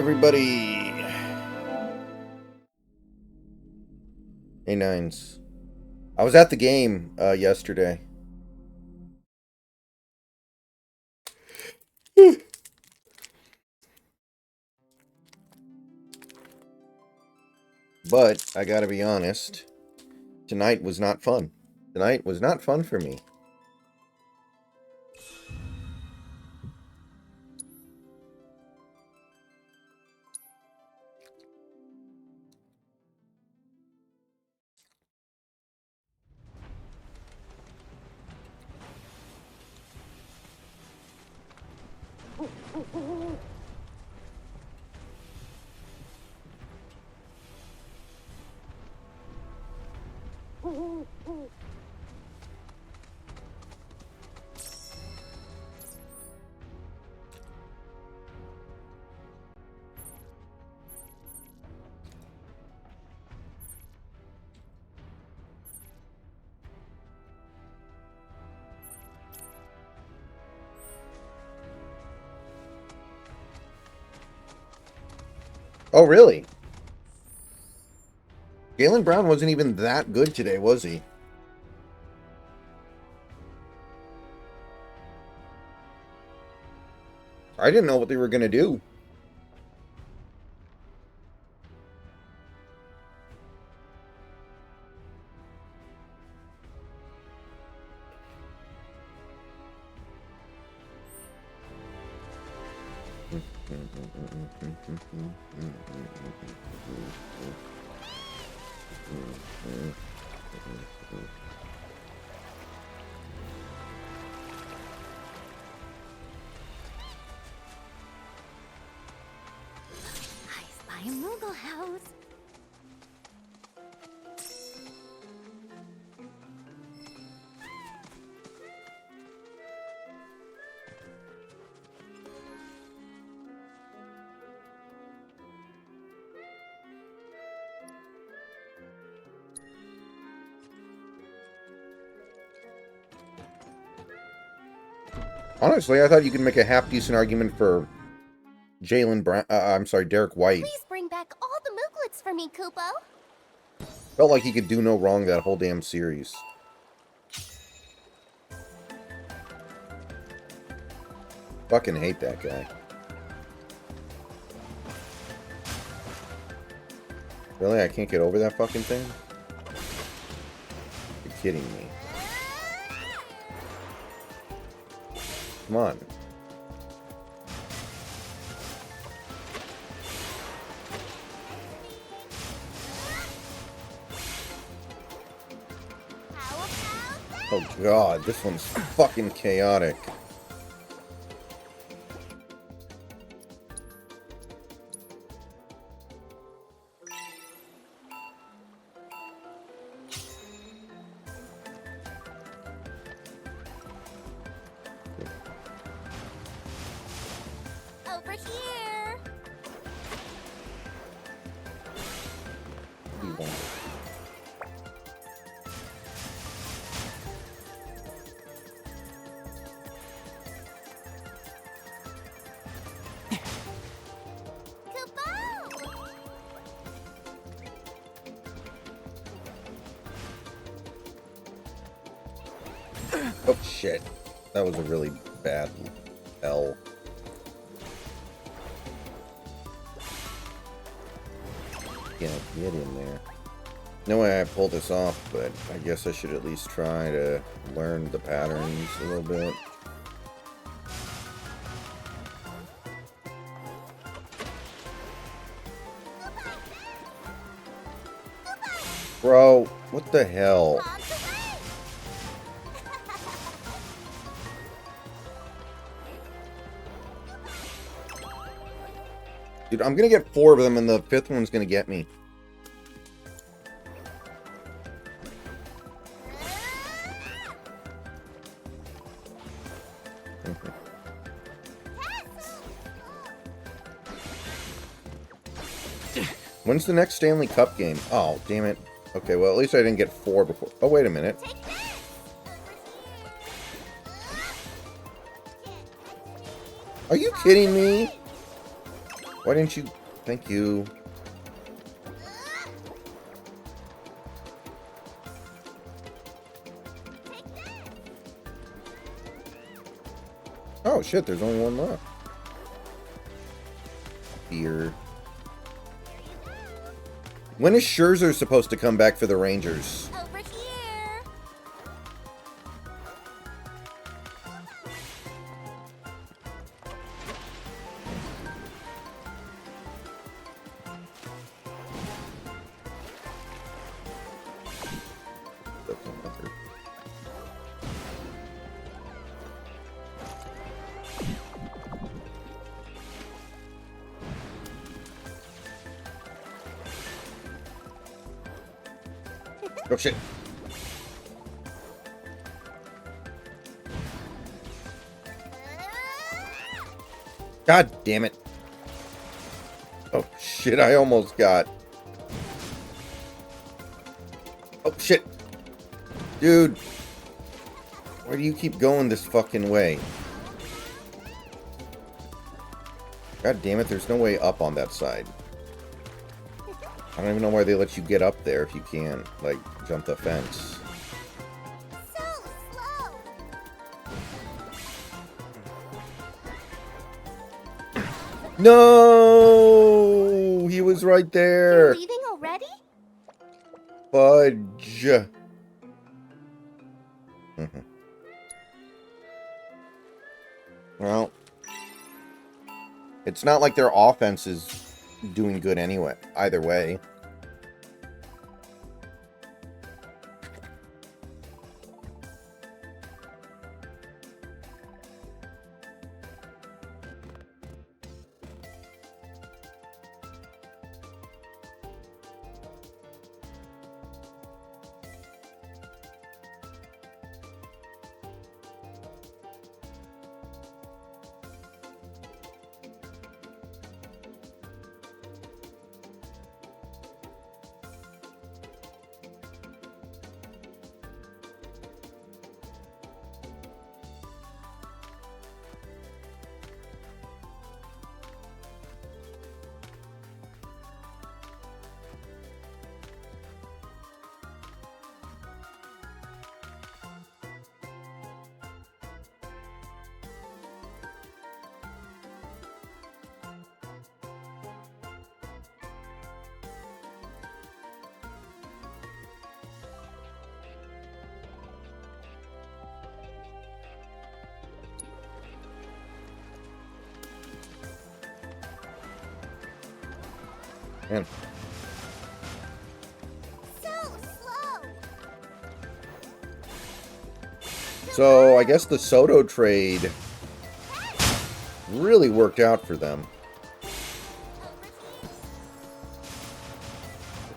everybody. Hey, Nines. I was at the game yesterday. But I gotta be honest, tonight was not fun. Tonight was not fun for me. Oh, really? Galen Brown wasn't even that good today, was he? I didn't know what they were gonna do. House. Honestly, I thought you could make a half-decent argument for Jalen Brown. I'm sorry, Derek White. Please bring back all the Mooglets for me, Kupo. Felt like he could do no wrong that whole damn series. Fucking hate that guy. Really? I can't get over that fucking thing? You're kidding me. Come on. Oh god, this one's fucking chaotic. Over here. What do you want? Oh shit. That was a really bad L. Can't get in there. No way I pulled this off, but I guess I should at least try to learn the patterns a little bit. Bro, what the hell? Dude, I'm gonna get 4 of them and the 5th one's gonna get me. When's the next Stanley Cup game? Oh, damn it. Okay, well, at least I didn't get 4 before. Oh, wait a minute. Are you kidding me? Why didn't you... Thank you. Oh shit, there's only one left. Beer. When is Scherzer supposed to come back for the Rangers? Over here. Oh shit. God damn it. Oh shit, I almost got. Oh shit. Dude. Why do you keep going this fucking way? God damn it, there's no way up on that side. I don't even know why they let you get up there if you can't, like, jump the fence. So slow. No! He was right there! You're leaving already? Fudge. Well, it's not like their offense is doing good anyway, either way. Man. So slow. So, I guess the Soto trade really worked out for them.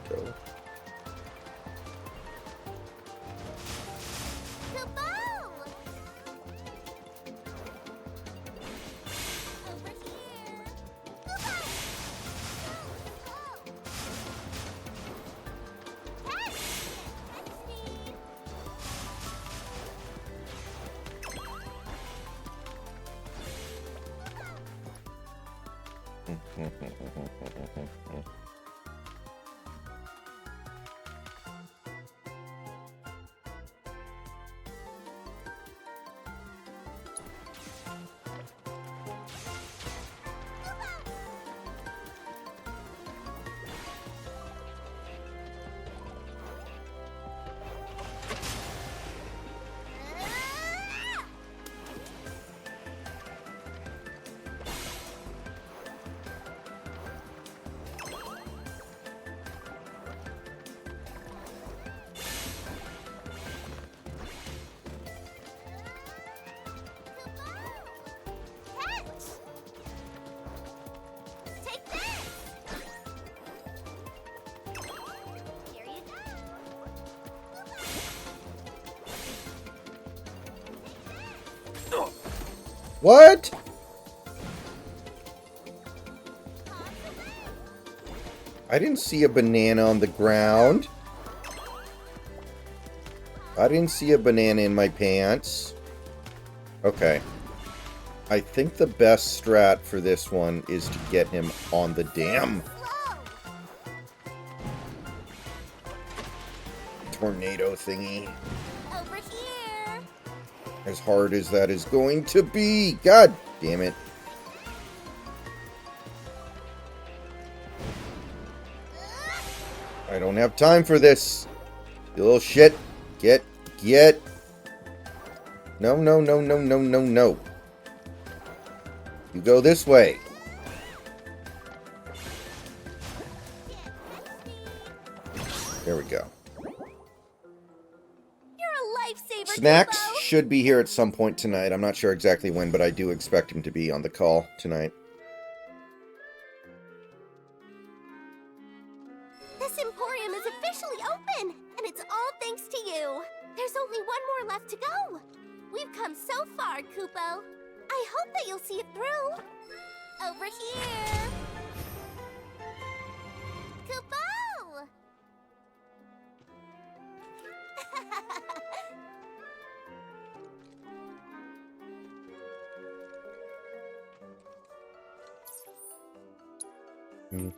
Soto. What? I didn't see a banana on the ground. I didn't see a banana in my pants. Okay. I think the best strat for this one is to get him on the damn Slow. tornado thingy. Over here. As hard as that is going to be. God damn it. I don't have time for this. You little shit. Get. No. You go this way. There we go. You're a lifesaver, Snacks Kupo. should be here at some point tonight. I'm not sure exactly when, but I do expect him to be on the call tonight. This emporium is officially open, and it's all thanks to you. There's only one more left to go. We've come so far, Kupo. I hope that you'll see it through. Over here. Kupo! Hmm.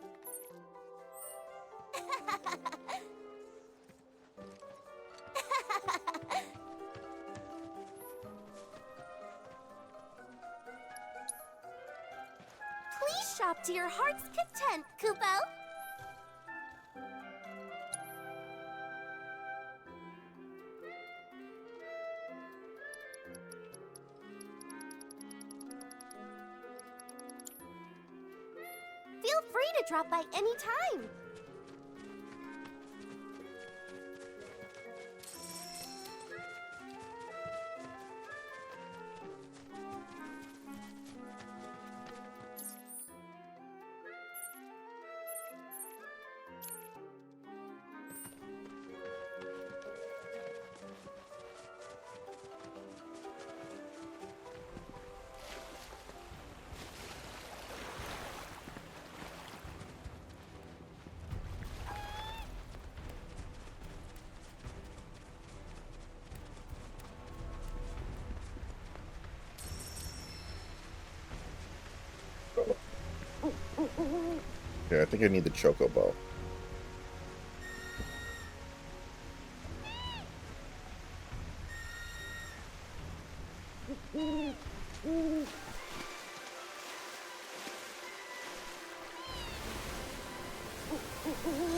Please shop to your heart's content, Kupo. Feel free to drop by any time. Okay, I think I need the chocobo.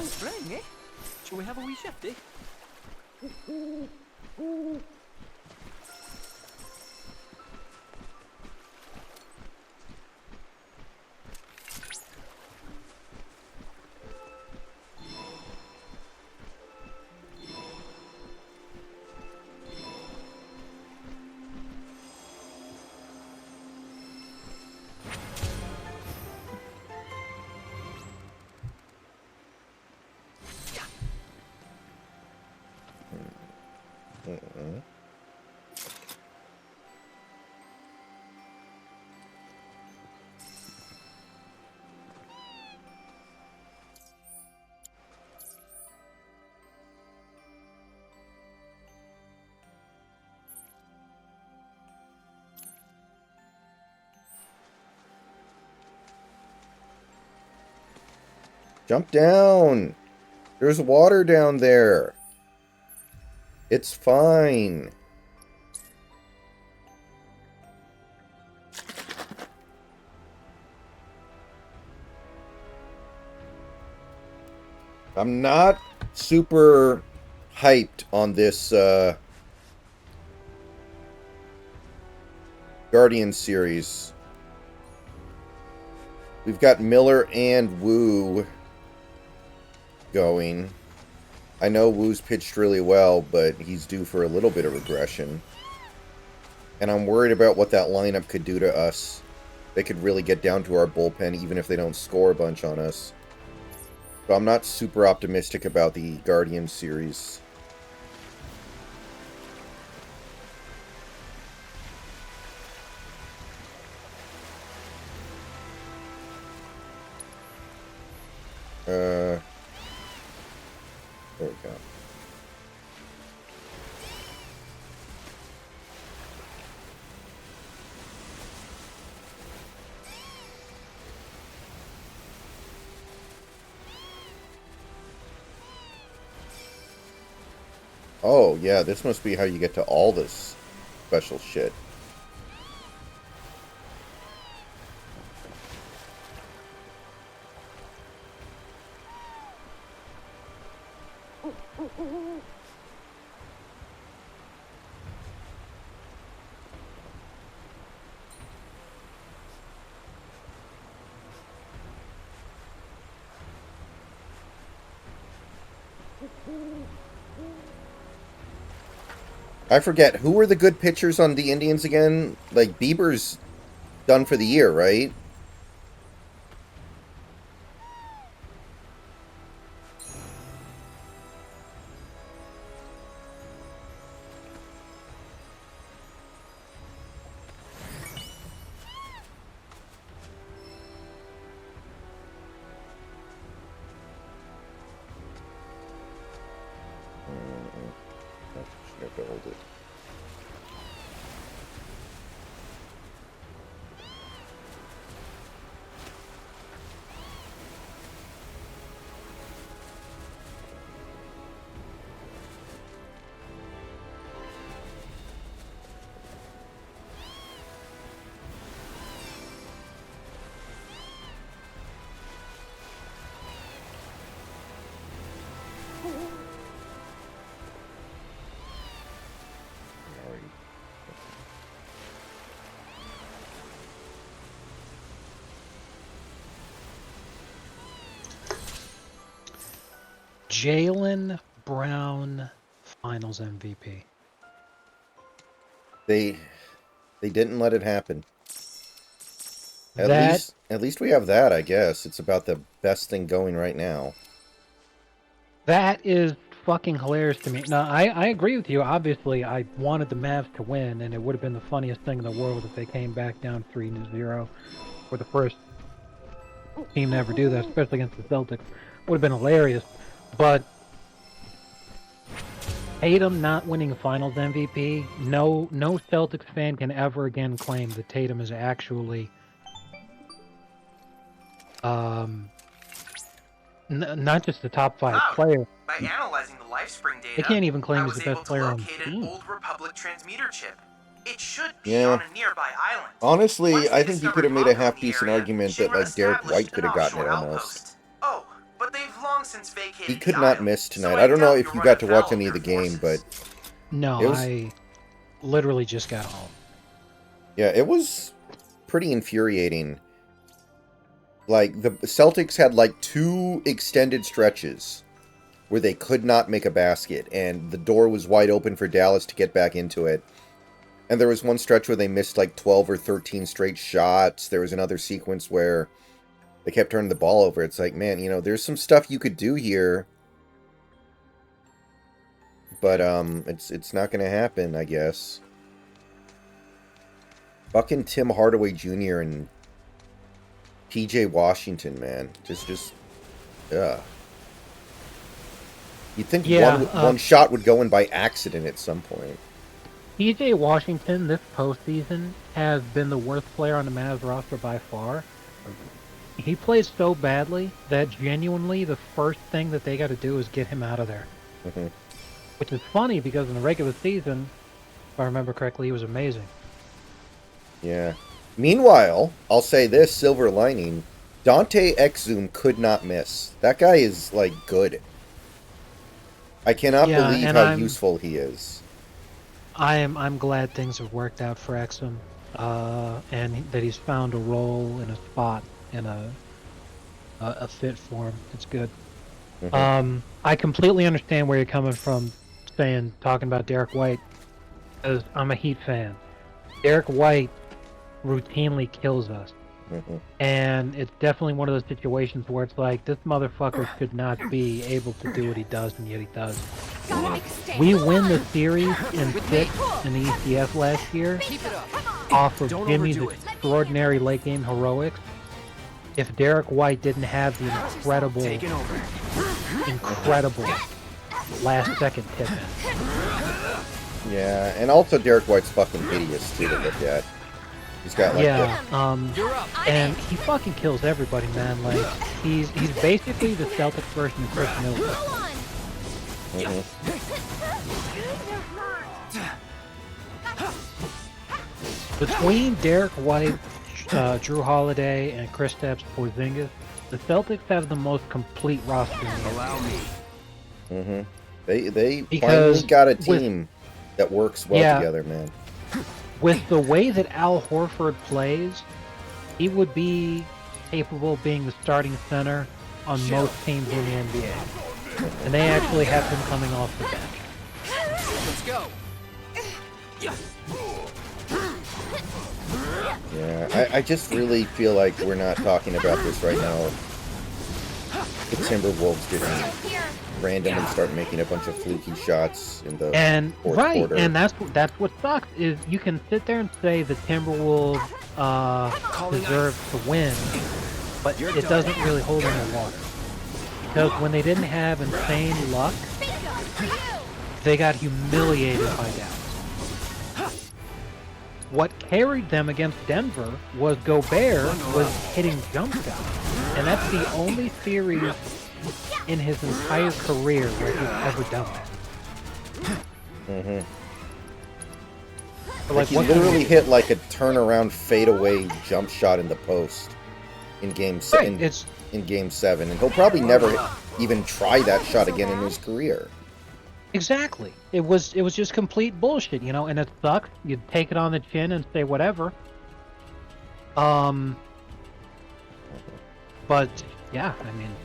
Spring, eh? Shall we have a wee shift, eh? Jump down! There's water down there. It's fine. I'm not super hyped on this Guardian series. We've got Miller and Wu going. I know Wu's pitched really well, but he's due for a little bit of regression. And I'm worried about what that lineup could do to us. They could really get down to our bullpen even if they don't score a bunch on us. So I'm not super optimistic about the Guardian series. There we go. Oh, yeah, this must be how you get to all this special shit. I forget, who were the good pitchers on the Indians again? Like, Bieber's done for the year, right? Should have to hold it. Jaylen Brown, Finals MVP. They didn't let it happen. At That least we have that, I guess. It's about the best thing going right now. that is fucking hilarious to me. Now, I agree with you. Obviously, I wanted the Mavs to win, and it would have been the funniest thing in the world if they came back down 3-0 for the first team to ever do that, especially against the Celtics. Would have been hilarious. But Tatum not winning Finals MVP, no Celtics fan can ever again claim that Tatum is actually not just the top 5 player. By analyzing the LifeSpring data, They can't even claim I he's was the able best to player on locate the an team. old Republic transmitter chip. It should be Yeah. on a nearby island. Honestly, Once I they think you discovered could have made a Mako in the half-decent area, argument that, Shinra like, Derek established White could have an gotten it offshore almost. outpost. Oh, but they've long since vacated He could the not island, miss so tonight. I don't know doubt if you'll you run got to watch afoul any of the their game, but forces. No, it was- I literally just got home. yeah, it was pretty infuriating. Like, the Celtics had, like, 2 extended stretches where they could not make a basket, and the door was wide open for Dallas to get back into it. And there was one stretch where they missed, like, 12 or 13 straight shots. There was another sequence where they kept turning the ball over. It's like, man, you know, there's some stuff you could do here. But, it's not going to happen, I guess. Fucking Tim Hardaway Jr. and PJ Washington, man. Just, ugh. You'd think Yeah, one shot would go in by accident at some point. PJ Washington this postseason has been the worst player on the Mavs roster by far. He plays so badly that genuinely the first thing that they got to do is get him out of there. Mhm. Which is funny because in the regular season, if I remember correctly, he was amazing. Yeah. Meanwhile, I'll say this, silver lining, Dante Exum could not miss. That guy is, like, good. I cannot Yeah, believe and how I'm- useful he is. I'm glad things have worked out for Exum, and that he's found a role and a spot and a fit for him. It's good. Mhm. I completely understand where you're coming from, talking about Derek White, because I'm a Heat fan. Derek White routinely kills us, Mhm. and it's definitely one of those situations where it's like this motherfucker should not be able to do what he does, and yet he does. Gotta make a stand. We Come win on. the series in 6 in the ECF last year Keep it up. off of Don't Jimmy's overdo it. extraordinary late game heroics. If Derek White didn't have the incredible Taking over. last second tip in. Yeah, and also Derek White's fucking hideous, too, to look at. He's got, like, Yeah, You're up. and he fucking kills everybody, man. Like he's basically the Celtics version of Chris Miller. Go on. the... Mhm. Between Derek White, Drew Holiday, and Kristaps Porzingis, the Celtics have the most complete roster in the NBA. Allow me. Mm-hmm. They Because finally got a with- team that works well Yeah. together, man. With the way that Al Horford plays, he would be capable of being the starting center on most teams in the NBA. And they actually have him coming off the bench. Let's go. Yeah, I just really feel like we're not talking about this right now. The Timberwolves didn't randomly start making a bunch of fluky shots in the And fourth right, quarter. and that's what sucks is you can sit there and say the Timberwolves deserve to win, but it doesn't really hold any water. Because when they didn't have insane luck, they got humiliated by Dallas. What carried them against Denver was Gobert was hitting jump shots. And that's the only series in his entire career where he's ever done that. Mm-hmm. So, Like he what literally hit like a turnaround fadeaway jump shot in the post in game Right, in game 7, and he'll probably never even try that shot again in his career. Exactly. It was just complete bullshit, you know, and it sucks. You take it on the chin and say whatever. But yeah, I mean,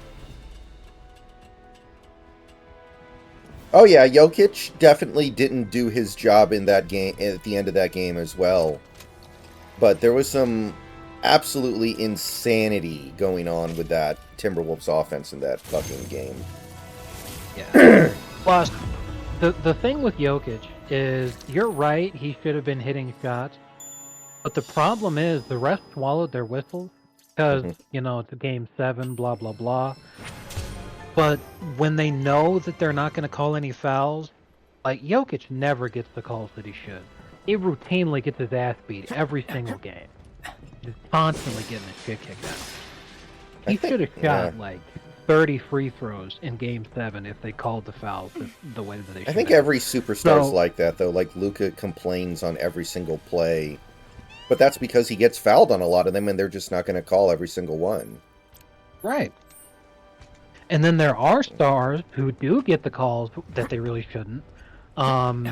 Oh yeah, Jokic definitely didn't do his job in that game at the end of that game as well. But there was some absolutely insanity going on with that Timberwolves offense in that fucking game. yeah. Plus, the thing with Jokic is, you're right, he should have been hitting shots. But the problem is, the rest swallowed their whistles because, you know, it's a game 7, blah, blah, blah. But when they know that they're not going to call any fouls, like, Jokic never gets the calls that he should. He routinely gets his ass beat every single game. He's constantly getting his shit kicked out. He should have shot, like, 30 free throws in Game 7 if they called the fouls the way that they should. I think every superstar's like that, though. Like, Luka complains on every single play. But that's because he gets fouled on a lot of them, and they're just not going to call every single one. Right. And then there are stars who do get the calls that they really shouldn't. All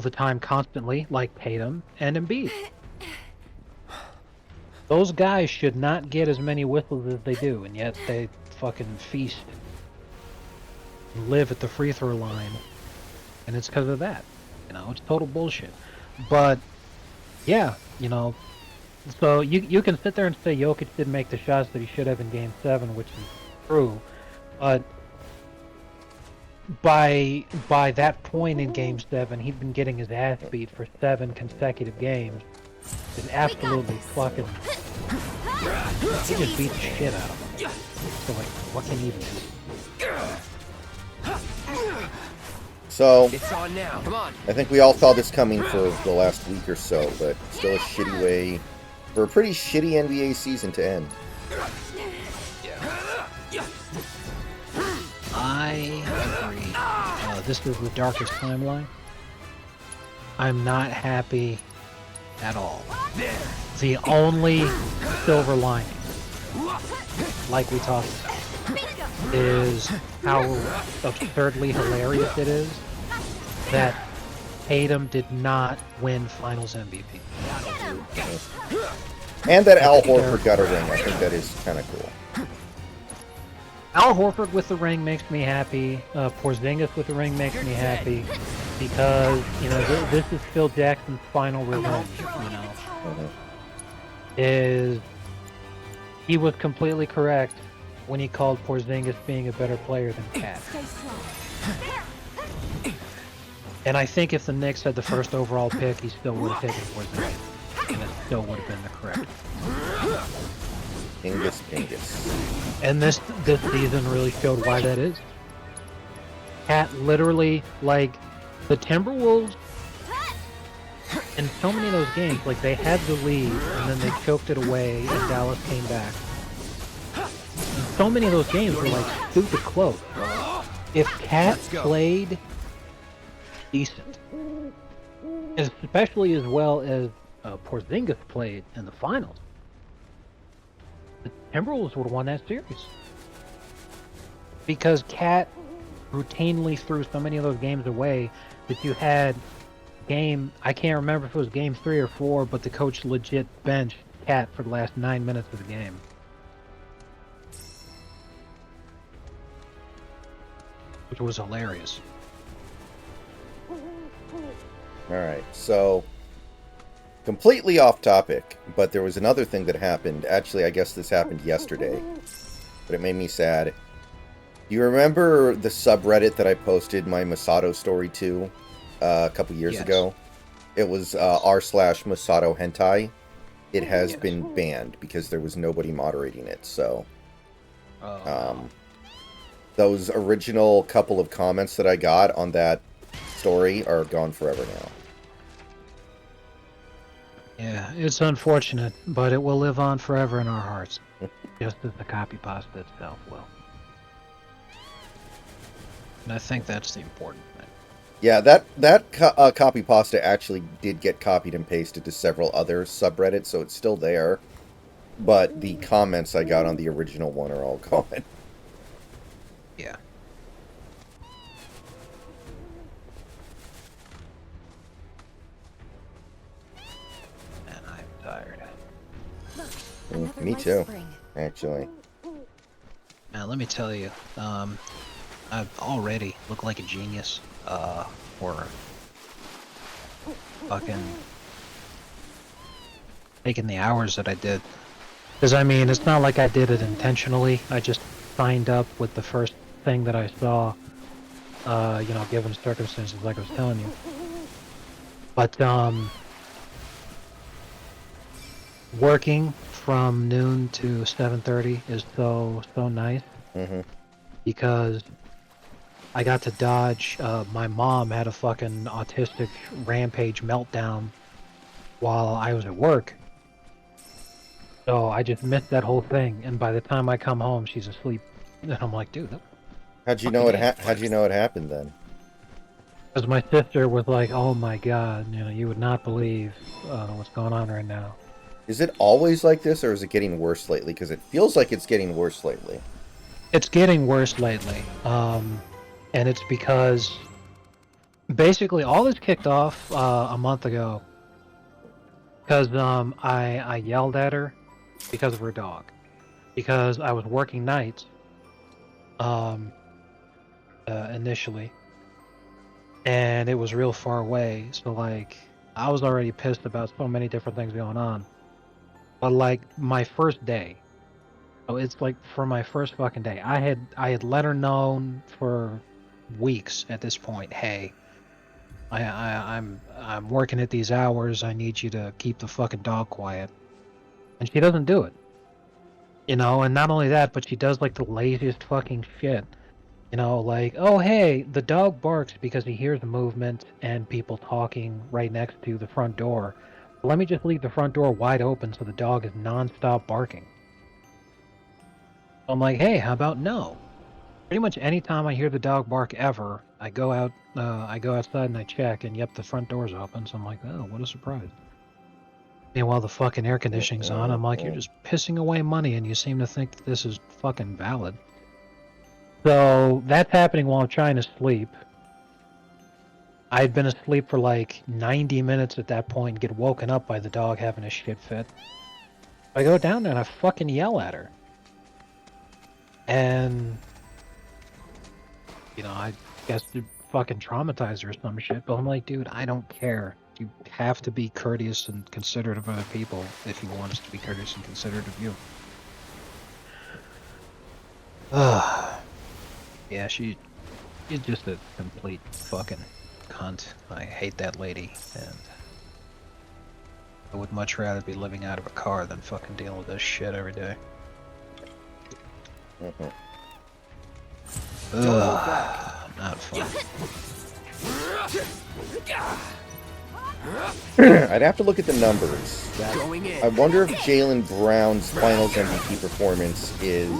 the time, constantly, like Tatum and Embiid. Those guys should not get as many whistles as they do, and yet they fucking feast and live at the free throw line. And it's because of that. You know, it's total bullshit. But, yeah, you know, so you can sit there and say Jokic didn't make the shots that he should have in Game 7, which is true. But by that point in Game 7, he'd been getting his ass beat for 7 consecutive games. It's absolutely fucking... He just beat the shit out of him. So, like, what can he even do? So, It's on now. Come on. I think we all saw this coming for the last week or so, but still a shitty way for a pretty shitty NBA season to end. I agree. This is the darkest timeline. I'm not happy at all. The only silver lining, like we talked about, is how absurdly hilarious it is that Tatum did not win Finals MVP. And that Al Horford got a ring. I think that is kind of cool. Al Horford with the ring makes me happy. Porzingis with the ring makes me happy because, you know, this is Phil Jackson's final revenge. You know, is he was completely correct when he called Porzingis being a better player than Cat. And I think if the Knicks had the first overall pick, he still would have taken Porzingis, and it still would have been the correct. Pingus. And this season really showed why that is. Cat literally, like, the Timberwolves, in so many of those games, like, they had the lead, and then they choked it away, and Dallas came back. And so many of those games were, like, stupid close. If Cat played decent. Especially as well as Porzingis played in the finals. The Timberwolves would have won that series. Because Cat routinely threw so many of those games away that you had I can't remember if it was game 3 or 4, but the coach legit benched Cat for the last 9 minutes of the game. Which was hilarious. Alright, so completely off topic, but there was another thing that happened. Actually, I guess this happened yesterday, but it made me sad. Do you remember the subreddit that I posted my Masato story to a couple years ago? It was r/Masato Hentai. It has been banned because there was nobody moderating it, so... those original couple of comments that I got on that story are gone forever now. Yeah, it's unfortunate, but it will live on forever in our hearts. Just as the copy pasta itself will. And I think that's the important thing. Yeah, that copy pasta actually did get copied and pasted to several other subreddits, so it's still there. But the comments I got on the original one are all gone. Yeah. And I'm tired. Look, Me life too, spring. actually. Now, let me tell you, I've already looked like a genius, for fucking taking the hours that I did. Because, I mean, it's not like I did it intentionally. I just signed up with the first thing that I saw, you know, given circumstances like I was telling you. But, working from noon to 7:30 is so nice. Mm-hmm. Because I got to dodge, my mom had a fucking autistic rampage meltdown while I was at work. So I just missed that whole thing, and by the time I come home, she's asleep. And I'm like, dude, How'd you know it happened then? because my sister was like, oh my god, you know, you would not believe what's going on right now. Is it always like this, or is it getting worse lately? Because it feels like it's getting worse lately. It's getting worse lately, and it's because basically all this kicked off a month ago because I yelled at her because of her dog, because I was working nights initially, and it was real far away, so like I was already pissed about so many different things going on. But like my first day, so it's like for my first fucking day, I had let her know for weeks at this point, hey, I'm working at these hours, I need you to keep the fucking dog quiet. And she doesn't do it. You know, and not only that, but she does like the laziest fucking shit. You know, like, oh hey, the dog barks because he hears movement and people talking right next to the front door. Let me just leave the front door wide open so the dog is non-stop barking. I'm like, hey, how about no? Pretty much any time I hear the dog bark ever, I go outside and I check, and yep, the front door's open. So I'm like, oh, what a surprise. Meanwhile, the fucking air conditioning's on. I'm like, you're just pissing away money, and you seem to think that this is fucking valid. So that's happening while I'm trying to sleep. I'd been asleep for like 90 minutes at that point and get woken up by the dog having a shit fit. I go down there and I fucking yell at her. And, you know, I guess to fucking traumatize her or some shit, but I'm like, dude, I don't care. You have to be courteous and considerate of other people if you want us to be courteous and considerate of you. Yeah, she's just a complete fucking cunt. I hate that lady, and I would much rather be living out of a car than fucking dealing with this shit every day. Not fun. I'd have to look at the numbers. I wonder if Jaylen Brown's finals MVP performance is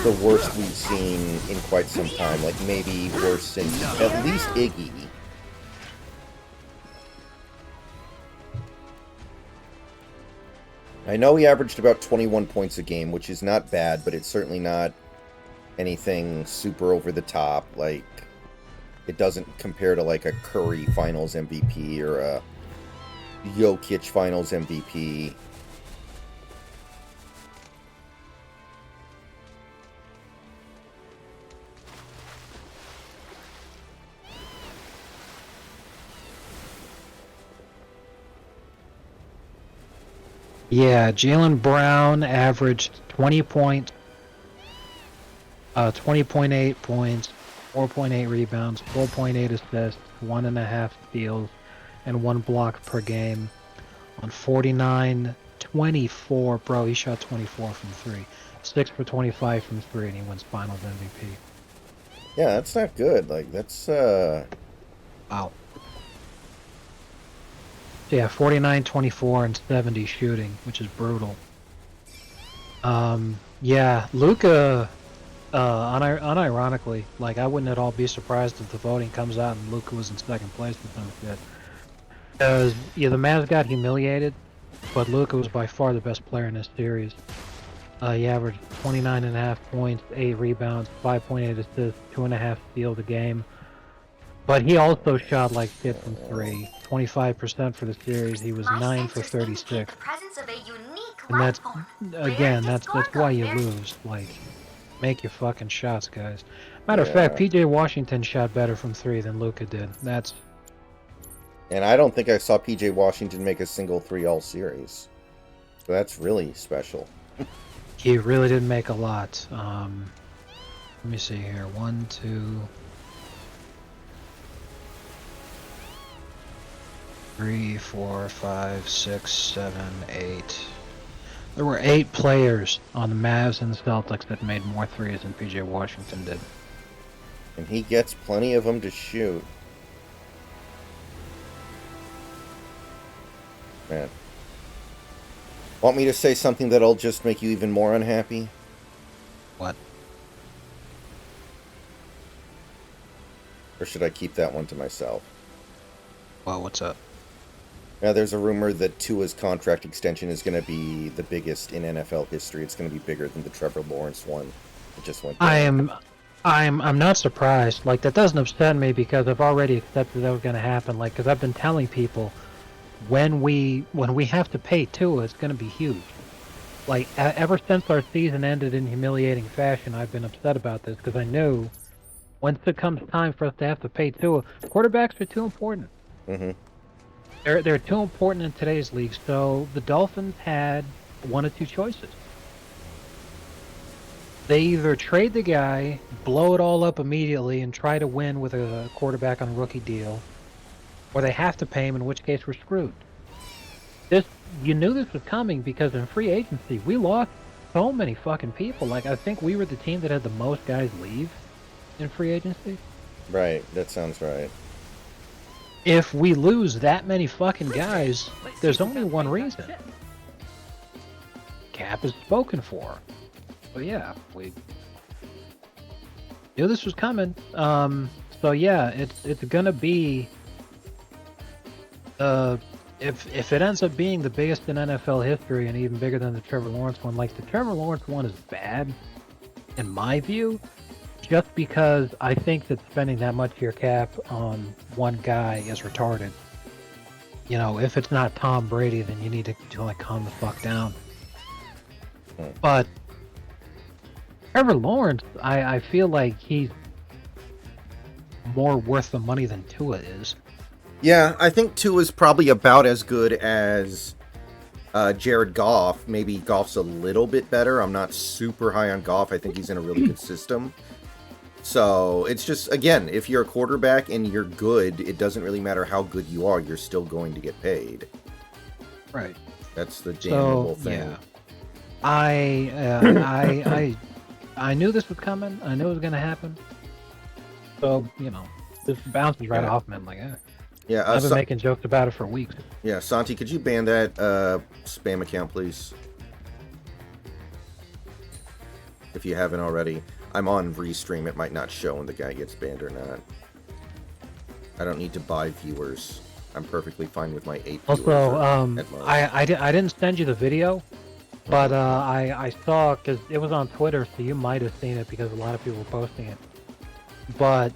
the worst we've seen in quite some time. Like, maybe worse since at least Iggy. I know he averaged about 21 points a game, which is not bad, but it's certainly not anything super over the top. Like, it doesn't compare to like a Curry Finals MVP or a Jokic Finals MVP. Yeah, Jaylen Brown averaged 20 points, 20.8 points, 4.8 rebounds, 4.8 assists, 1.5 steals, and 1 block per game on 49-24. Bro, he shot 24 from 3. 6 for 25 from 3, and he wins Finals MVP. Yeah, that's not good. Like, that's, Wow. Yeah, 49, 24, and 70 shooting, which is brutal. Yeah, Luka, unironically, like, I wouldn't at all be surprised if the voting comes out and Luka was in second place with some shit. Because, yeah, the Mavs got humiliated, but Luka was by far the best player in this series. He averaged 29.5 points, 8 rebounds, 5.8 assists, 2.5 steals a game. But he also shot like shit from 3. 25% for the series. He was 9 for 36. And that's, again, that's why you lose. Like, make your fucking shots, guys. Matter of fact, PJ Washington shot better from 3 than Luka did. That's... And I don't think I saw PJ Washington make a single 3 all series. So that's really special. He really didn't make a lot. Let me see here. 1, 2... 3, 4, 5, 6, 7, 8. There were 8 players on the Mavs and the Celtics that made more threes than PJ Washington did. And he gets plenty of them to shoot. Man. Want me to say something that'll just make you even more unhappy? What? Or should I keep that one to myself? Well, what's up? Now, there's a rumor that Tua's contract extension is going to be the biggest in NFL history. It's going to be bigger than the Trevor Lawrence one. It just went down. I'm not surprised. Like, that doesn't upset me because I've already accepted that was going to happen. Like, because I've been telling people when we have to pay Tua, it's going to be huge. Like, ever since our season ended in humiliating fashion, I've been upset about this because I knew once it comes time for us to have to pay Tua, quarterbacks are too important. Mm-hmm. They're too important in today's league, so the Dolphins had one of two choices. They either trade the guy, blow it all up immediately, and try to win with a quarterback on a rookie deal, or they have to pay him, in which case we're screwed. You knew this was coming because in free agency, we lost so many fucking people. Like, I think we were the team that had the most guys leave in free agency. Right, that sounds right. If we lose that many fucking guys, there's only one reason. Cap is spoken for. But yeah, we knew this was coming. So yeah, it's gonna be if it ends up being the biggest in NFL history and even bigger than the Trevor Lawrence one, like the Trevor Lawrence one is bad in my view. Just because I think that spending that much of your cap on one guy is retarded. You know, if it's not Tom Brady, then you need to like calm the fuck down. But Trevor Lawrence, I feel like he's more worth the money than Tua is. Yeah, I think Tua's probably about as good as Jared Goff. Maybe Goff's a little bit better. I'm not super high on Goff. I think he's in a really good system. So, it's just, again, if you're a quarterback and you're good, it doesn't really matter how good you are, you're still going to get paid. Right. That's the damnable thing. Yeah. I knew this was coming. I knew it was going to happen. So, you know, this bounces right off, man. Like, yeah, I've been making jokes about it for weeks. Yeah, Santi, could you ban that spam account, please? If you haven't already. I'm on Restream. It might not show when the guy gets banned or not. I don't need to buy viewers. I'm perfectly fine with my 8 viewers. Also, at most. I didn't send you the video, but I saw, because it was on Twitter, so you might have seen it because a lot of people were posting it. But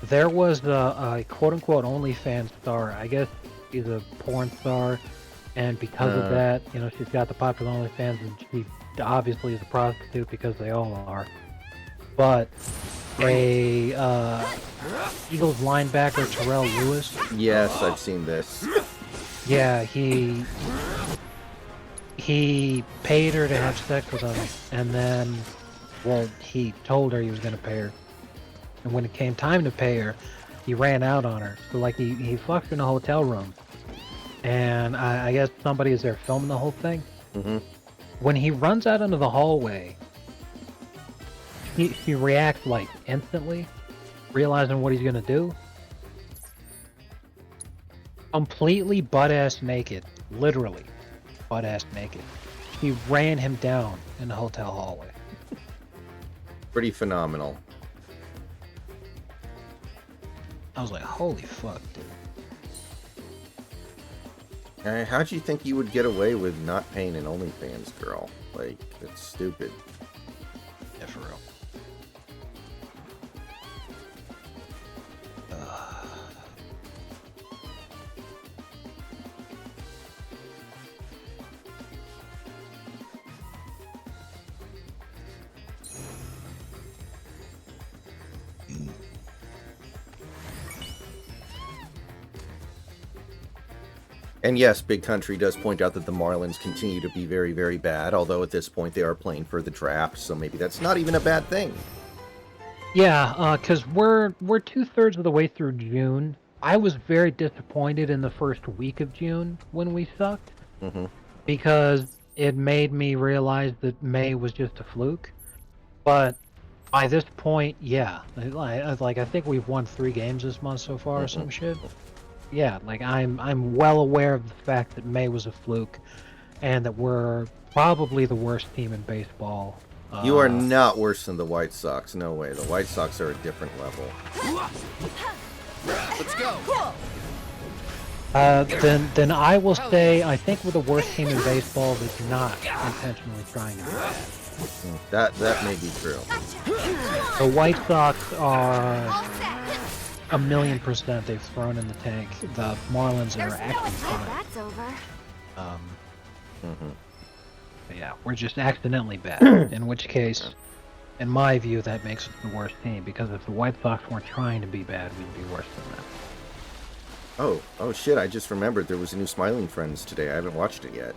there was a quote-unquote OnlyFans star. I guess she's a porn star, and because of that, you know, she's got the popular OnlyFans, and she obviously is a prostitute because they all are. But a Eagles linebacker, Terrell Lewis. Yes, I've seen this. Yeah, he paid her to have sex with him, and then, well, he told her he was gonna pay her. And when it came time to pay her, he ran out on her. So, like, he fucked her in a hotel room. And I guess somebody is there filming the whole thing. Mm-hmm. When he runs out into the hallway, he reacts, like, instantly, realizing what he's gonna do. Completely butt-ass naked. Literally butt-ass naked. He ran him down in the hotel hallway. Pretty phenomenal. I was like, holy fuck, dude. How'd you think you would get away with not paying an OnlyFans girl? Like, it's stupid. Yeah, for real. And yes, Big Country does point out that the Marlins continue to be very, very bad, although at this point they are playing for the draft, so maybe that's not even a bad thing. Yeah, because we're 2/3 of the way through June. I was very disappointed in the first week of June when we sucked, Mm-hmm. because it made me realize that May was just a fluke. But by this point, yeah, like I think we've won 3 games this month so far, or some shit. Yeah, like I'm well aware of the fact that May was a fluke, and that we're probably the worst team in baseball. You are not worse than the White Sox. No way. The White Sox are a different level. Let's go. Then I will say I think we're the worst team in baseball that's not intentionally trying to be bad. That may be true. The White Sox are 1,000,000% they've thrown in the tank. The Marlins are actually fine. That's over. But yeah, we're just accidentally bad. In which case, in my view, that makes us the worst team, because if the White Sox weren't trying to be bad, we'd be worse than them. Oh shit, I just remembered there was a new Smiling Friends today. I haven't watched it yet.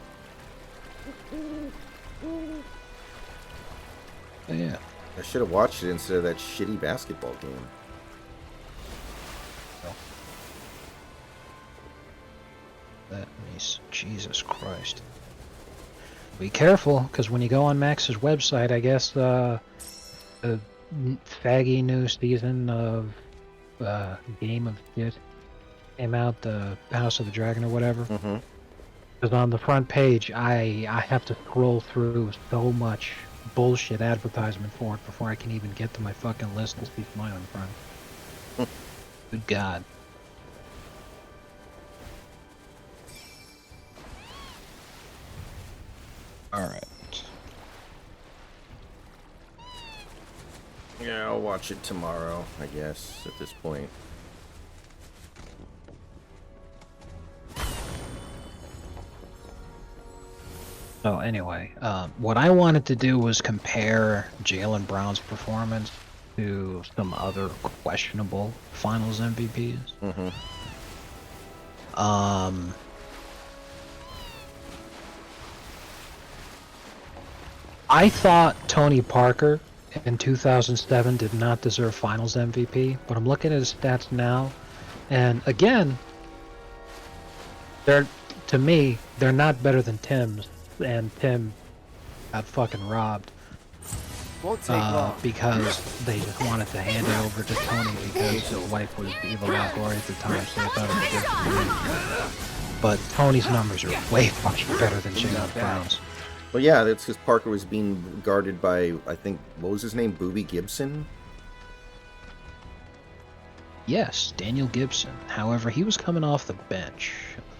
But yeah. I should have watched it instead of that shitty basketball game. That means Jesus Christ. Be careful, because when you go on Max's website, I guess the faggy new season of Game of Shit came out, the House of the Dragon or whatever. Mm-hmm. Because on the front page, I have to scroll through so much bullshit advertisement for it before I can even get to my fucking list to see Smiling Friends. Good God. Alright. Yeah, I'll watch it tomorrow, I guess, at this point. So anyway, what I wanted to do was compare Jaylen Brown's performance to some other questionable Finals MVPs. Mm-hmm. I thought Tony Parker in 2007 did not deserve Finals MVP, but I'm looking at his stats now, and again, to me, they're not better than Tim's, and Tim got fucking robbed. Won't take long. Because they just wanted to hand it over to Tony because his wife was Eva Longoria at the time, so they thought it was good for him. But Tony's numbers are way much better than Jaylen Brown's. Well, yeah, that's because Parker was being guarded by, I think, what was his name? Boobie Gibson? Yes, Daniel Gibson. However, he was coming off the bench.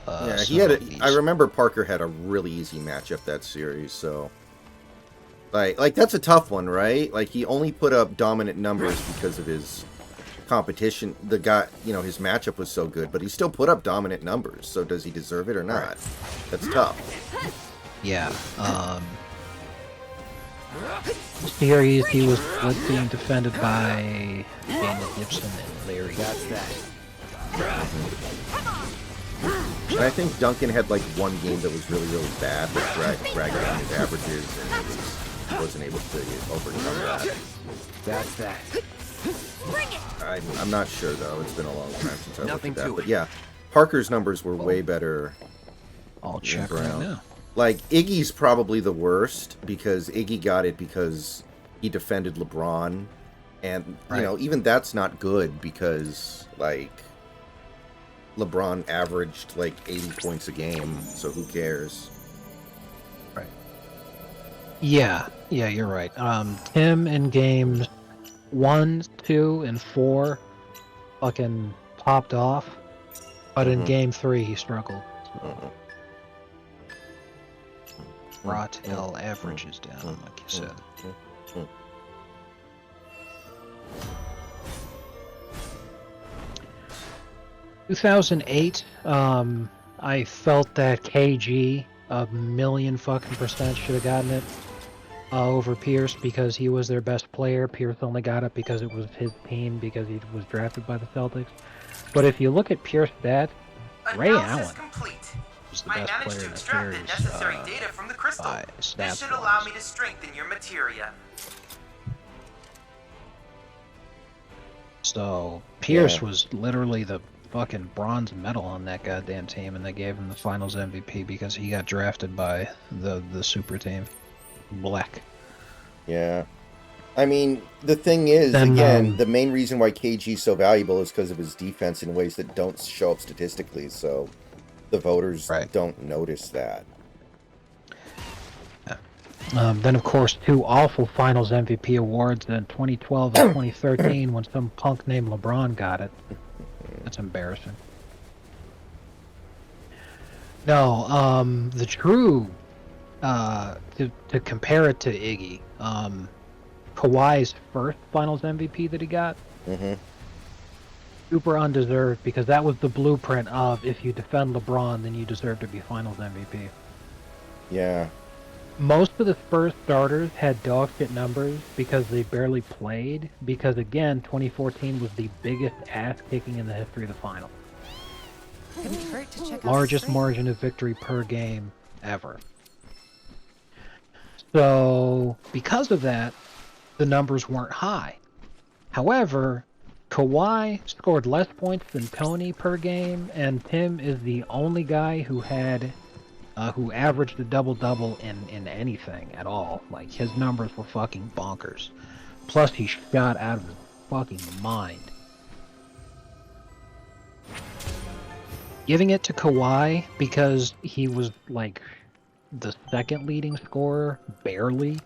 Yeah, he so had. I he's- remember Parker had a really easy matchup that series. So, like that's a tough one, right? Like he only put up dominant numbers because of his competition. The guy, his matchup was so good, but he still put up dominant numbers. So does he deserve it or not? Right. That's tough. Yeah. Series, he was being defended by Daniel Gibson and Larry. That's that. And I think Duncan had like one game that was really, really bad that dragged down his averages, and he wasn't able to overcome that. That's that. I'm not sure though. It's been a long time since I looked Nothing at that. to But it. yeah, Parker's numbers were way better. I'll check right Brown. now. Like Iggy's probably the worst because Iggy got it because he defended LeBron, and Right. even that's not good because like LeBron averaged like 80 points a game, so who cares? Yeah, you're right. Tim in games 1, 2, and 4 fucking popped off, but in Mhm. game 3 he struggled. Uh-uh. Brought L averages down, like you said. 2008, I felt that KG a million fucking percent should have gotten it over Pierce because he was their best player. Pierce only got it because it was his team because he was drafted by the Celtics. But if you look at Pierce stats, Ray Analysis Allen complete. was the I best managed player to in the extract the series necessary data from the crystal. by This stats should allow wise. me to strengthen your materia. So Pierce Yeah. was literally the fucking bronze medal on that goddamn team, and they gave him the Finals MVP because he got drafted by the super team, Black. Yeah. I mean, the thing is, Then, again, the main reason why KG is so valuable is because of his defense in ways that don't show up statistically, so the voters Right. don't notice that. Then, of course, two awful Finals MVP awards in 2012 and 2013 when some punk named LeBron got it. That's embarrassing. No, the true, to compare it to Iggy, Kawhi's first Finals MVP that he got, Mm-hmm. super undeserved because that was the blueprint of if you defend LeBron, then you deserve to be Finals MVP. Yeah. Most of the Spurs starters had dog shit numbers because they barely played, because again, 2014 was the biggest ass kicking in the history of the final. Couldn't hurt to check out Largest spring. margin of victory per game ever. So, because of that, the numbers weren't high. However, Kawhi scored less points than Tony per game, and Tim is the only guy who had who averaged a double-double in anything at all. Like, his numbers were fucking bonkers. Plus, he shot out of his fucking mind. Giving it to Kawhi because he was, like, the second leading scorer, barely.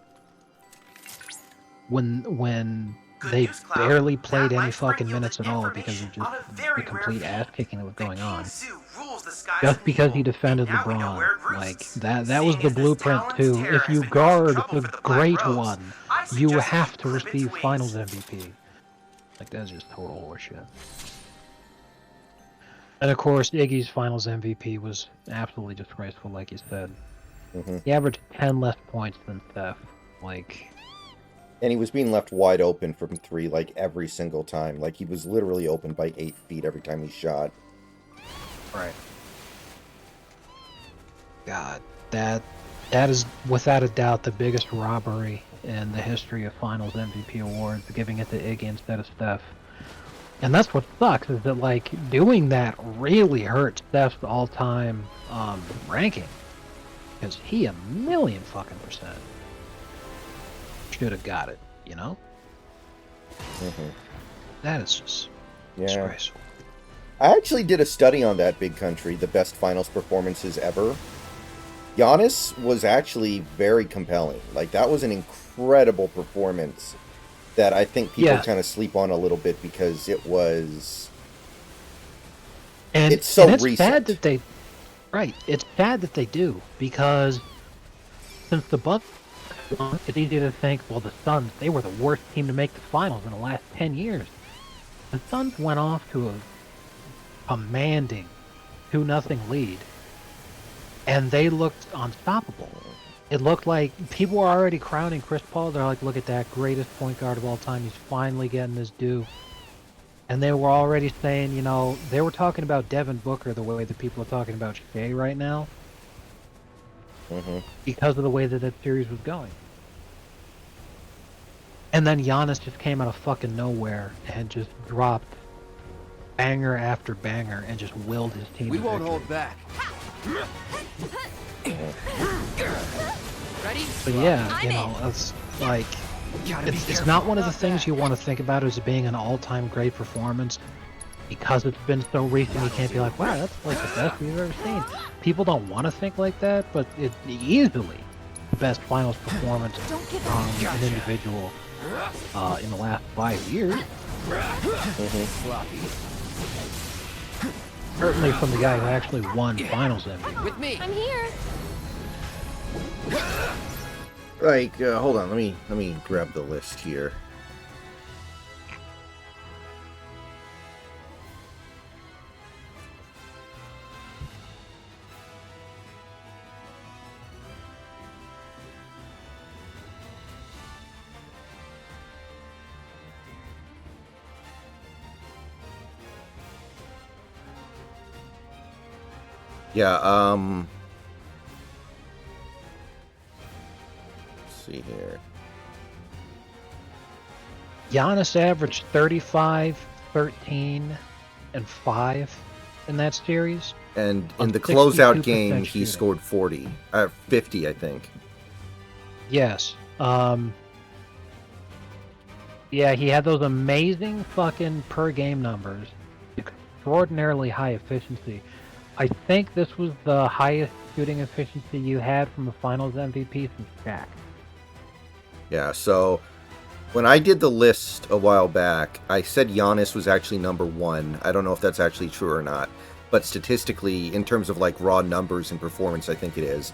When Good they news, Cloud. barely That played any live spring fucking yielded minutes at all because of information just on a very the rare complete being. ass kicking that was The going on. King Zoo rules the skies Just of because he evil. defended Now we know LeBron, where it like roosts. that was Seeing the as this blueprint talon's too. terror If has you been causing guard trouble the for the Black great Rose, one, I you suggest have to clip its receive wings. Finals MVP. Like that's just total horseshit. And of course, Iggy's Finals MVP was absolutely disgraceful, like you said. Mm-hmm. He averaged 10 less points than Steph. Like, And he was being left wide open from three, like, every single time. Like, he was literally open by 8 feet every time he shot. right. God, that is without a doubt the biggest robbery in the history of Finals MVP awards, giving it to Iggy instead of Steph. And that's what sucks, is that, like, doing that really hurt Steph's all-time ranking. Because he a million fucking percent should have got it, you know? Mm-hmm. That is just Yeah. disgraceful. I actually did a study on that Big Country, the best finals performances ever. Giannis was actually very compelling. Like, that was an incredible performance that I think people Yeah. kind of sleep on a little bit because it was And It's so and it's recent. sad that they, right? It's sad that they do, because since the Bucks, it's easy to think, well, the Suns, they were the worst team to make the finals in the last 10 years. The Suns went off to a commanding 2-0 lead, and they looked unstoppable. It looked like people were already crowning Chris Paul. They're like, look at that, greatest point guard of all time. He's finally getting his due. And they were already saying, you know, they were talking about Devin Booker the way that people are talking about Shea right now, because of the way that that series was going. And then Giannis just came out of fucking nowhere and just dropped banger after banger and just willed his team We to won't victory. hold back. Ready? But yeah, you know, it's like, it's not one of the things you want to think about as being an all-time great performance, because it's been so recent. You can't be like, wow, that's like the best we've ever seen. People don't want to think like that, but it's easily the best finals performance from an individual in the last 5 years. Certainly from the guy who actually won finals MVP. With me. I'm here. Like, hold on, let me grab the list here. Yeah, let's see here. Giannis averaged 35, 13, and 5 in that series. And On in the closeout 62% game, he shooting. scored 50, I think. Yes. Yeah, he had those amazing fucking per game numbers. Extraordinarily high efficiency. I think this was the highest shooting efficiency you had from a finals MVP since Shaq. Yeah, so when I did the list a while back, I said Giannis was actually number 1. I don't know if that's actually true or not, but statistically, in terms of like raw numbers and performance, I think it is.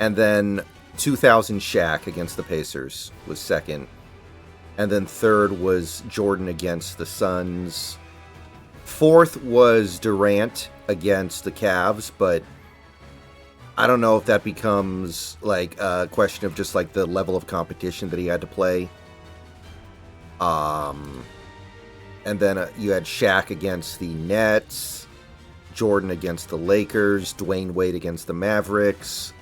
And then 2000 Shaq against the Pacers was second. And then third was Jordan against the Suns. Fourth was Durant against the Cavs, but I don't know if that becomes like a question of just like the level of competition that he had to play. And then you had Shaq against the Nets, Jordan against the Lakers, Dwayne Wade against the Mavericks,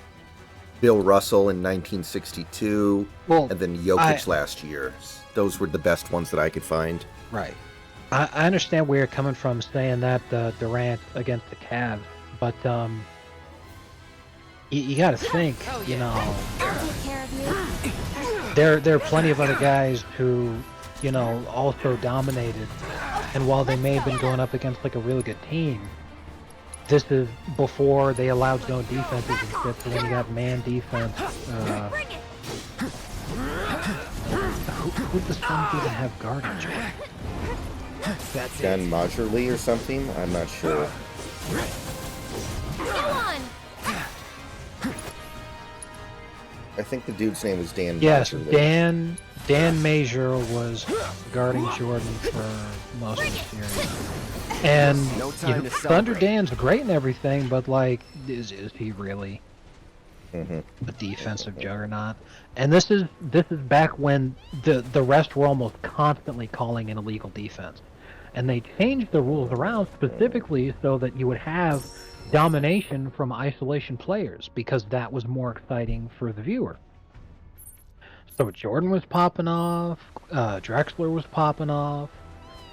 Bill Russell in 1962, Well, and then Jokic last year. Those were the best ones that I could find. right. I understand where you're coming from saying that Durant against the Cavs, but you got to think, you know, I'll take care of you. there are plenty of other guys who, you know, also dominated, and while they may have been going up against like a really good team, this is before they allowed zone defenses and shit. So when you got man defense, Bring it. who the Suns even have guarding? That's Dan it. Majerle or something? I'm not sure. Go on. I think the dude's name was Dan Yes, Majerle. Dan Major was guarding Jordan for most of the series. And No you time know, to Thunder celebrate. Dan's great and everything, but like, is he really Mm-hmm. a defensive juggernaut? And this is back when the rest were almost constantly calling an illegal defense, and they changed the rules around specifically so that you would have domination from isolation players, because that was more exciting for the viewer. So Jordan was popping off, Drexler was popping off,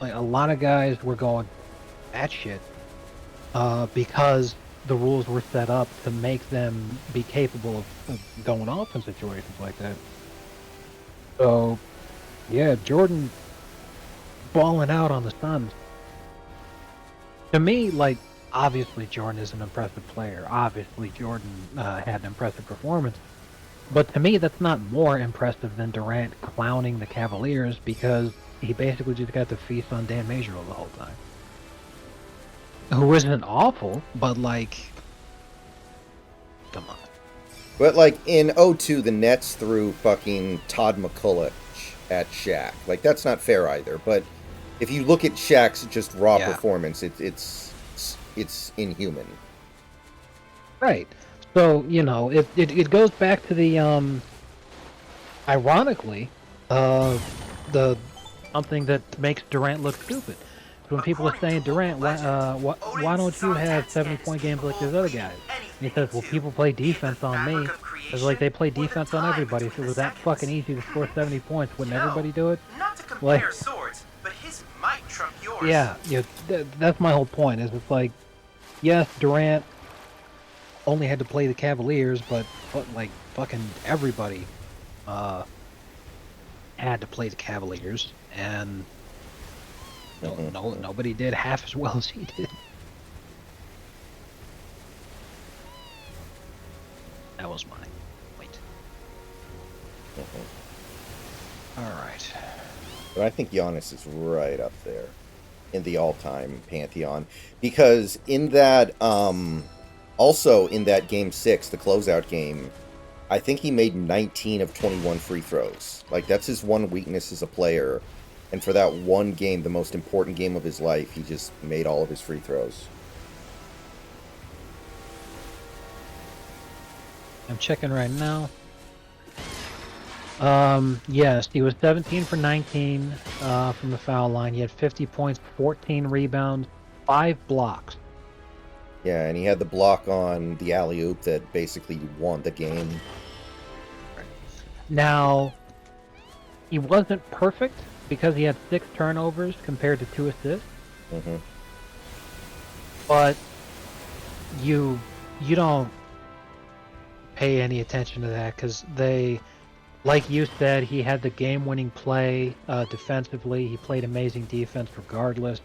like a lot of guys were going that shit because the rules were set up to make them be capable of going off in situations like that. So, yeah, Jordan balling out on the Suns. To me, like, obviously Jordan is an impressive player. Obviously Jordan had an impressive performance. But to me, that's not more impressive than Durant clowning the Cavaliers, because he basically just got to feast on Dan Major the whole time. who isn't awful, but like, come on. But like in '02, the Nets threw fucking Todd McCulloch at Shaq. Like that's not fair either. But if you look at Shaq's just raw performance, it's inhuman. Right. So it goes back to the ironically, the something that makes Durant look stupid. When people are saying, Durant, why don't you have 70-point games like those other guys? And he says, well, people play defense on me. It's like they play defense on everybody. If it was that fucking easy to score 70 points, wouldn't everybody do it? Not to compare swords, but his might trump yours. Yeah, that's my whole point. Is it's like, yes, Durant only had to play the Cavaliers, but like fucking everybody had to play the Cavaliers, and nobody did half as well as he did. That was my point. All right. But I think Giannis is right up there in the all-time pantheon, because in that also in that game 6, the closeout game, I think he made 19 of 21 free throws. Like that's his one weakness as a player, and for that one game, the most important game of his life, he just made all of his free throws. I'm checking right now. Yes, he was 17 for 19 from the foul line. He had 50 points, 14 rebounds, 5 blocks. Yeah, and he had the block on the alley-oop that basically won the game. Now, he wasn't perfect because he had 6 turnovers compared to 2 assists. Mm-hmm. But you don't pay any attention to that because they, like you said, he had the game-winning play defensively. He played amazing defense regardless.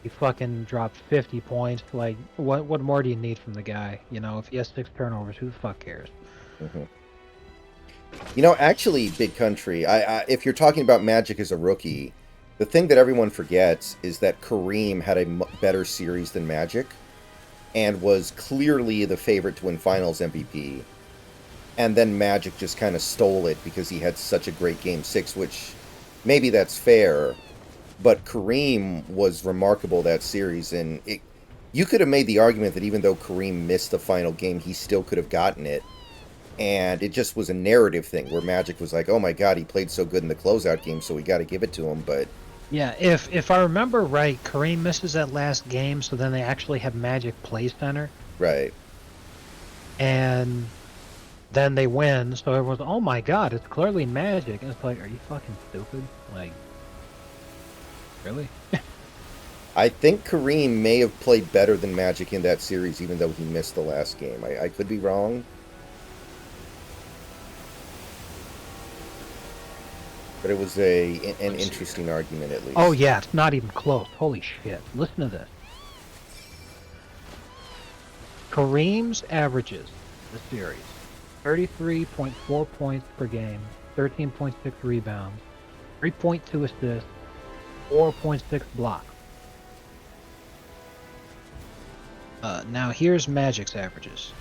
He fucking dropped 50 points. Like, what more do you need from the guy? If he has 6 turnovers, who the fuck cares? Mm-hmm. Actually, Big Country, if you're talking about Magic as a rookie, the thing that everyone forgets is that Kareem had a better series than Magic and was clearly the favorite to win Finals MVP. And then Magic just kind of stole it because he had such a great Game 6, which maybe that's fair, but Kareem was remarkable that series, and you could have made the argument that even though Kareem missed the final game, he still could have gotten it. And it just was a narrative thing where Magic was like, oh my god, he played so good in the closeout game, so we got to give it to him. But yeah, if I remember right, Kareem misses that last game, so then they actually have Magic play center. Right. And then they win, so everyone's, oh my god, it's clearly Magic. And it's like, are you fucking stupid? Like, really? I think Kareem may have played better than Magic in that series, even though he missed the last game. I could be wrong. But it was an interesting argument, at least. Oh yeah, it's not even close. Holy shit. Listen to this. Kareem's averages the series. 33.4 points per game, 13.6 rebounds, 3.2 assists, 4.6 blocks. Now here's Magic's averages.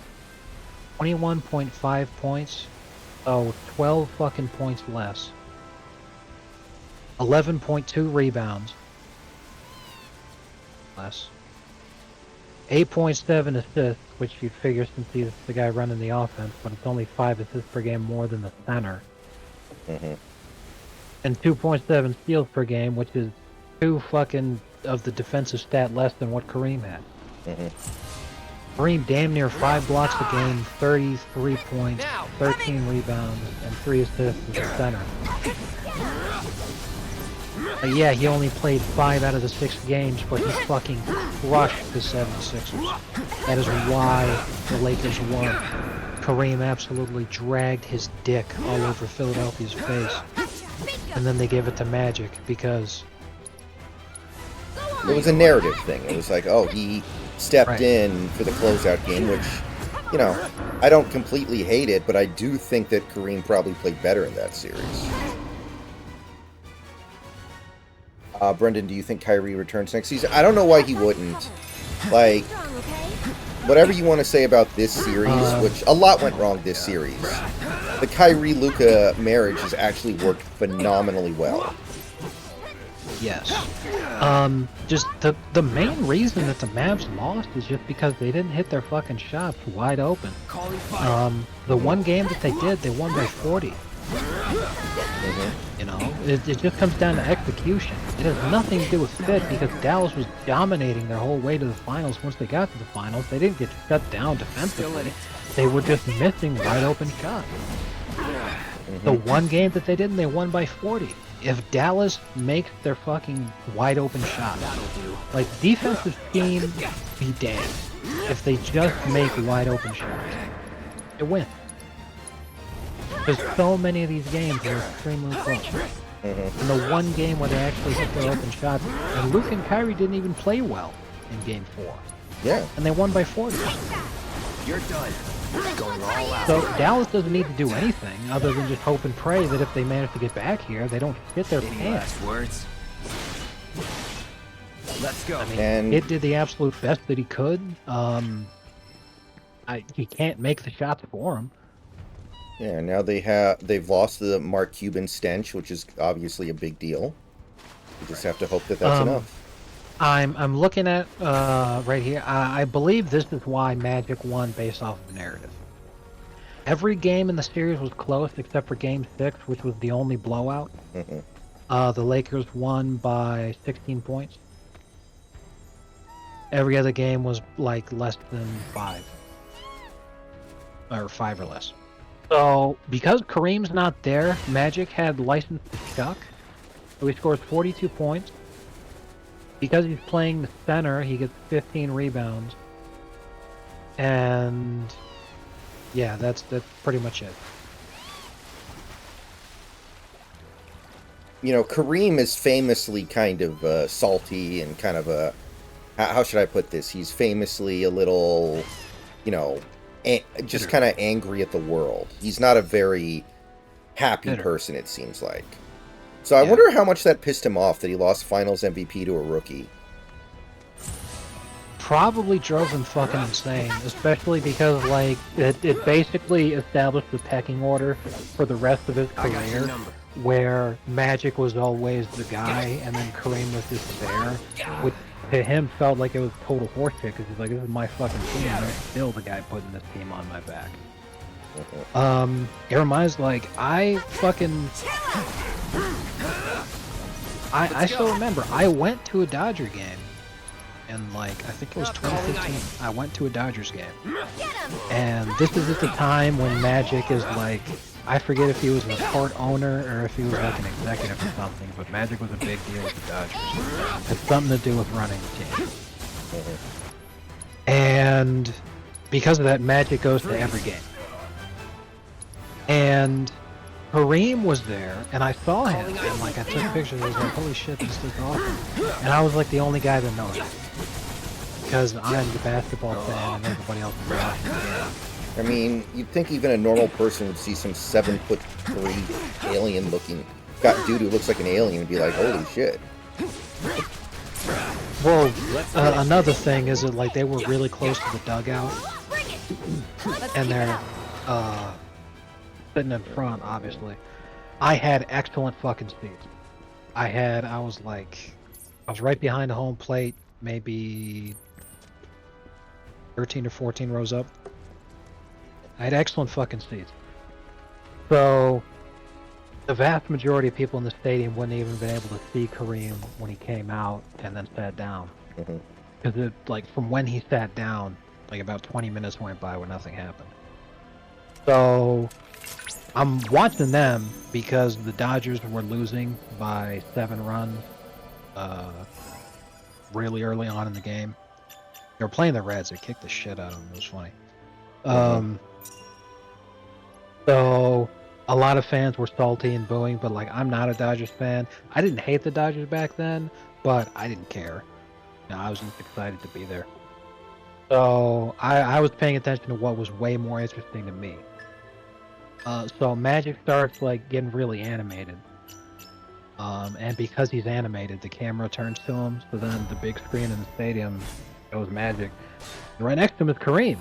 21.5 points, so 12 fucking points less. 11.2 rebounds, less. 8.7 assists, which you'd figure since he's the guy running the offense, but it's only 5 assists per game more than the center. Mm-hmm. And 2.7 steals per game, which is 2 fucking of the defensive stat less than what Kareem had. Mm-hmm. Kareem damn near 5 blocks a game, 33 points, 13 rebounds, and 3 assists as a center. Yeah, he only played 5 out of the 6 games, but he fucking crushed the 76ers. That is why the Lakers won. Kareem absolutely dragged his dick all over Philadelphia's face. And then they gave it to Magic because... It was a narrative thing. It was like, oh, he stepped in for the closeout game, which, I don't completely hate it, but I do think that Kareem probably played better in that series. Brendan, do you think Kyrie returns next season? I don't know why he wouldn't. Like, Strong, okay? whatever you want to say about this series, which a lot went wrong this series, the Kyrie-Luka marriage has actually worked phenomenally well. Yes. Just the main reason that the Mavs lost is just because they didn't hit their fucking shots wide open. The one game that they did, they won by 40. You know, it just comes down to execution. It has nothing to do with fit because Dallas was dominating their whole way to the finals. Once they got to the finals, they didn't get shut down defensively. They were just missing wide open shots. The one game that they didn't, they won by 40. If Dallas makes their fucking wide open shots, like defensive scheme, be damned. If they just make wide open shots, they win. There's so many of these games that are extremely close. And the one game where they actually hit their open shots, and Luke and Kyrie didn't even play well in Game 4. Yeah. And they won by 40. You're done. Going all out. So Dallas doesn't need to do anything other than just hope and pray that if they manage to get back here, they don't hit their Any pants. last words? Let's go. And It did the absolute best that he could. He can't make the shots for him. yeah, now they've lost the Mark Cuban stench, which is obviously a big deal. You just have to hope that that's enough. I'm looking at right here. I believe this is why Magic won based off of narrative. Every game in the series was close except for Game 6, which was the only blowout. The Lakers won by 16 points. Every other game was like less than 5. Or 5 or less. So, because Kareem's not there, Magic had license to chuck. So he scores 42 points. Because he's playing the center, he gets 15 rebounds. And yeah, that's pretty much it. You know, Kareem is famously kind of salty and kind of a... How should I put this? He's famously a little, you know, just kind of angry at the world. He's not a very happy person, it seems like. So I wonder how much that pissed him off that he lost Finals MVP to a rookie. Probably drove him fucking insane, especially because, like, it basically established the pecking order for the rest of his career, where Magic was always the guy, and then Kareem was just there, which to him felt like it was total horseshit, because he's like, this is my fucking team, and I'm still the guy putting this team on my back. It reminds, like, I still remember, I went to a Dodger game, and, like, I think it was 2015, I went to a Dodgers game, and this is at the time when Magic is, like, I forget if he was a part owner or if he was, like, an executive or something, but Magic was a big deal with the Dodgers. It's something to do with running the team. And because of that, Magic goes to every game. And Kareem was there, and I saw him, and, like, I took pictures, I was like, holy shit, this is awesome. And I was, like, the only guy that knows it. Because I'm the basketball fan, and everybody else is watching the game. I mean, you'd think even a normal person would see some 7'3" alien-looking dude who looks like an alien and be like, holy shit. Well, another thing is that, like, they were really close to the dugout, and they're sitting in front, obviously. I had excellent fucking seats. I was right behind the home plate, maybe 13 or 14 rows up. I had excellent fucking seats. So, the vast majority of people in the stadium wouldn't even been able to see Kareem when he came out and then sat down. Because from when he sat down, like, about 20 minutes went by when nothing happened. So, I'm watching them because the Dodgers were losing by 7 runs really early on in the game. They were playing the Reds. They kicked the shit out of them. It was funny. So a lot of fans were salty and booing, but, like, I'm not a Dodgers fan. I didn't hate the Dodgers back then, but I didn't care. You know, I was just excited to be there. So I was paying attention to what was way more interesting to me. So Magic starts, like, getting really animated. And because he's animated, the camera turns to him, so then the big screen in the stadium Goes Magic. And right next to him is Kareem.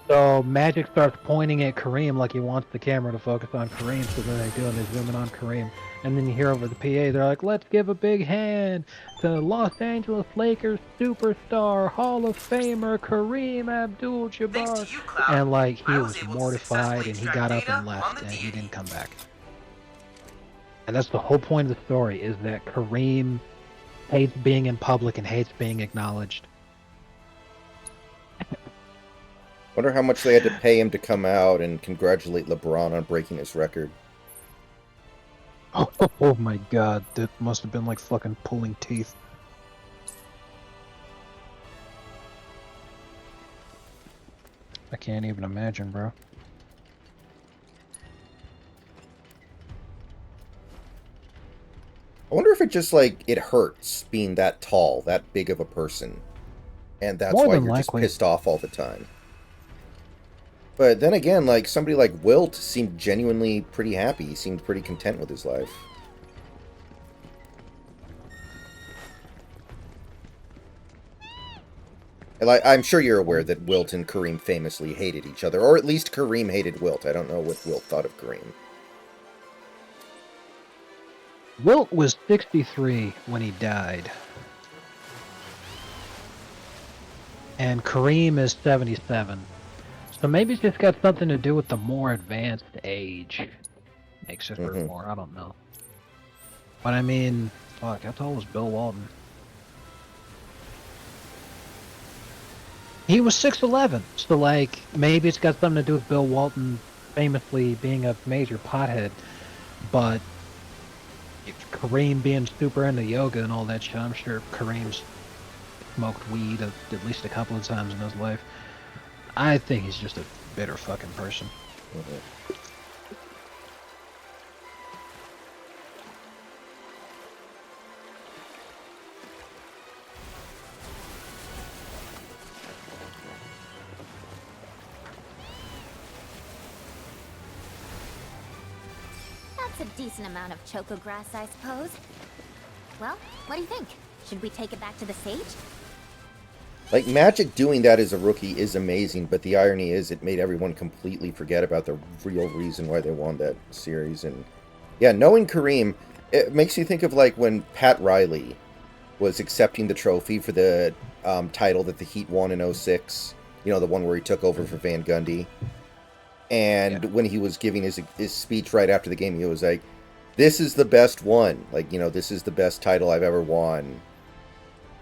So Magic starts pointing at Kareem like he wants the camera to focus on Kareem. So then they do, and they zoom in on Kareem. And then you hear over the PA, they're like, "Let's give a big hand to Los Angeles Lakers superstar, Hall of Famer Kareem Abdul-Jabbar." Thanks to you, Cloud, And like he I was was able to mortified, successfully and he extract got up data and on left, the and he deity. didn't come back. And that's the whole point of the story: is that Kareem hates being in public and hates being acknowledged. Wonder how much they had to pay him to come out and congratulate LeBron on breaking his record. Oh my god, that must have been like fucking pulling teeth. I can't even imagine, bro. I wonder if it just, like, it hurts being that tall, that big of a person. And that's More why than you're just likely. pissed off all the time. But then again, like, somebody like Wilt seemed genuinely pretty happy. He seemed pretty content with his life. And I'm sure you're aware that Wilt and Kareem famously hated each other. Or at least Kareem hated Wilt. I don't know what Wilt thought of Kareem. Wilt was 63 when he died. And Kareem is 77. So maybe it's just got something to do with the more advanced age. Makes it hurt more, I don't know. But I mean, fuck, how tall was Bill Walton? He was 6'11", so like, maybe it's got something to do with Bill Walton famously being a major pothead, but if Kareem being super into yoga and all that shit, I'm sure Kareem's smoked weed at least a couple of times in his life. I think he's just a bitter fucking person. That's a decent amount of choco grass, I suppose. Well, what do you think? Should we take it back to the sage? Like, Magic doing that as a rookie is amazing, but the irony is it made everyone completely forget about the real reason why they won that series. And yeah, knowing Kareem, it makes you think of like when Pat Riley was accepting the trophy for the title that the Heat won in 06. You know, the one where he took over for Van Gundy. And when he was giving his speech right after the game, he was like, "This is the best one. Like, you know, this is the best title I've ever won."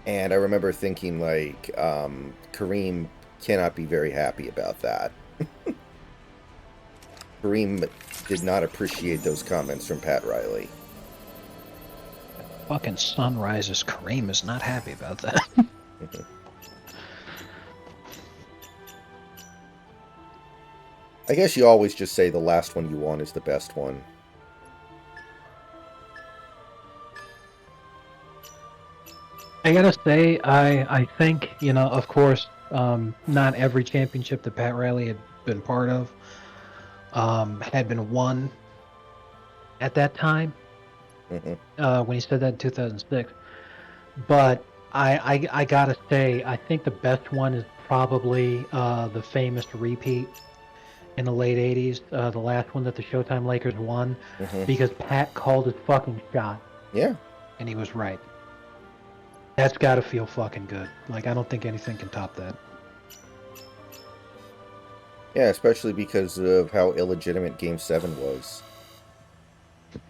And I remember thinking, like, Kareem cannot be very happy about that. Kareem did not appreciate those comments from Pat Riley. Fucking Sunrise's Kareem is not happy about that. I guess you always just say the last one you won is the best one. I gotta say, I think, you know, of course, not every championship that Pat Riley had been part of had been won at that time. When he said that in 2006. But I gotta say, I think the best one is probably the famous repeat in the late 80s, the last one that the Showtime Lakers won, because Pat called his fucking shot. Yeah. And he was right. That's gotta feel fucking good. Like, I don't think anything can top that. Yeah, especially because of how illegitimate Game 7 was.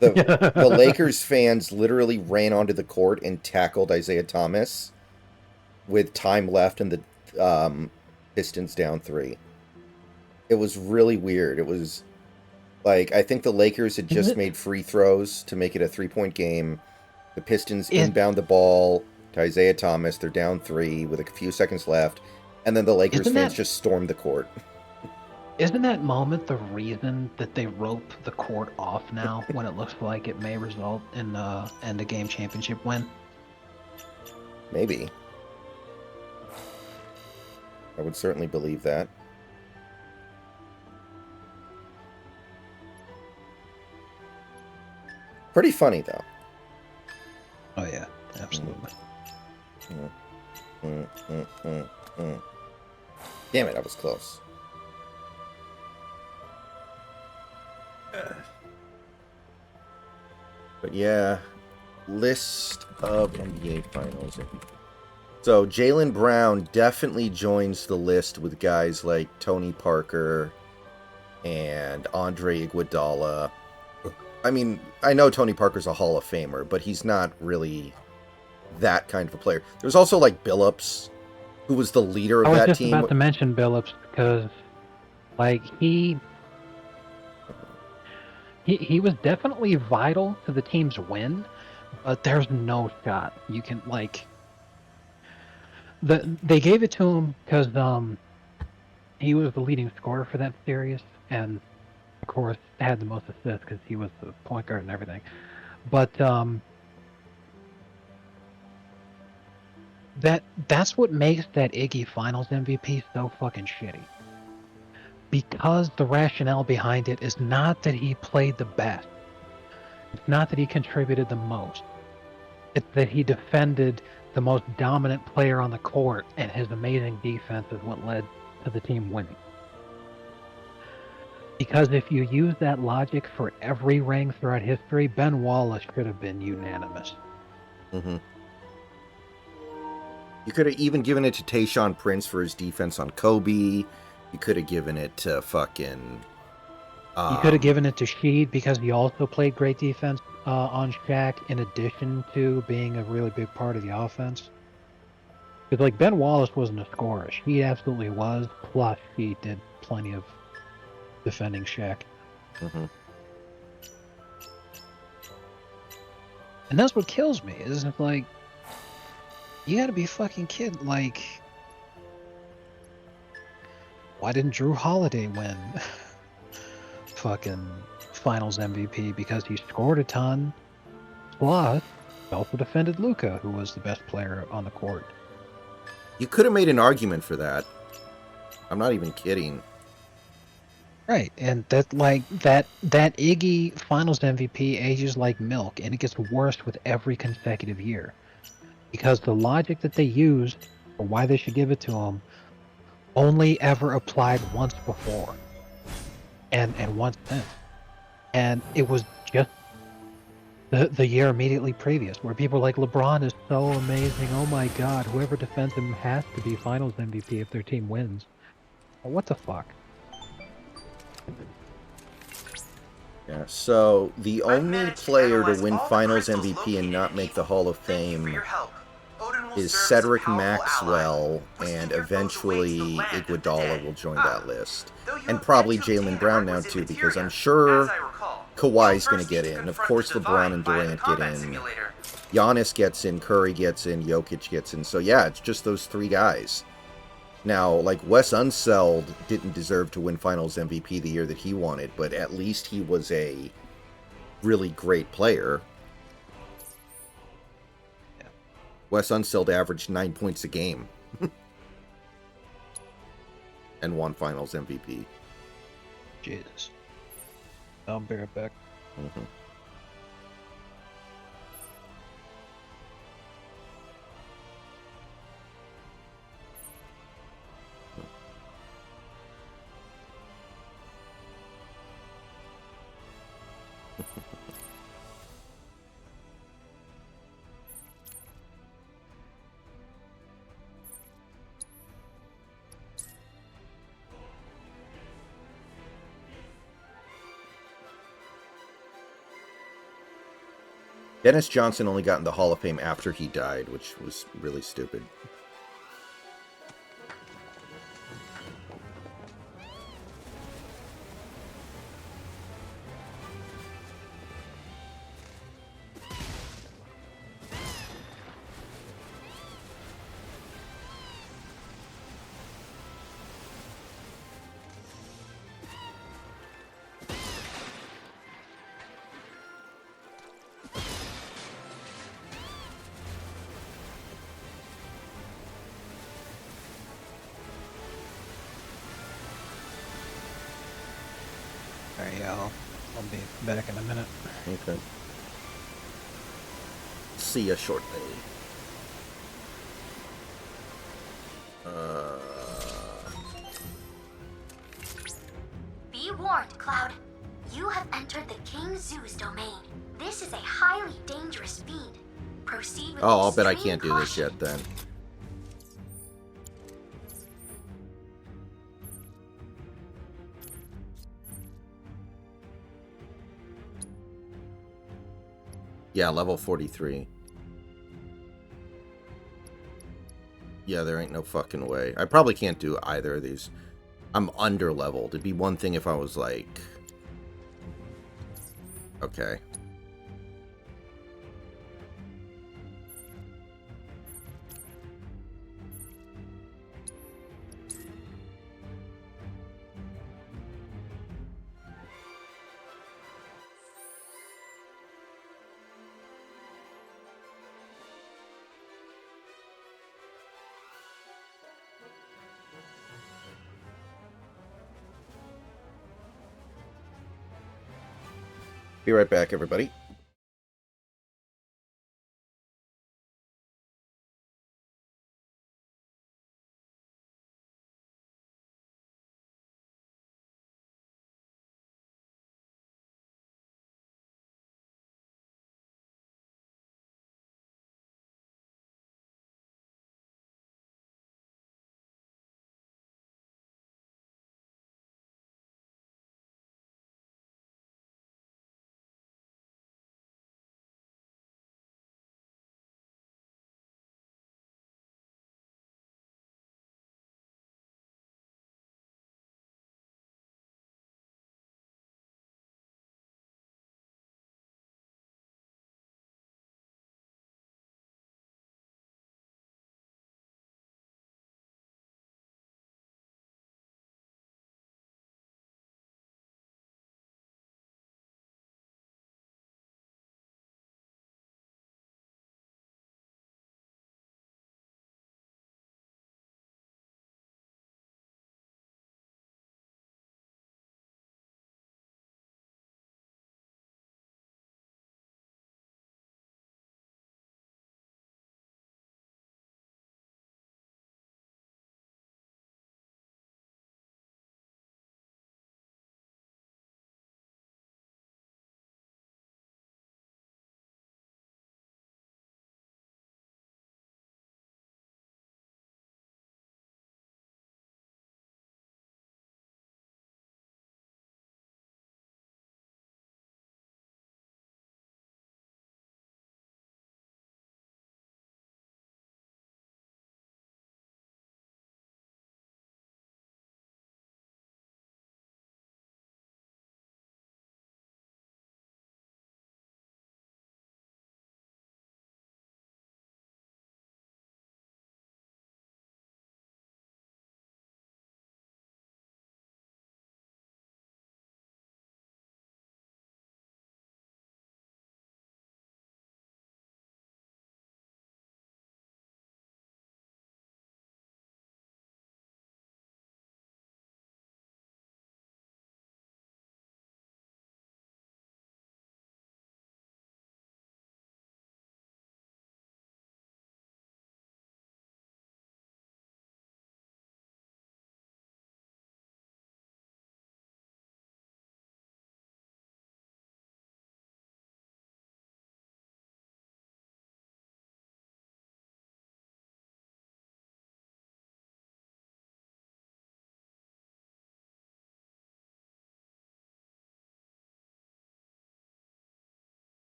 The Lakers fans literally ran onto the court and tackled Isaiah Thomas with time left and the Pistons down 3. It was really weird. It was like, I think the Lakers had just made free throws to make it a 3-point game. The Pistons inbound the ball to Isaiah Thomas. They're down 3 with a few seconds left. And then the Lakers fans just stormed the court. Isn't that moment the reason that they rope the court off now when it looks like it may result in a game championship win? Maybe. I would certainly believe that. Pretty funny, though. Oh, yeah. Absolutely. Yeah. Damn it, I was close. But yeah, list of NBA Finals MVP. So Jaylen Brown definitely joins the list with guys like Tony Parker and Andre Iguodala. I mean, I know Tony Parker's a Hall of Famer, but he's not really that kind of a player. There's also like Billups, who was the leader of I was that just team. about to mention Billups because, like, he was definitely vital to the team's win, but there's no shot you can like. They gave it to him because he was the leading scorer for that series, and of course had the most assists because he was the point guard and everything. But that's what makes that Iggy Finals MVP so fucking shitty. Because the rationale behind it is not that he played the best. It's not that he contributed the most. It's that he defended the most dominant player on the court, and his amazing defense is what led to the team winning. Because if you use that logic for every ring throughout history, Ben Wallace should have been unanimous. Mm-hmm. You could have even given it to Tayshaun Prince for his defense on Kobe. You could have given it to fucking... You could have given it to Sheed because he also played great defense on Shaq in addition to being a really big part of the offense. Because like Ben Wallace wasn't a scorer. Sheed absolutely was. Plus he did plenty of defending Shaq. Mm-hmm. And that's what kills me. Is it like you gotta be fucking kidding. Like, why didn't Drew Holiday win fucking Finals MVP? Because he scored a ton. Plus, he also defended Luka, who was the best player on the court. You could have made an argument for that. I'm not even kidding. Right, and that Iggy Finals MVP ages like milk, and it gets worse with every consecutive year. Because the logic that they used for why they should give it to him only ever applied once before. And once since. And it was just the year immediately previous, where people like LeBron is so amazing. Oh my god, whoever defends him has to be Finals MVP if their team wins. What the fuck? Yeah, so the only player to win Finals MVP and not make the Hall of Fame is Cedric Maxwell, and eventually Iguodala will join that list. And probably Jaylen Brown now too, because I'm sure Kawhi's going to get in. Of course LeBron and Durant get in. Giannis gets in, Curry gets in, Jokic gets in. So yeah, it's just those three guys. Now, like, Wes Unseld didn't deserve to win Finals MVP the year that he won it, but at least he was a really great player. Yeah. Wes Unseld averaged 9 points a game and won Finals MVP. Jesus. I'll be right back. Mm-hmm. Dennis Johnson only got in the Hall of Fame after he died, which was really stupid. Alright, yeah, I'll be back in a minute. Okay. See ya shortly. Cloud. You have entered the King Zoo's domain. This is a highly dangerous feat. Proceed with Oh, I'll bet I extreme can't do this caution. yet then. Yeah, level 43. Yeah, there ain't no fucking way. I probably can't do either of these. I'm under leveled. It'd be one thing if I was like... Okay. Be right back, everybody.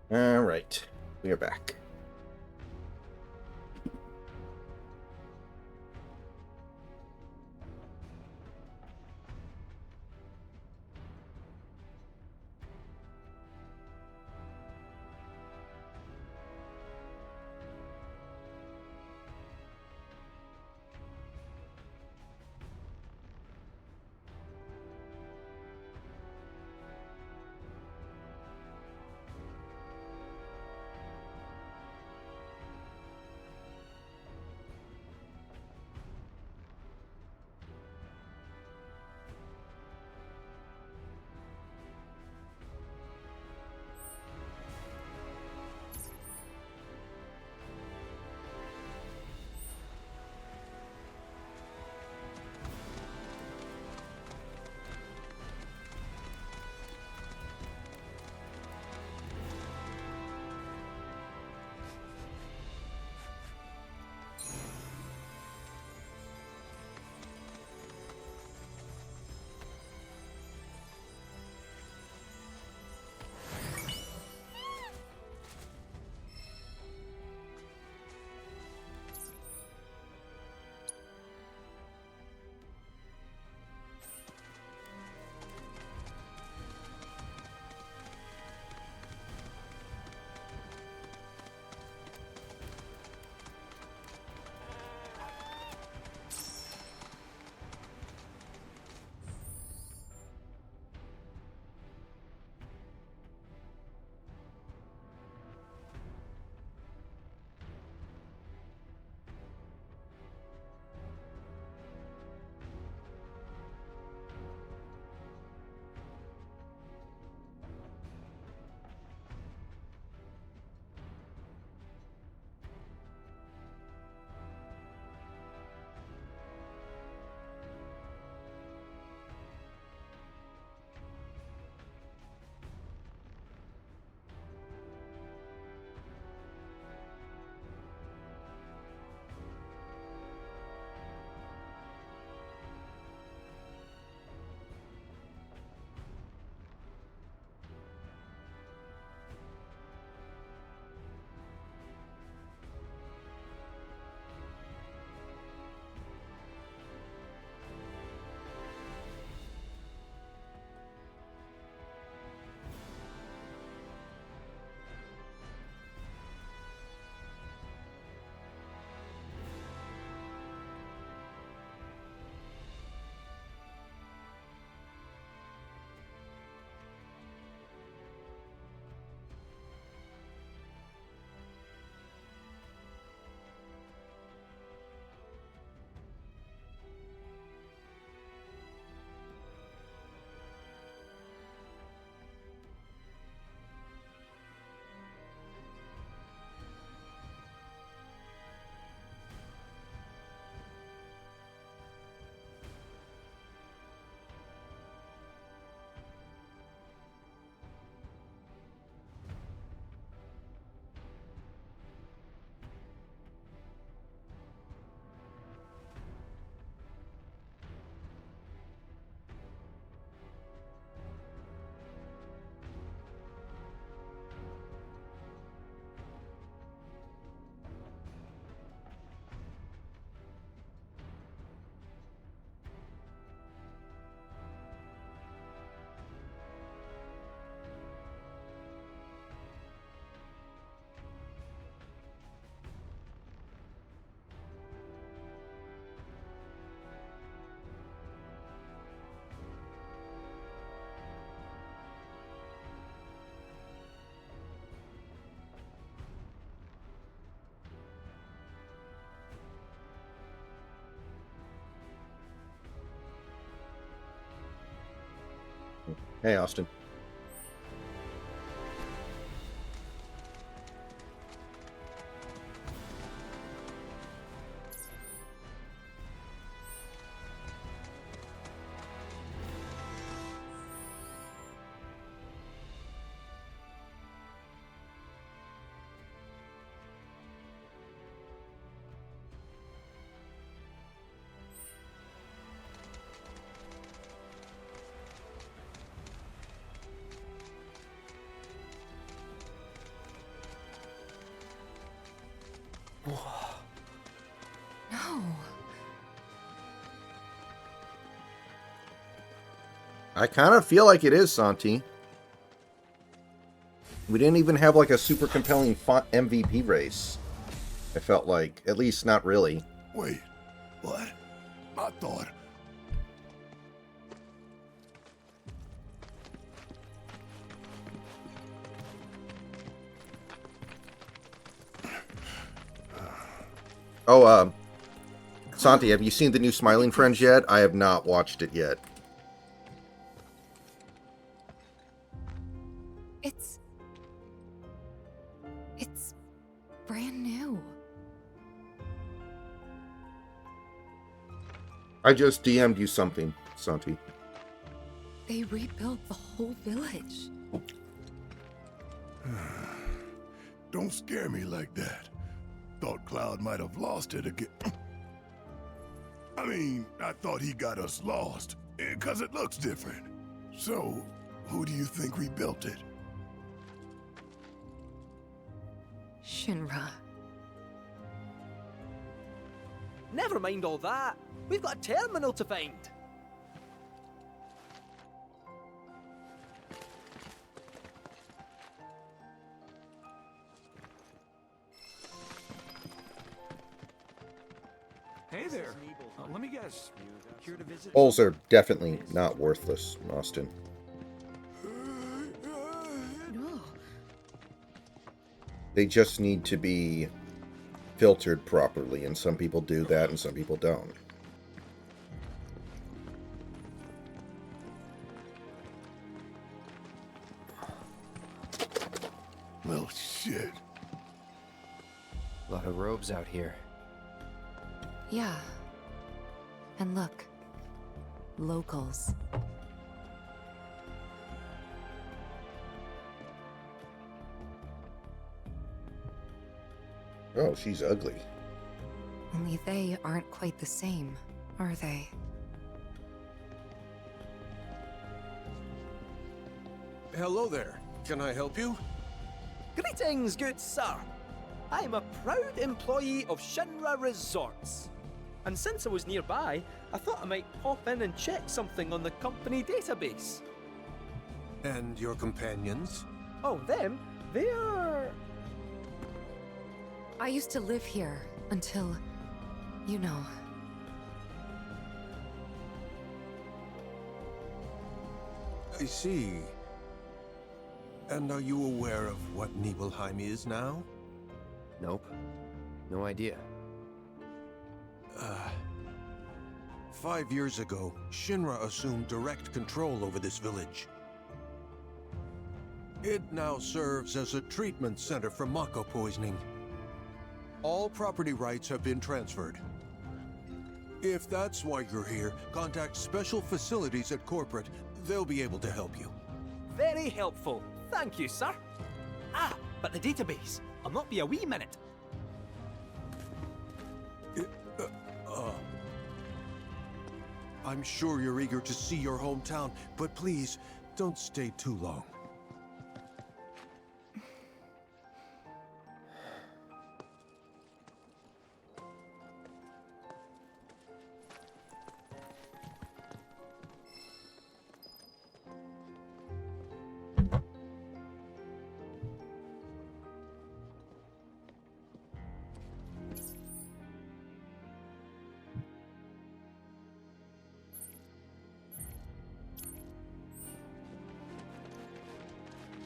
All right. We are back. Hey, Austin. No. I kind of feel like it is, Santi. We didn't even have like a super compelling MVP race. I felt like, at least not really. Wait, what? I thought... Oh, Santi, have you seen the new Smiling Friends yet? I have not watched it yet. It's brand new. I just DM'd you something, Santi. They rebuilt the whole village. Don't scare me like that. Thought Cloud might have lost it again. I mean, I thought he got us lost, because it looks different. So, who do you think rebuilt it? Shinra. Never mind all that. We've got a terminal to find. Hey there. Let me guess. Here to visit? Bowls are definitely not worthless, Austin. No. They just need to be filtered properly, and some people do that and some people don't. Well, shit. A lot of robes out here. Yeah. And look. Locals. Oh, she's ugly. Only they aren't quite the same, are they? Hello there. Can I help you? Greetings, good sir. I am a proud employee of Shinra Resorts. And since I was nearby, I thought I might pop in and check something on the company database. And your companions? Oh, them? They're... I used to live here until, you know. I see. And are you aware of what Nibelheim is now? Nope. No idea. 5 years ago, Shinra assumed direct control over this village. It now serves as a treatment center for Mako poisoning. All property rights have been transferred. If that's why you're here, contact Special Facilities at Corporate. They'll be able to help you. very helpful. Thank you, sir. Ah, but the database. I'll not be a wee minute. I'm sure you're eager to see your hometown, but please, don't stay too long.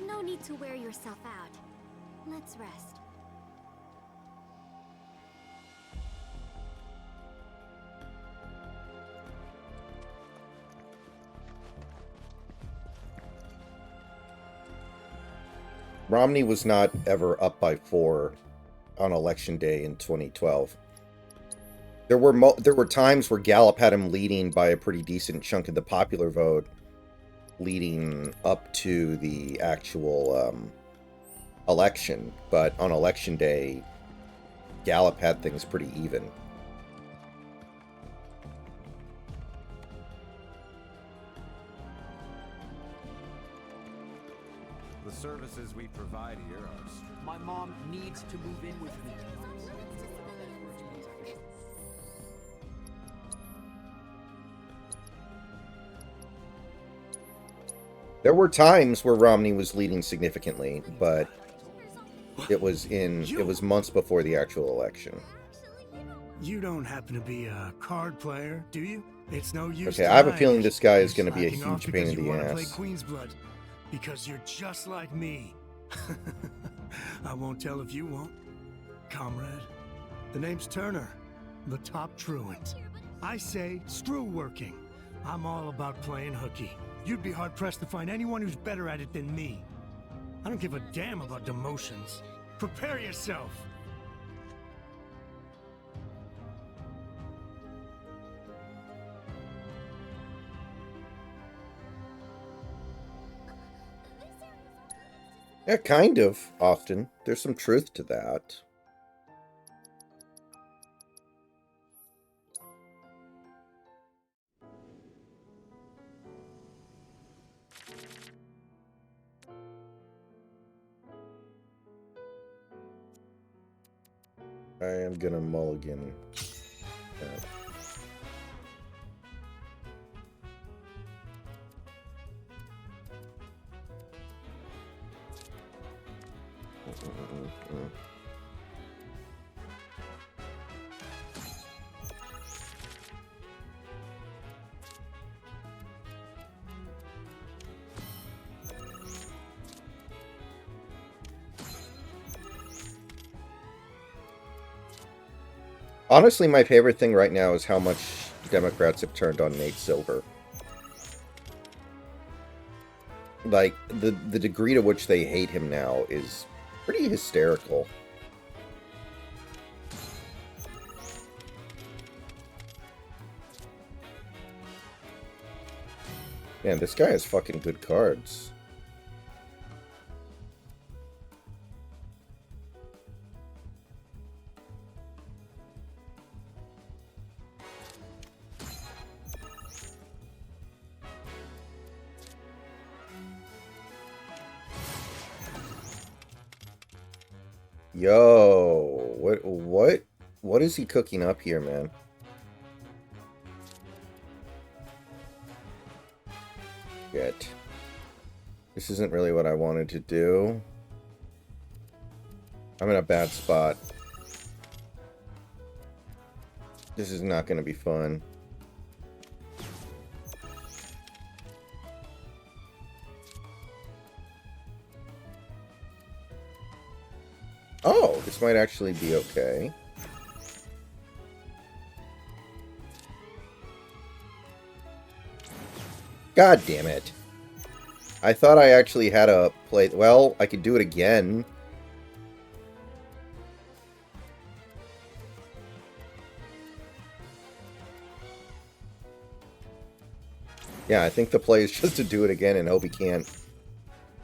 No need to wear yourself out. Let's rest. Romney was not ever up by 4 on election day in 2012. There were times where Gallup had him leading by a pretty decent chunk of the popular vote leading up to the actual election, but on election day, Gallup had things pretty even. The services we provide here are... My mom needs to move in with me. There were times where Romney was leading significantly, but it was months before the actual election. You don't happen to be a card player, do you? It's no use. Okay, I have a feeling this guy is going to be a huge pain in the ass. Play Queen's Blood because you're just like me. I won't tell if you won't, comrade. The name's Turner, the top truant. I say screw working. I'm all about playing hooky. You'd be hard-pressed to find anyone who's better at it than me. I don't give a damn about demotions. Prepare yourself. Yeah, kind of, Austin. There's some truth to that. I am gonna mulligan that. Honestly, my favorite thing right now is how much Democrats have turned on Nate Silver. Like, the degree to which they hate him now is pretty hysterical. Man, this guy has fucking good cards. Yo, what is he cooking up here, man? Shit. This isn't really what I wanted to do. I'm in a bad spot. This is not going to be fun. Oh, this might actually be okay. God damn it. I thought I actually had a play. Well, I could do it again. Yeah, I think the play is just to do it again and hope he can't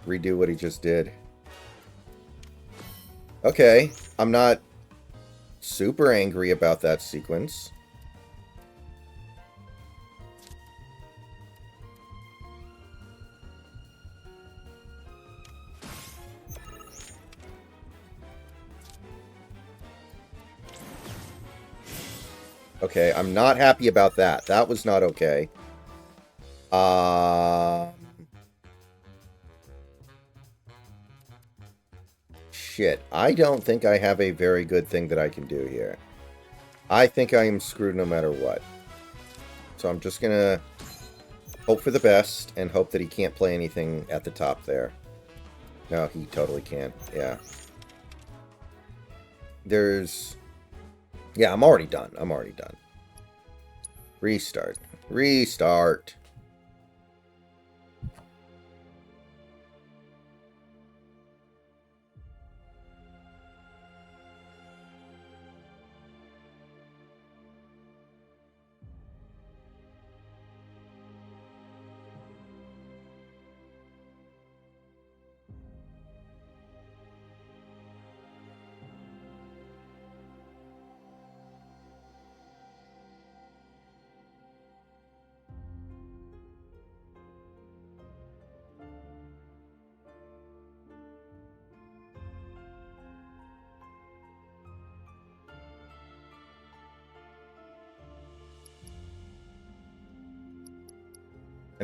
redo what he just did. Okay, I'm not super angry about that sequence. Okay, I'm not happy about that. That was not okay. Shit, I don't think I have a very good thing that I can do here. I think I am screwed no matter what. So I'm just gonna hope for the best and hope that he can't play anything at the top there. No, he totally can't. Yeah. Yeah, I'm already done. I'm already done. Restart. Restart.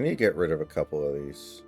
need to get rid of a couple of these.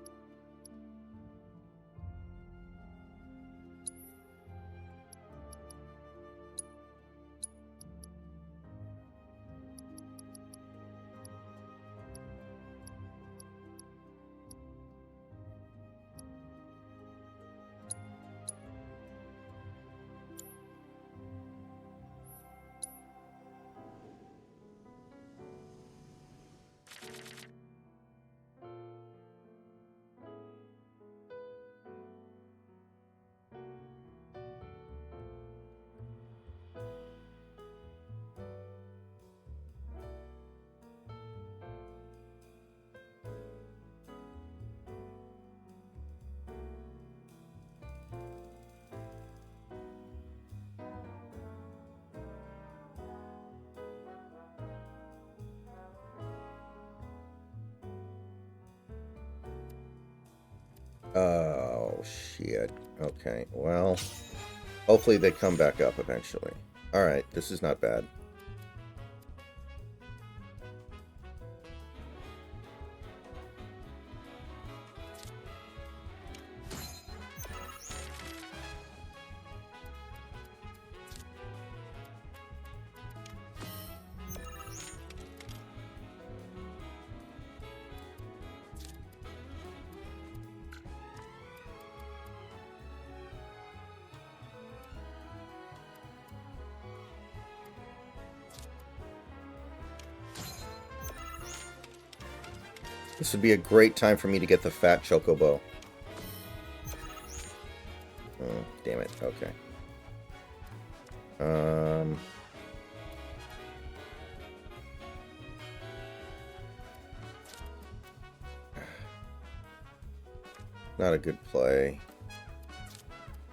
Oh, shit. Okay, well, hopefully they come back up eventually. Alright, this is not bad. This would be a great time for me to get the fat chocobo. Oh, damn it. Okay. Not a good play.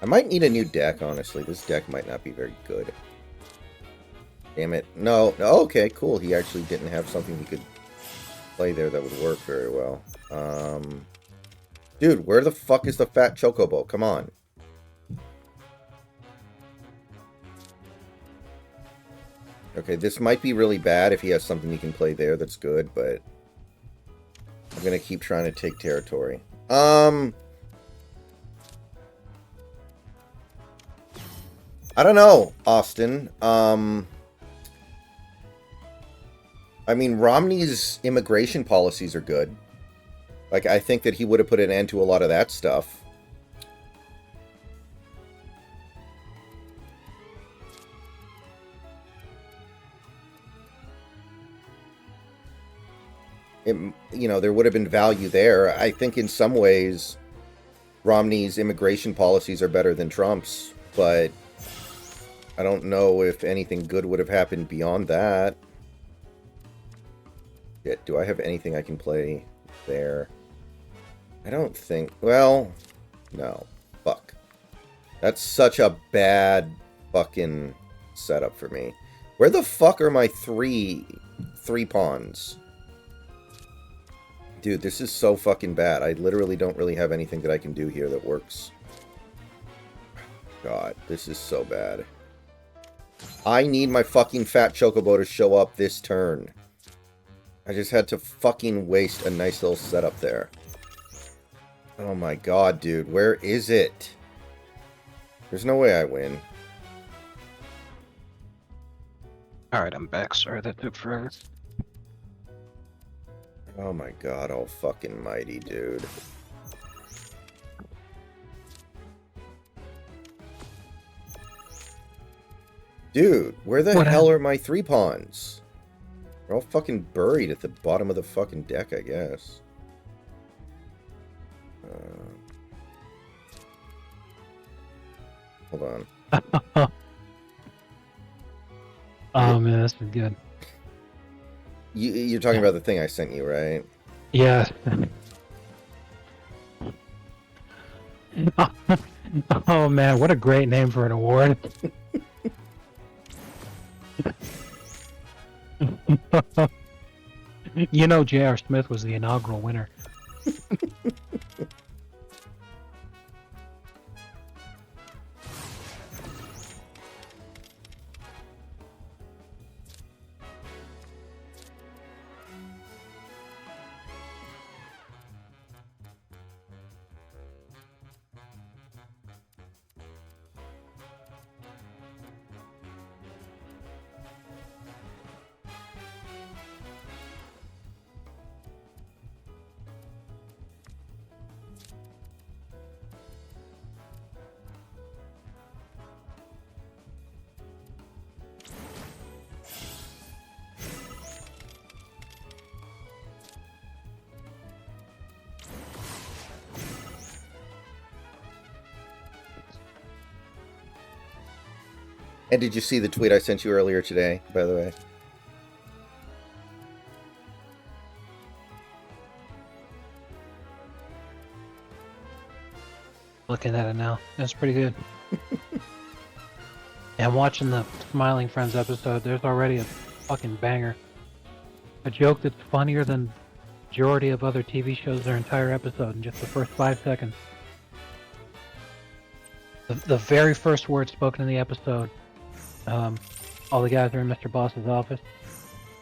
I might need a new deck, honestly. This deck might not be very good. Damn it. No. Okay, cool. He actually didn't have something he could play there that would work very well. Dude, where the fuck is the fat chocobo? Come on. Okay, this might be really bad if he has something he can play there that's good, but I'm gonna keep trying to take territory. I don't know, Austin. I mean, Romney's immigration policies are good. Like, I think that he would have put an end to a lot of that stuff. You know, there would have been value there. I think in some ways, Romney's immigration policies are better than Trump's, but I don't know if anything good would have happened beyond that. Yeah, do I have anything I can play there? I don't think... Well, no. Fuck. That's such a bad fucking setup for me. Where the fuck are my three pawns? Dude, this is so fucking bad. I literally don't really have anything that I can do here that works. God, this is so bad. I need my fucking fat chocobo to show up this turn. I just had to fucking waste a nice little setup there. Oh my god, dude. Where is it? There's no way I win. Alright, I'm back. Sorry that took forever. Oh my god, all fucking mighty, dude. Dude, where the hell are my 3 pawns? They're all fucking buried at the bottom of the fucking deck, I guess. Hold on. Oh man, this is good. You're talking about the thing I sent you, right? Yeah. Oh man, what a great name for an award. You know, J.R. Smith was the inaugural winner. And did you see the tweet I sent you earlier today, by the way? Looking at it now. That's pretty good. Yeah, I'm watching the Smiling Friends episode. There's already a fucking banger. A joke that's funnier than majority of other TV shows their entire episode in just the first 5 seconds. The very first word spoken in the episode, all the guys are in Mr. Boss's office.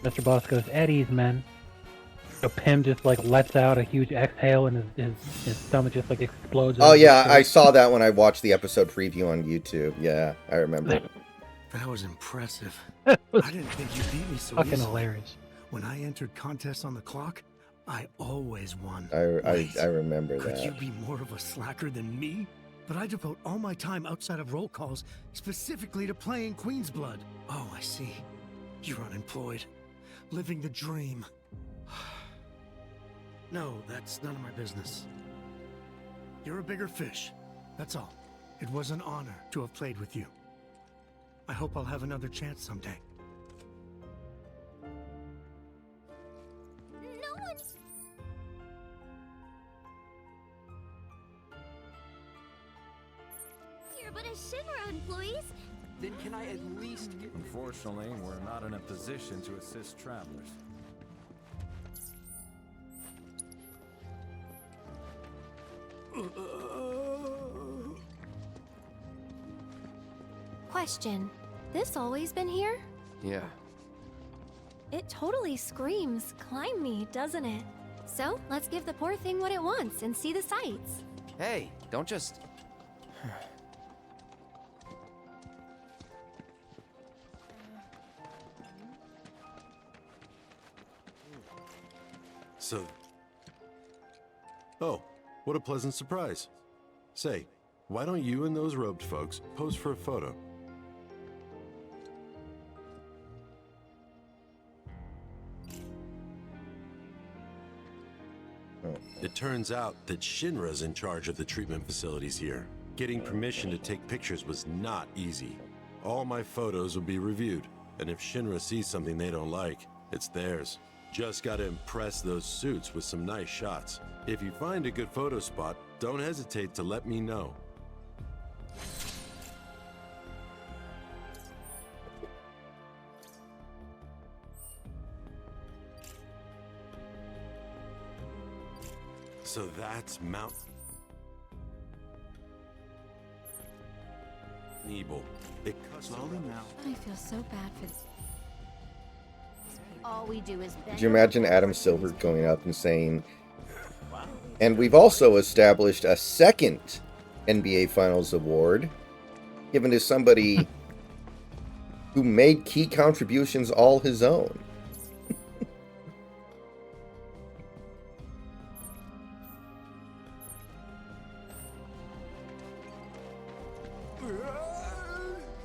Mr. Boss goes, "At ease, men." So Pym just like lets out a huge exhale and his stomach just like explodes. Oh yeah, I saw that when I watched the episode preview on YouTube. Yeah, I remember. That was impressive. I didn't think you beat me so fucking easily. hilarious. When I entered contests on the clock, I always won. I remember Could that. you be more of a slacker than me? But I devote all my time outside of roll calls specifically to playing Queen's Blood. Oh, I see. You're unemployed. Living the dream. No, that's none of my business. You're a bigger fish. That's all. It was an honor to have played with you. I hope I'll have another chance someday. No one... You're but a Shinra employees. Then can I at least get... Unfortunately, we're not in a position to assist travelers. Question. This always been here? Yeah. It totally screams, climb me, doesn't it? So, let's give the poor thing what it wants and see the sights. Hey, don't just... So... Oh, what a pleasant surprise. Say, why don't you and those robed folks pose for a photo? It turns out that Shinra's in charge of the treatment facilities here. Getting permission to take pictures was not easy. All my photos will be reviewed, and if Shinra sees something they don't like, it's theirs. Just gotta impress those suits with some nice shots. If you find a good photo spot, don't hesitate to let me know. So that's Mount Nebel. It cuts slowly now. I feel so bad for this. All we do is beg. Could you imagine Adam Silver going up and saying, "And we've also established a second NBA Finals award given to somebody who made key contributions all his own."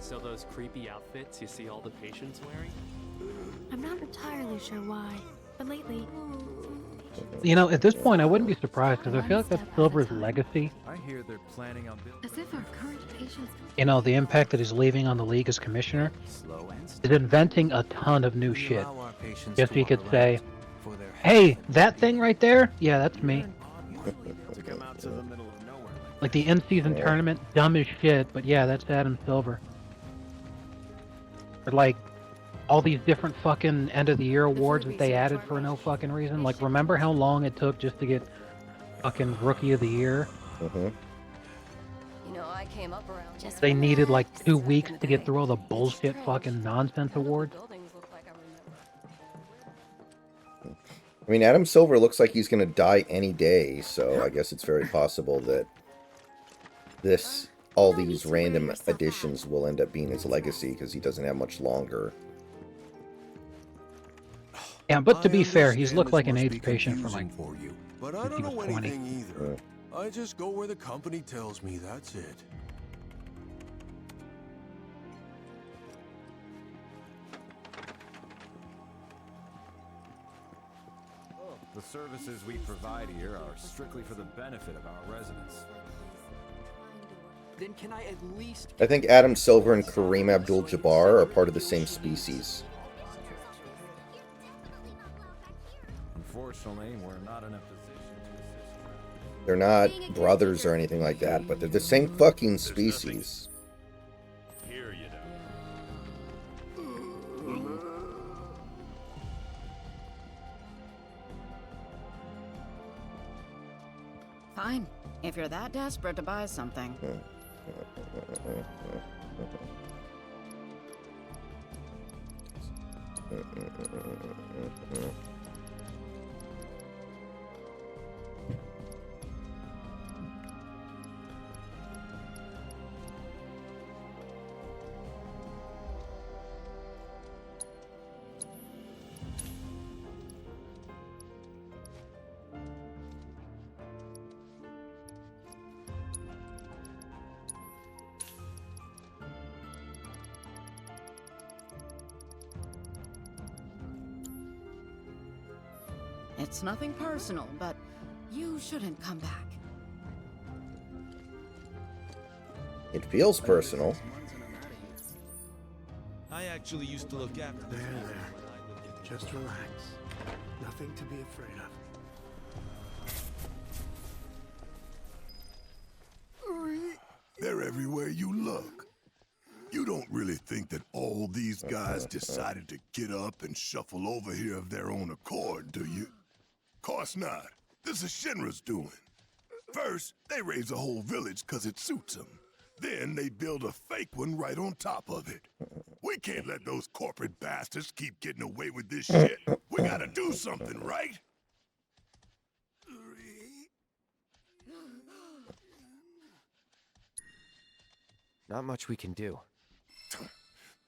So those creepy outfits you see all the patients wearing? I'm not entirely sure why, but lately... You know, at this point, I wouldn't be surprised because I feel like that's Silver's legacy. I hear they're planning on building... As if our current patients... You know, the impact that he's leaving on the league as commissioner is inventing a ton of new shit. Just so he could say, "Hey, that thing right there? Yeah, that's me." Like the in-season tournament, dumb as shit, but yeah, that's Adam Silver. Or like all these different fucking end-of-the-year awards that they added for no fucking reason. Like, remember how long it took just to get fucking Rookie of the Year? You know, I came up around just They needed like 2 weeks to get through all the bullshit fucking nonsense awards. I mean, Adam Silver looks like he's going to die any day, so I guess it's very possible that all these random additions will end up being his legacy because he doesn't have much longer. Yeah, but to be fair, he's looked like an AIDS patient for like for you, but I since he don't know was 20. anything either. I just go where the company tells me, that's it. The services we provide here are strictly for the benefit of our residents. Then can I at least... I think Adam Silver and Kareem Abdul-Jabbar are part of the same species. Unfortunately, we're not in a position to assist. They're not brothers or anything like that, but they're the same fucking species. Here you Fine. If you're that desperate to buy something. It's nothing personal, but you shouldn't come back. It feels personal. I actually used to look after them. There. Just relax. Nothing to be afraid of. They're everywhere you look. You don't really think that all these guys decided to get up and shuffle over here of their own accord, do you? Course not. This is Shinra's doing. First, they raise a whole village because it suits them. Then they build a fake one right on top of it. We can't let those corporate bastards keep getting away with this shit. We gotta do something, right? Not much we can do.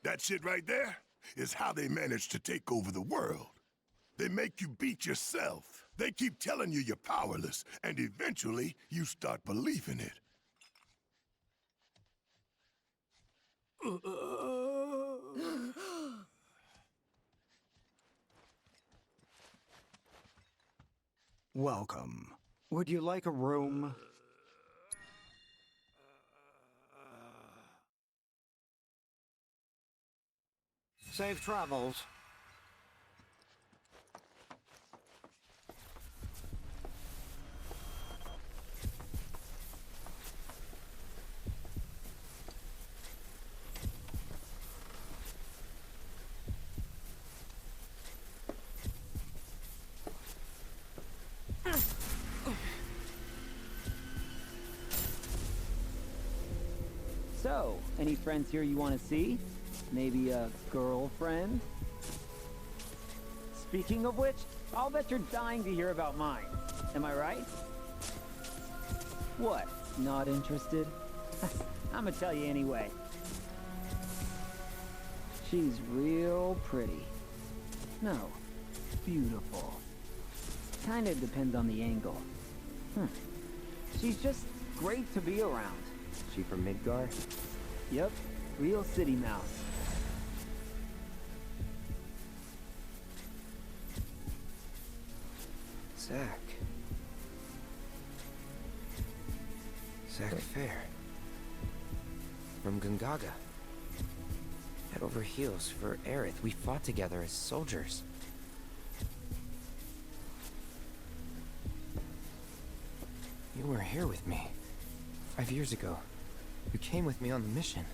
That shit right there is how they manage to take over the world. They make you beat yourself. They keep telling you you're powerless, and eventually you start believing it. Welcome. Would you like a room? Safe travels. So, any friends here you want to see? Maybe a girlfriend? Speaking of which, I'll bet you're dying to hear about mine. Am I right? What? Not interested? I'ma tell you anyway. She's real pretty. No, beautiful. Kinda depends on the angle. She's just great to be around. She from Midgar? Yep, real city mouse. Zack. Zack Fair. From Gungaga. Head over heels for Aerith. We fought together as soldiers. You were here with me. 5 years ago. You came with me on the mission.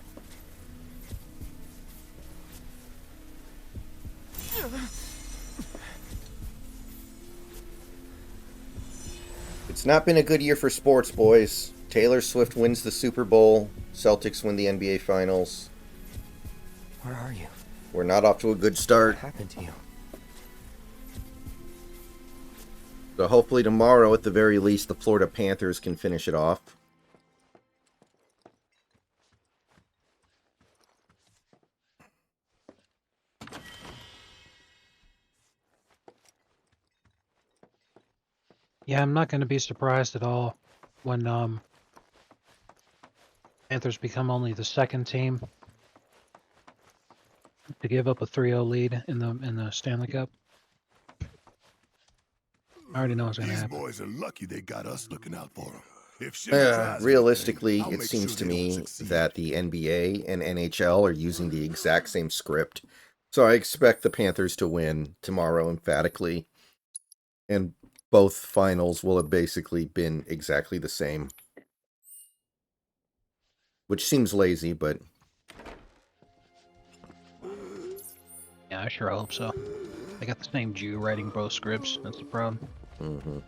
It's not been a good year for sports, boys. Taylor Swift wins the Super Bowl. Celtics win the NBA Finals. Where are you? We're not off to a good start. What happened to you? So hopefully tomorrow, at the very least, the Florida Panthers can finish it off. Yeah, I'm not going to be surprised at all when Panthers become only the second team to give up a 3-0 lead in the Stanley Cup. I already know what's going to happen. These boys are lucky they got us looking out for them. If Shinra tries Realistically, anything, I'll it make seems sure to they don't me succeed. that the NBA and NHL are using the exact same script. So I expect the Panthers to win tomorrow emphatically. And both finals will have basically been exactly the same. Which seems lazy, but... Yeah, I sure hope so. They got the same Jew writing both scripts. That's the problem. Mm-hmm.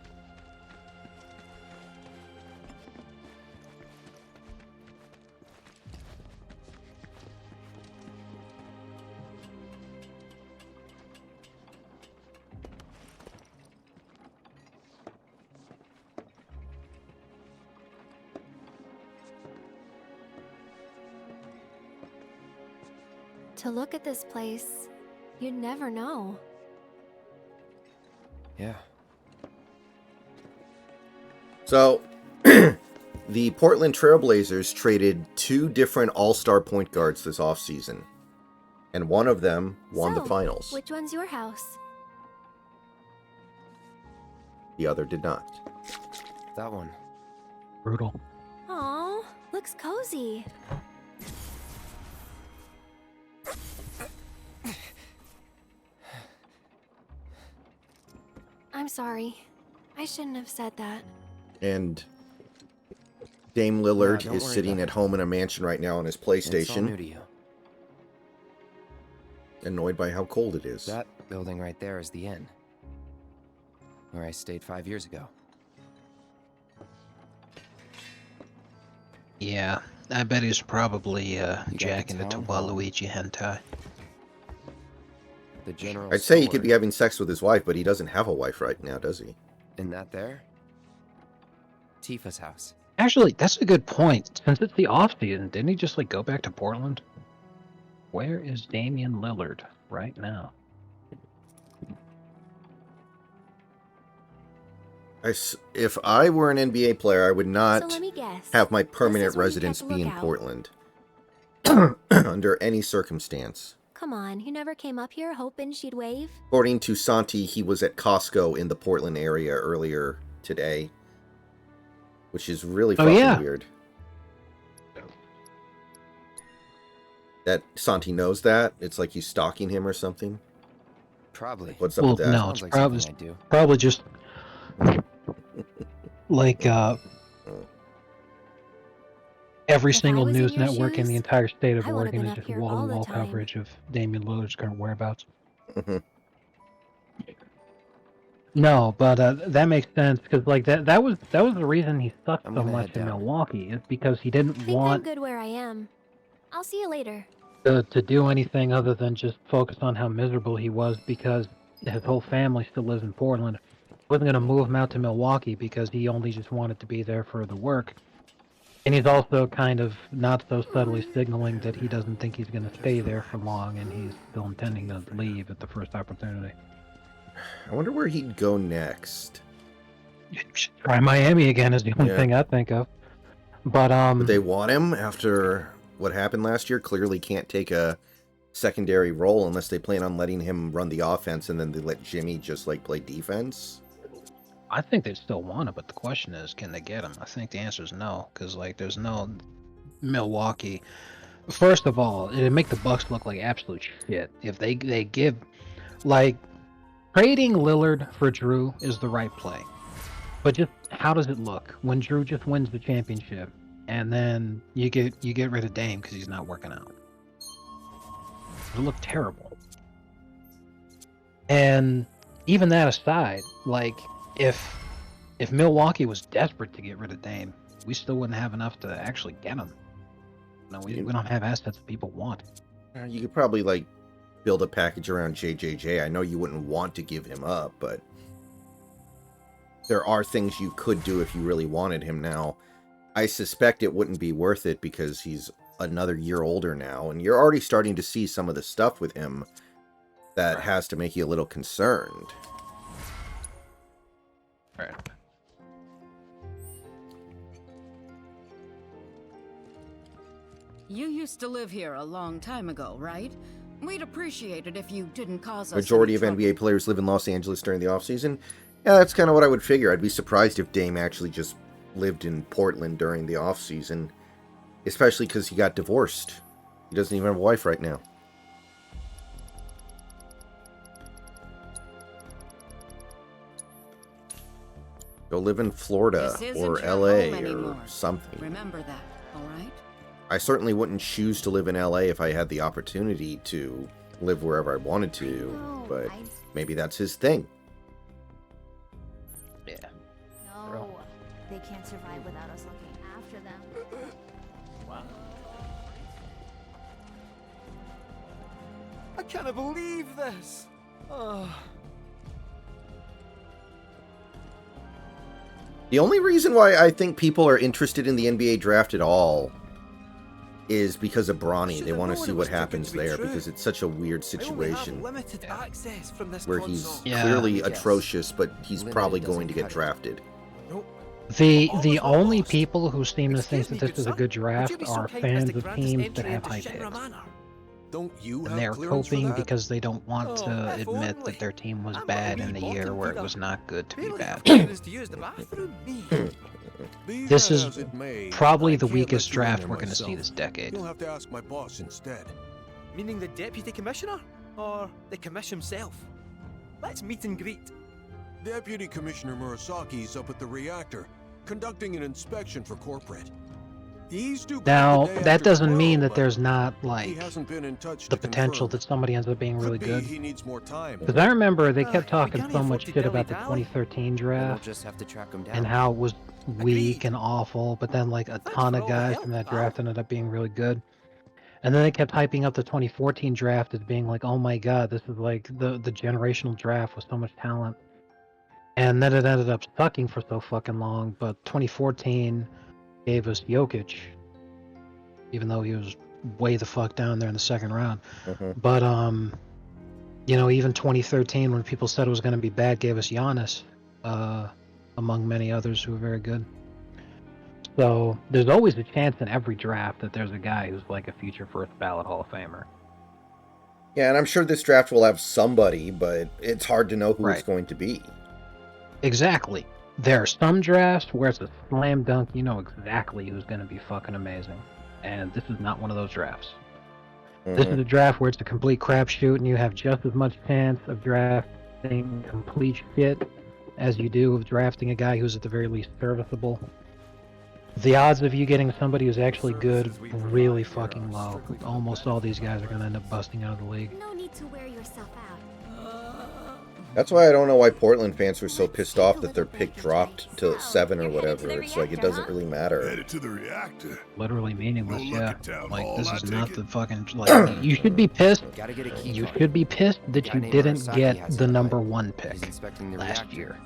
To look at this place, you'd never know. Yeah. So, the Portland Trailblazers traded 2 different all-star point guards this offseason. And one of them won the finals. Which one's your house? The other did not. That one. Brutal. Aw, looks cozy. I'm sorry. I shouldn't have said that. And Dame Lillard don't is worry sitting about at home on a mansion right now on his It's all new PlayStation, to you. annoyed by how cold it is. That building right there is the inn. Where I stayed 5 years ago. Yeah, I bet he's probably got the jacking it to town hall. Waluigi hentai. The general I'd say he store. could be having sex with his wife, but he doesn't have a wife right now, does he? And that there? Tifa's house. Actually, that's a good point. Since it's the off-season, didn't he just like go back to Portland? Where is Damian Lillard right now? If I were an NBA player, I would So not let me guess. have my This permanent is where you residence kept a be in lookout. Portland. Under any circumstance. Come on, you never came up here hoping she'd wave? According to Santi, he was at Costco in the Portland area earlier today. Which is really fucking weird. That Santi knows that? It's like he's stalking him or something? Probably. What's up with that? No, it's like probably, something I do. probably just like every If I single was in news your network in the shoes, entire state of I would've Oregon been is up just here all the wall-to-wall time. coverage of Damian Lillard's current whereabouts. No, but that makes sense because like that was the reason he sucked I'm so gonna much head in down. Milwaukee is because he didn't Think I'm want good where I am. I'll see you later. to do anything other than just focus on how miserable he was because his whole family still lives in Portland. He wasn't going to move him out to Milwaukee because he only just wanted to be there for the work. And he's also kind of not so subtly signaling that he doesn't think he's going to stay there for long and he's still intending to leave at the first opportunity. I wonder where he'd go next. Try Miami again is the only Yeah. thing I think of. But Would they want him after what happened last year? Clearly can't take a secondary role unless they plan on letting him run the offense and then they let Jimmy just like play defense. I think they still want him, but the question is, can they get him? I think the answer is no, because like there's no Milwaukee. First of all, it'd make the Bucks look like absolute shit if they give like trading Lillard for Drew is the right play. But just how does it look when Drew just wins the championship and then you get rid of Dame because he's not working out? It looked terrible. And even that aside, like if Milwaukee was desperate to get rid of Dame, we still wouldn't have enough to actually get him. No, we don't have assets that people want. You could probably like build a package around JJJ. I know you wouldn't want to give him up, but there are things you could do if you really wanted him now. I suspect it wouldn't be worth it because he's another year older now, and you're already starting to see some of the stuff with him that has to make you a little concerned. Right. You used to live here a long time ago, right? We'd appreciate it if you didn't cause us Majority of any trouble. NBA players live in Los Angeles during the offseason. Yeah, that's kind of what I would figure. I'd be surprised if Dame actually just lived in Portland during the off season, especially because he got divorced. He doesn't even have a wife right now. Go live in Florida or LA or something. Remember that, all right? I certainly wouldn't choose to live in LA if I had the opportunity to live wherever I wanted to, but maybe that's his thing. Yeah. No, they can't survive without us looking after them. Wow. I can't believe this. Oh. The only reason why I think people are interested in the NBA draft at all is because of Bronny. They want to see what happens there because it's such a weird situation where he's clearly atrocious, but he's probably going to get drafted. The only people who seem to think that this is a good draft are fans of teams that have high picks. And they're coping because they don't want to admit that their team was bad in the year where it was not good to be bad. This is probably the weakest draft we're going to see this decade. You'll have to ask my boss instead. Meaning the deputy commissioner? Or the commission himself? Let's meet and greet. Deputy Commissioner Murasaki's up at the reactor, conducting an inspection for corporate. Now, that doesn't mean that there's not, like, he hasn't been in touch the to potential confirm. that somebody ends up being really Could be good. he needs more time. Because I remember they kept talking so much shit about the 2013 We'll draft just have to track him down. and how it was weak and awful, but then, like, a ton of guys from that draft ended up being really good. And then they kept hyping up the 2014 draft as being like, oh my god, this is like the generational draft with so much talent. And then it ended up sucking for so fucking long, but 2014 gave us Jokic, even though he was way the fuck down there in the second round. But, you know, even 2013, when people said it was going to be bad, gave us Giannis, among many others who were very good. So there's always a chance in every draft that there's a guy who's like a future first ballot Hall of Famer. Yeah, and I'm sure this draft will have somebody, but it's hard to know who it's going to be. Exactly. There are some drafts where it's a slam dunk, you know exactly who's going to be fucking amazing. And this is not one of those drafts. This is a draft where it's a complete crapshoot and you have just as much chance of drafting complete shit as you do of drafting a guy who's at the very least serviceable. The odds of you getting somebody who's actually good really fucking low. Almost all these guys are going to end up busting out of the league. No need to wear yourself out. That's why I don't know why Portland fans were so pissed off that their pick dropped to 7 or whatever. It's like, it doesn't really matter. Headed to the reactor. Literally meaningless, yeah. Like, this is not the fucking... Like, you should be pissed. You should be pissed that you didn't get the number 1 pick last year.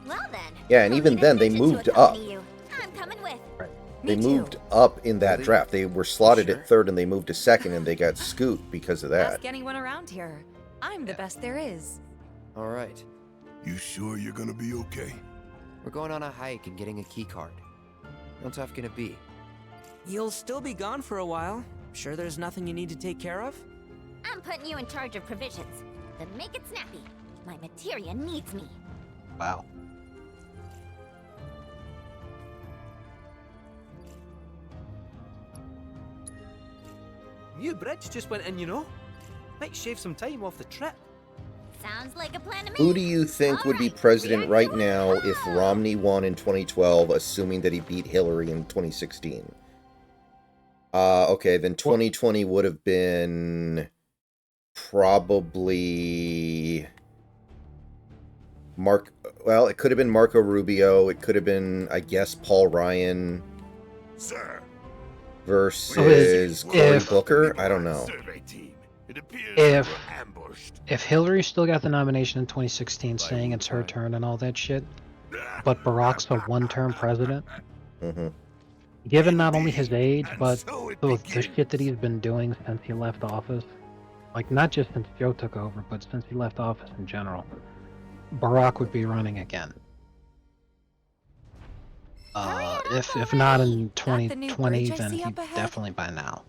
Well then. Yeah, and even then, they moved up. I'm coming with. They moved up in that draft. They were slotted at 3rd and they moved to 2nd and they got scooped because of that. Ask anyone around here. I'm the best there is. All right. You sure you're gonna be okay? We're going on a hike and getting a key card. How tough can it be? You'll still be gone for a while. Sure there's nothing you need to take care of? I'm putting you in charge of provisions. Then make it snappy. My materia needs me. Wow. New bridge just went in, you know. Might shave some time off the trip. Sounds like a plan to me. Who do you think would be president right now if Romney won in 2012, assuming that he beat Hillary in 2016? Okay, then 2020 would have been probably well, it could have been Marco Rubio. It could have been, I guess, Paul Ryan. Sir. Versus Cory Booker? I don't know. If Hillary still got the nomination in 2016 saying it's her turn and all that shit, but Barack's a one-term president, given not only his age, but the shit that he's been doing since he left office, like not just since Joe took over, but since he left office in general, Barack would be running again. If not in 2020, then he definitely by now.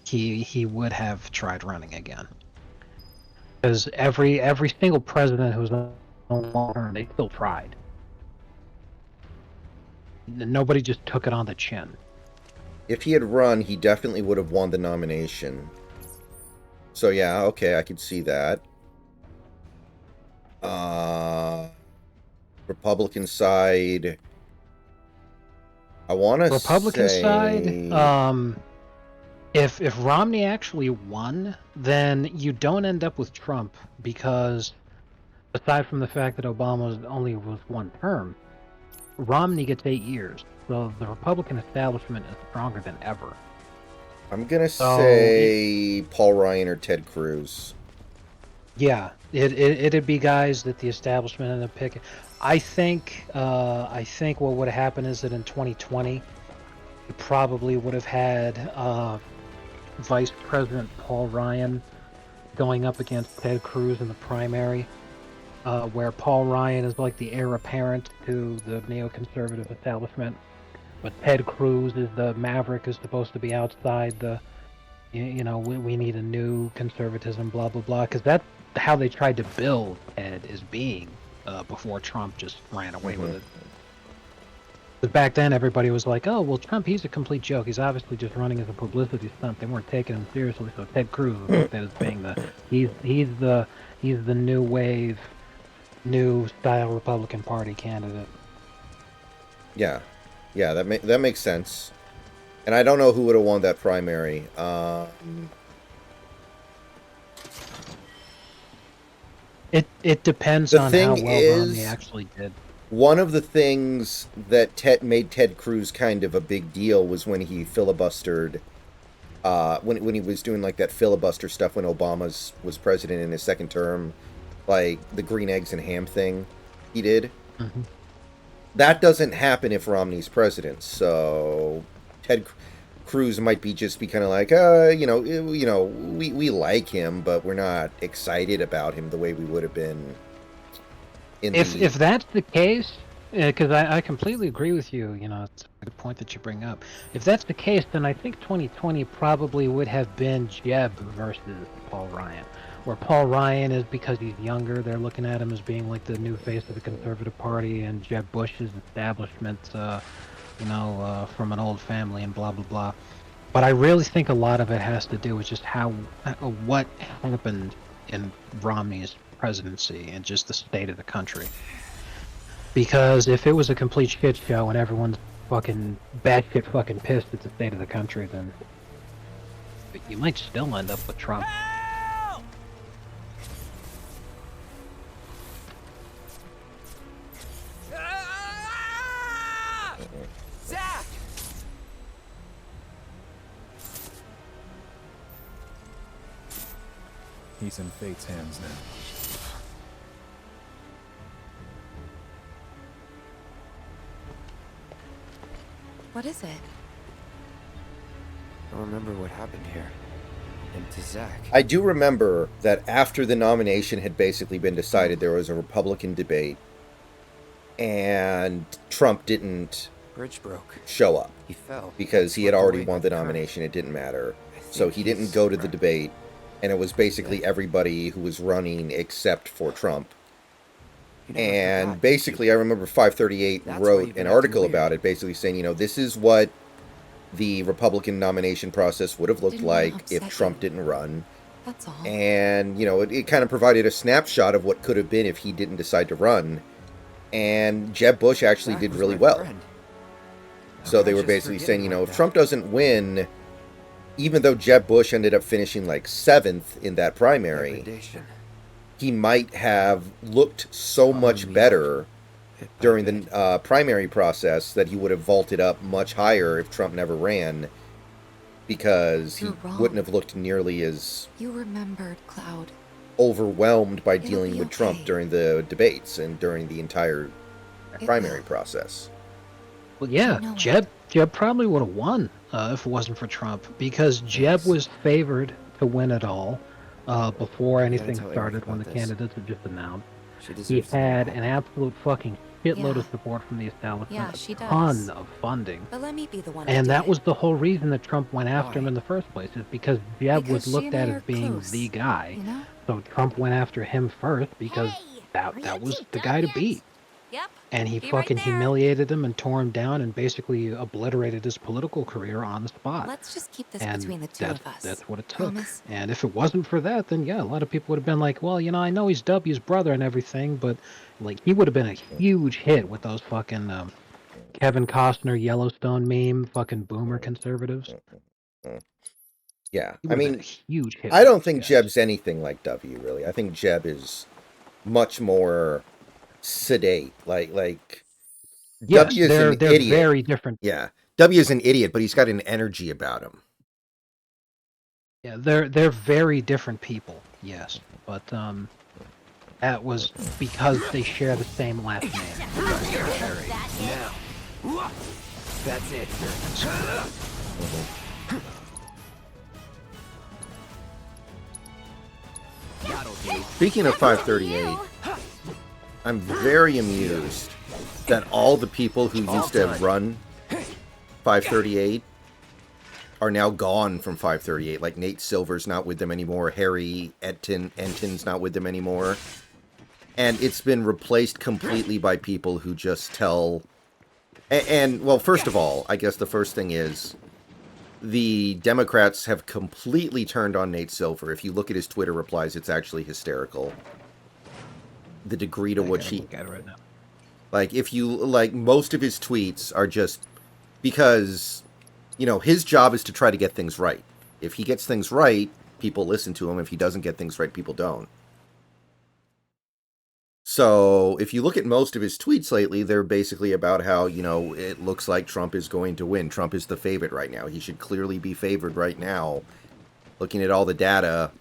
He would have tried running again. Because every single president who's on long term, they still tried. Nobody just took it on the chin. If he had run, he definitely would have won the nomination. So yeah, okay, I could see that. Republican side, I want to Republican say... side, if Romney actually won, then you don't end up with Trump, because aside from the fact that Obama only was one term, Romney gets 8 years. So the Republican establishment is stronger than ever. I'm gonna say Paul Ryan or Ted Cruz. Yeah, it'd be guys that the establishment ended up picking. I think what would have happened is that in 2020, you probably would have had Vice President Paul Ryan going up against Ted Cruz in the primary, where Paul Ryan is like the heir apparent to the neoconservative establishment, but Ted Cruz is the maverick who's supposed to be outside the, we need a new conservatism, blah blah blah, because that's how they tried to build Ted as being before Trump just ran away with it. But back then, everybody was like, "Oh, well, Trump, he's a complete joke. He's obviously just running as a publicity stunt." They weren't taking him seriously. So Ted Cruz was looked at as being he's the new wave, new style Republican Party candidate. Yeah, that makes sense. And I don't know who would have won that primary. It depends on how well Romney actually did. One of the things that made Ted Cruz kind of a big deal was when he filibustered, when he was doing like that filibuster stuff when Obama was president in his second term, like the green eggs and ham thing he did. Mm-hmm. That doesn't happen if Romney's president, so Ted Cruz might be kind of like, we like him, but we're not excited about him the way we would have been. If that's the case, because I completely agree with you, it's a good point that you bring up. If that's the case, then I think 2020 probably would have been Jeb versus Paul Ryan, where Paul Ryan is, because he's younger, they're looking at him as being like the new face of the Conservative Party, and Jeb Bush's establishment, from an old family and blah blah blah. But I really think a lot of it has to do with just what happened in Romney's presidency and just the state of the country. Because if it was a complete shit show and everyone's fucking batshit fucking pissed at the state of the country, then you might still end up with Trump. Zach! He's in fate's hands now. What is it? I remember what happened here. And to Zach. I do remember that after the nomination had basically been decided, there was a Republican debate, and Trump didn't Bridge broke. show up. He fell. Because he had already won the nomination. It didn't matter. So he didn't go to the debate, and it was basically everybody who was running except for Trump. And basically, I remember 538 wrote an article about it, basically saying, this is what the Republican nomination process would have looked like if Trump didn't run. That's all. And, it kind of provided a snapshot of what could have been if he didn't decide to run. And Jeb Bush actually did really well. So they were basically saying, if Trump doesn't win, even though Jeb Bush ended up finishing like 7th in that primary, he might have looked so much better during the primary process that he would have vaulted up much higher if Trump never ran, because he wouldn't have looked nearly as You remembered, Cloud. overwhelmed by dealing with Trump during the debates and during the entire primary process. Well, yeah, Jeb probably would have won if it wasn't for Trump, because Jeb was favored to win it all before anything started, when the candidates had just announced. He had an absolute fucking shitload of support from the establishment, a ton of funding. But let me be the one. And that was the whole reason that Trump went after him in the first place, is because Jeb was looked at as being the guy. So Trump went after him first because that was the guy to beat. Yep. And he Be fucking right there. humiliated him and tore him down and basically obliterated his political career on the spot. Let's just keep this And between the two of us. that's what it took. Promise? And if it wasn't for that, then yeah, a lot of people would have been like, well, I know he's W's brother and everything, but like he would have been a huge hit with those fucking Kevin Costner Yellowstone meme fucking boomer conservatives. Yeah, He I would have been mean, a huge hit. I with don't those think guys. Jeb's anything like W, really. I think Jeb is much more sedate. Like Yes, W is they're an idiot. very different. Yeah, W is an idiot, but he's got an energy about him. Yeah, they're very different people. Yes, but that was because they share the same last name. Now. That's it. Speaking of 538, I'm very amused that all the people who used to run 538 are now gone from 538. Like Nate Silver's not with them anymore. Harry Enton's not with them anymore. And it's been replaced completely by people who just tell... And well, first of all, I guess the first thing is the Democrats have completely turned on Nate Silver. If you look at his Twitter replies, it's actually hysterical. The degree to which he... Like, if you... Like, most of his tweets are just... Because, his job is to try to get things right. If he gets things right, people listen to him. If he doesn't get things right, people don't. So, if you look at most of his tweets lately, they're basically about how, it looks like Trump is going to win. Trump is the favorite right now. He should clearly be favored right now, looking at all the data.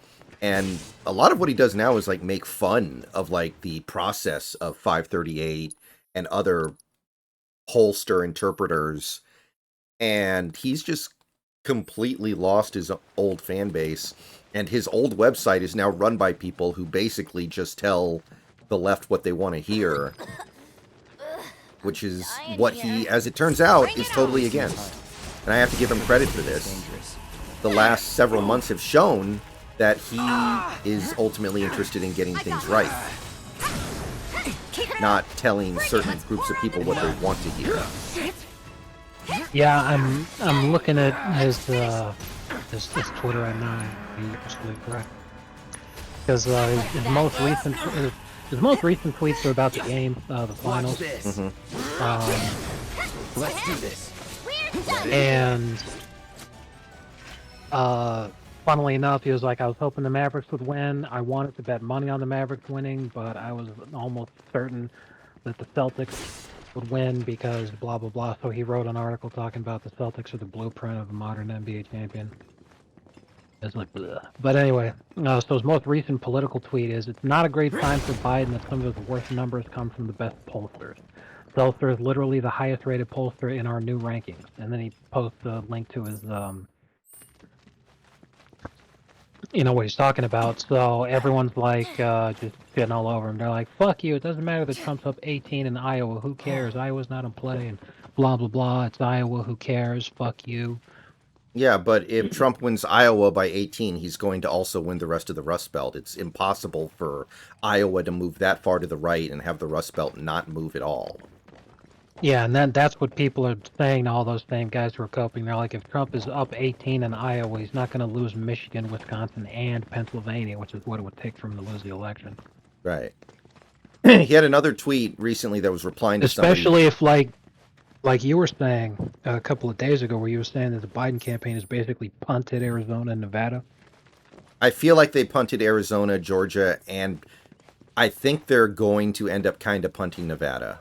And a lot of what he does now is, like, make fun of, like, the process of 538 and other pollster interpreters. And he's just completely lost his old fan base. And his old website is now run by people who basically just tell the left what they want to hear, which is what he, as it turns out, is totally against. And I have to give him credit for this. The last several months have shown that he is ultimately interested in getting things right, not telling certain groups of people what they want to hear. Yeah, I'm looking at his Twitter right now. You're absolutely correct. Because his most recent tweets are about the game, the finals. Let's do this. And funnily enough, he was like, I was hoping the Mavericks would win. I wanted to bet money on the Mavericks winning, but I was almost certain that the Celtics would win because blah blah blah. So he wrote an article talking about the Celtics are the blueprint of a modern NBA champion. It's like, bleh. But anyway, so his most recent political tweet is, it's not a great sign for Biden that some of his worst numbers come from the best pollsters. Seltzer is literally the highest rated pollster in our new rankings. And then he posts a link to his, what he's talking about. So everyone's like, just getting all over him. They're like, fuck you, it doesn't matter that Trump's up 18 in Iowa, who cares? Iowa's not in play, and blah, blah, blah, it's Iowa, who cares? Fuck you. Yeah, but if Trump wins Iowa by 18, he's going to also win the rest of the Rust Belt. It's impossible for Iowa to move that far to the right and have the Rust Belt not move at all. Yeah, and that's what people are saying to all those same guys who are coping. They're like, if Trump is up 18 in Iowa, he's not going to lose Michigan, Wisconsin, and Pennsylvania, which is what it would take for him to lose the election. Right. He had another tweet recently that was replying to somebody. Especially if, like you were saying a couple of days ago, where you were saying that the Biden campaign has basically punted Arizona and Nevada. I feel like they punted Arizona, Georgia, and I think they're going to end up kind of punting Nevada.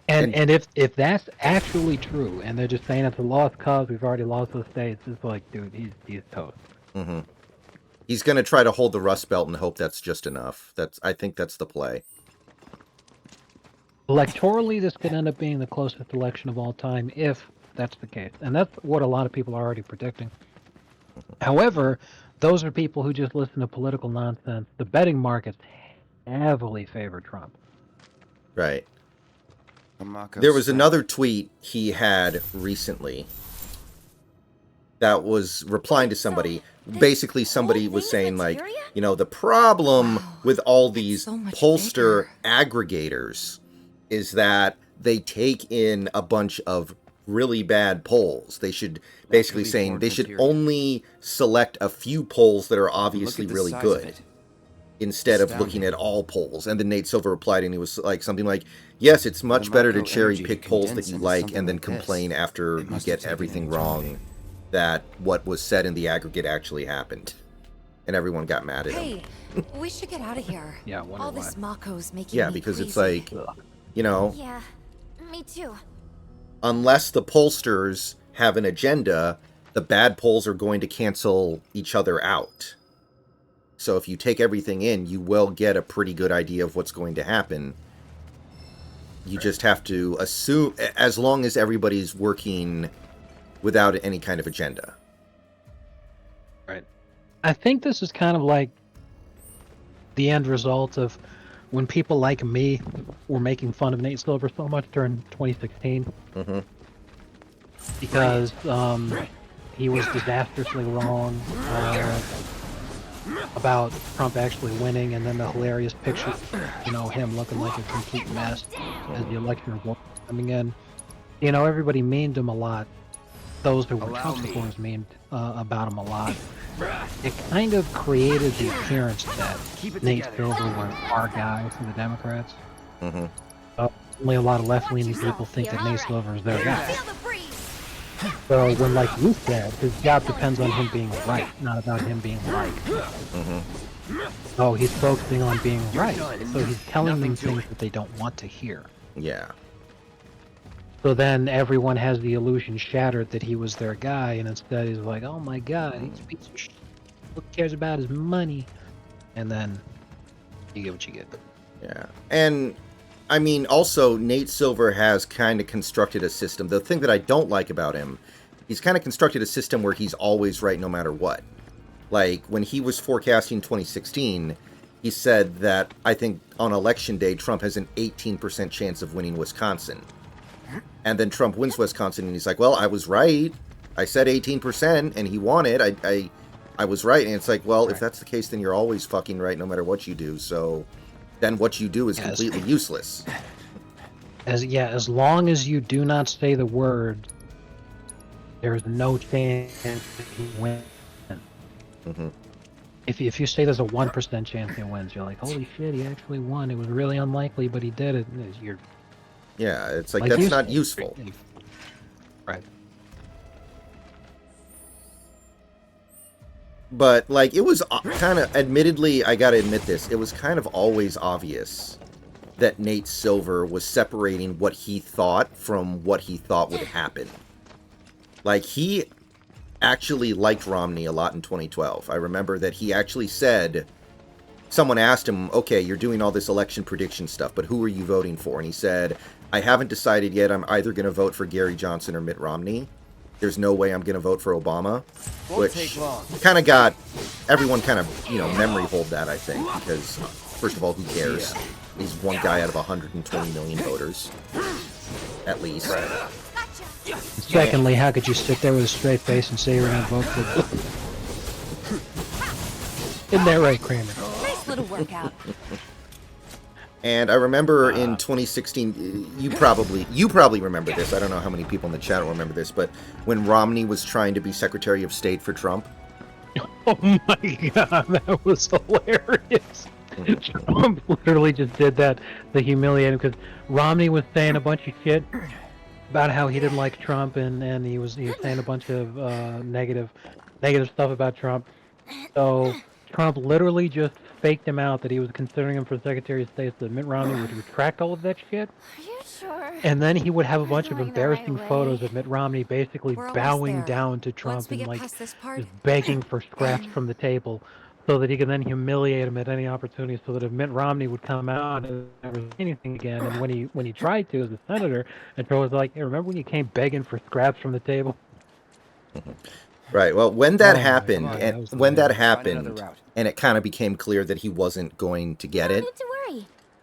And if that's actually true, and they're just saying it's a lost cause, we've already lost those states, it's like, dude, he's toast. Mm-hmm. He's going to try to hold the Rust Belt and hope that's just enough. I think that's the play. Electorally, this could end up being the closest election of all time, if that's the case. And that's what a lot of people are already predicting. However, those are people who just listen to political nonsense. The betting markets heavily favor Trump. Right. There was another tweet he had recently that was replying to somebody. Basically, somebody was saying, like, the problem with all these pollster aggregators is that they take in a bunch of really bad polls. They should basically saying they should only select a few polls that are obviously really good instead of looking at all polls. And then Nate Silver replied, and he was like something like, yes, it's much better to cherry pick polls that you like and then complain after you get everything wrong that what was said in the aggregate actually happened. And everyone got mad at him. Hey, we should get out of here. Yeah, I wonder all why. this Mako's making Yeah, me because crazy. it's like, you know, Yeah, me too. unless the pollsters have an agenda, the bad polls are going to cancel each other out. So if you take everything in, you will get a pretty good idea of what's going to happen. You just have to assume, as long as everybody's working without any kind of agenda. Right. I think this is kind of like the end result of when people like me were making fun of Nate Silver so much during 2016. Mm-hmm. Because he was disastrously wrong about Trump actually winning, and then the hilarious picture, you know, him looking like a complete mess as the election results coming in. You know, everybody memed him a lot. Those who were Trump supporters memed about him a lot. It kind of created the appearance that Nate Silver was our guy for the Democrats. Mm-hmm. Only a lot of left-leaning people think that Nate Silver is their guy. So when, like you said, his job depends on him being right, not about him being liked. Mm-hmm. So he's focusing on being right. So he's telling them things that they don't want to hear. Yeah. So then everyone has the illusion shattered that he was their guy, and instead he's like, oh my god, he's a piece of shit. Who cares about his money? And then you get what you get. Yeah. And I mean, also, Nate Silver has kind of constructed a system. The thing that I don't like about him, he's kind of constructed a system where he's always right no matter what. Like, when he was forecasting 2016, he said that, I think, on Election Day, Trump has an 18% chance of winning Wisconsin. And then Trump wins Wisconsin, and he's like, well, I was right. I said 18%, and he won it. I was right. And it's like, well, if that's the case, then you're always fucking right no matter what you do. So then what you do is completely useless. As long as you do not say the word, there's no chance that he wins. Mm-hmm. If you say there's a 1% chance he wins, you're like, holy shit, he actually won. It was really unlikely, but he did it. You're Yeah, it's like that's not useful. Right. But, like, it was kind of, admittedly, I gotta admit this, it was kind of always obvious that Nate Silver was separating what he thought from what he thought would happen. Like, he actually liked Romney a lot in 2012. I remember that he actually said, someone asked him, okay, you're doing all this election prediction stuff, but who are you voting for? And he said, I haven't decided yet. I'm either going to vote for Gary Johnson or Mitt Romney. There's no way I'm going to vote for Obama. Which kind of got everyone kind of, you know, memory hold that, I think. Because, first of all, who cares? He's one guy out of 120 million voters. At least. Secondly, how could you sit there with a straight face and say you're going to vote for... Isn't that right, Kramer? Nice little workout. And I remember in 2016, you probably remember this. I don't know how many people in the chat will remember this, but when Romney was trying to be Secretary of State for Trump. Oh my god, that was hilarious. Trump literally just did that to humiliate him, because Romney was saying a bunch of shit about how he didn't like Trump, and he was saying a bunch of negative stuff about Trump. So Trump literally just faked him out that he was considering him for Secretary of State, so that Mitt Romney would retract all of that shit. Are you sure? And then he would have a bunch of embarrassing photos of Mitt Romney basically bowing down to Trump and like just begging for scraps from the table, so that he could then humiliate him at any opportunity, so that if Mitt Romney would come out and never say anything again, and when he tried to as a senator, and Trump was like, hey, remember when you came begging for scraps from the table? Right. Well, when that happened, and it kind of became clear that he wasn't going to get it,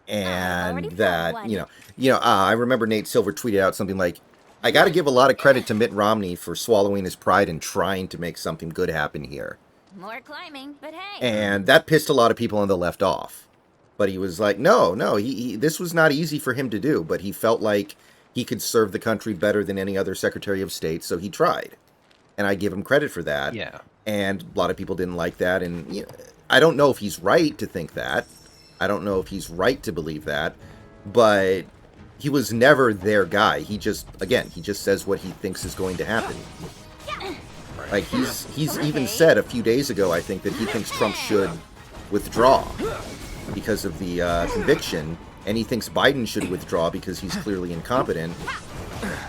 and that I remember Nate Silver tweeted out something like, "I got to give a lot of credit to Mitt Romney for swallowing his pride and trying to make something good happen here." More climbing, but hey. And that pissed a lot of people on the left off. But he was like, no, this was not easy for him to do, but he felt like he could serve the country better than any other Secretary of State, so he tried. And I give him credit for that. Yeah. And a lot of people didn't like that, and I don't know if he's right to think that. I don't know if he's right to believe that, but he was never their guy. He just says what he thinks is going to happen. Like, he's even said a few days ago, I think, that he thinks Trump should withdraw because of the conviction, and he thinks Biden should withdraw because he's clearly incompetent,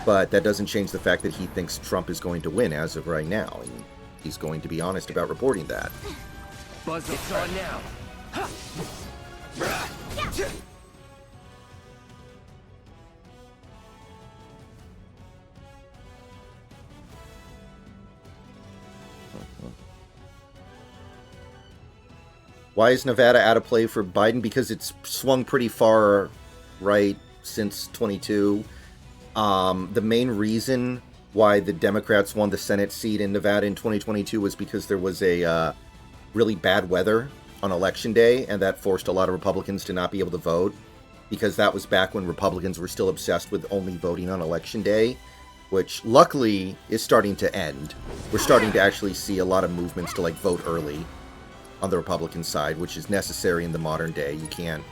but that doesn't change the fact that he thinks Trump is going to win as of right now, and he's going to be honest about reporting that. Buzz, it's on now. Why is Nevada out of play for Biden? Because it's swung pretty far right since 22. The main reason why the Democrats won the Senate seat in Nevada in 2022 was because there was a really bad weather on Election Day, and that forced a lot of Republicans to not be able to vote, because that was back when Republicans were still obsessed with only voting on Election Day, which luckily is starting to end. We're starting to actually see a lot of movements to vote early on the Republican side, which is necessary in the modern day. You can't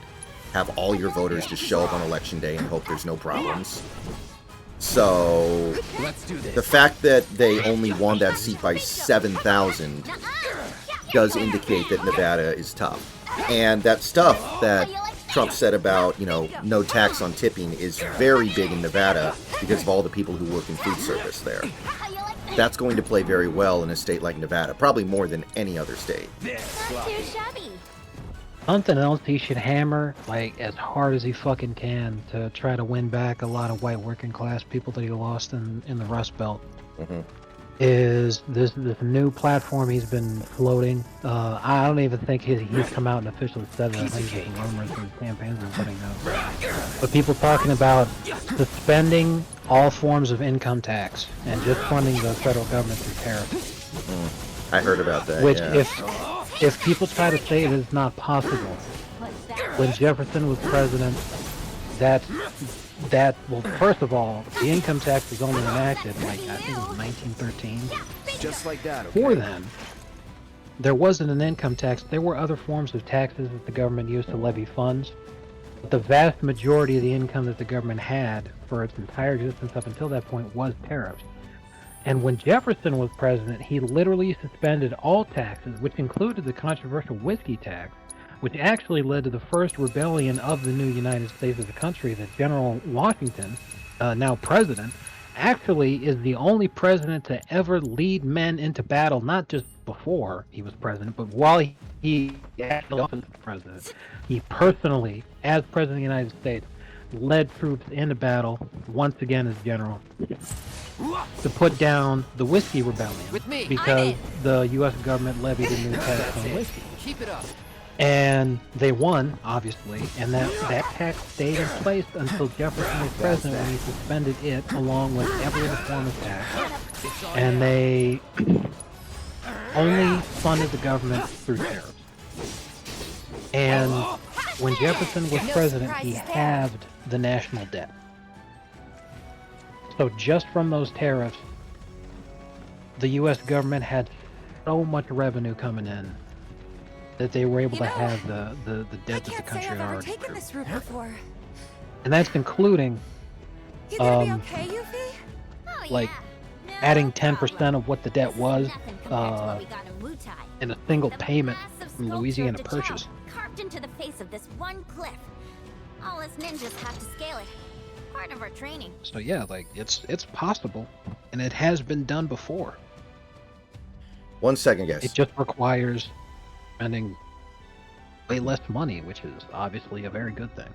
have all your voters just show up on Election Day and hope there's no problems. So the fact that they only won that seat by 7,000 does indicate that Nevada is tough. And that stuff that Trump said about, no tax on tipping is very big in Nevada because of all the people who work in food service there. That's going to play very well in a state like Nevada, probably more than any other state. Not too shabby. Something else he should hammer, as hard as he fucking can to try to win back a lot of white working class people that he lost in the Rust Belt, is this new platform he's been floating. I don't even think he's come out and officially said that. I think it's just rumors from his campaign's been putting out. But people talking about suspending all forms of income tax and just funding the federal government through tariffs. I heard about that. Which, yeah. if people try to say it is not possible, when Jefferson was president, well, first of all, the income tax was only enacted, I think it was 1913. Just like that, okay? Before then, there wasn't an income tax. There were other forms of taxes that the government used to levy funds. But the vast majority of the income that the government had for its entire existence up until that point was tariffs. And when Jefferson was president, he literally suspended all taxes, which included the controversial whiskey tax, which actually led to the first rebellion of the new United States as a country. That General Washington, now president, actually is the only president to ever lead men into battle, not just before he was president, but while he actually was president. He personally, as president of the United States, led troops into battle, once again as general, to put down the whiskey rebellion, because the U.S. government levied a new tax on whiskey. Keep it up. And they won, obviously, and that tax stayed in place until Jefferson was president, when he suspended it along with every other form of tax. And they only funded the government through tariffs. And when Jefferson was president, he halved the national debt. So just from those tariffs, the U.S. government had so much revenue coming in that they were able to have the debt that the country had already taken this route before. And that's including You gonna be okay, Yuffie? adding 10% of what the debt was in a single payment from Louisiana Purchase. Carved into the face of this one cliff. All us ninjas have to scale it. Part of our training. So yeah, it's possible, and it has been done before. 1 second, guys. It just requires spending way less money, which is obviously a very good thing.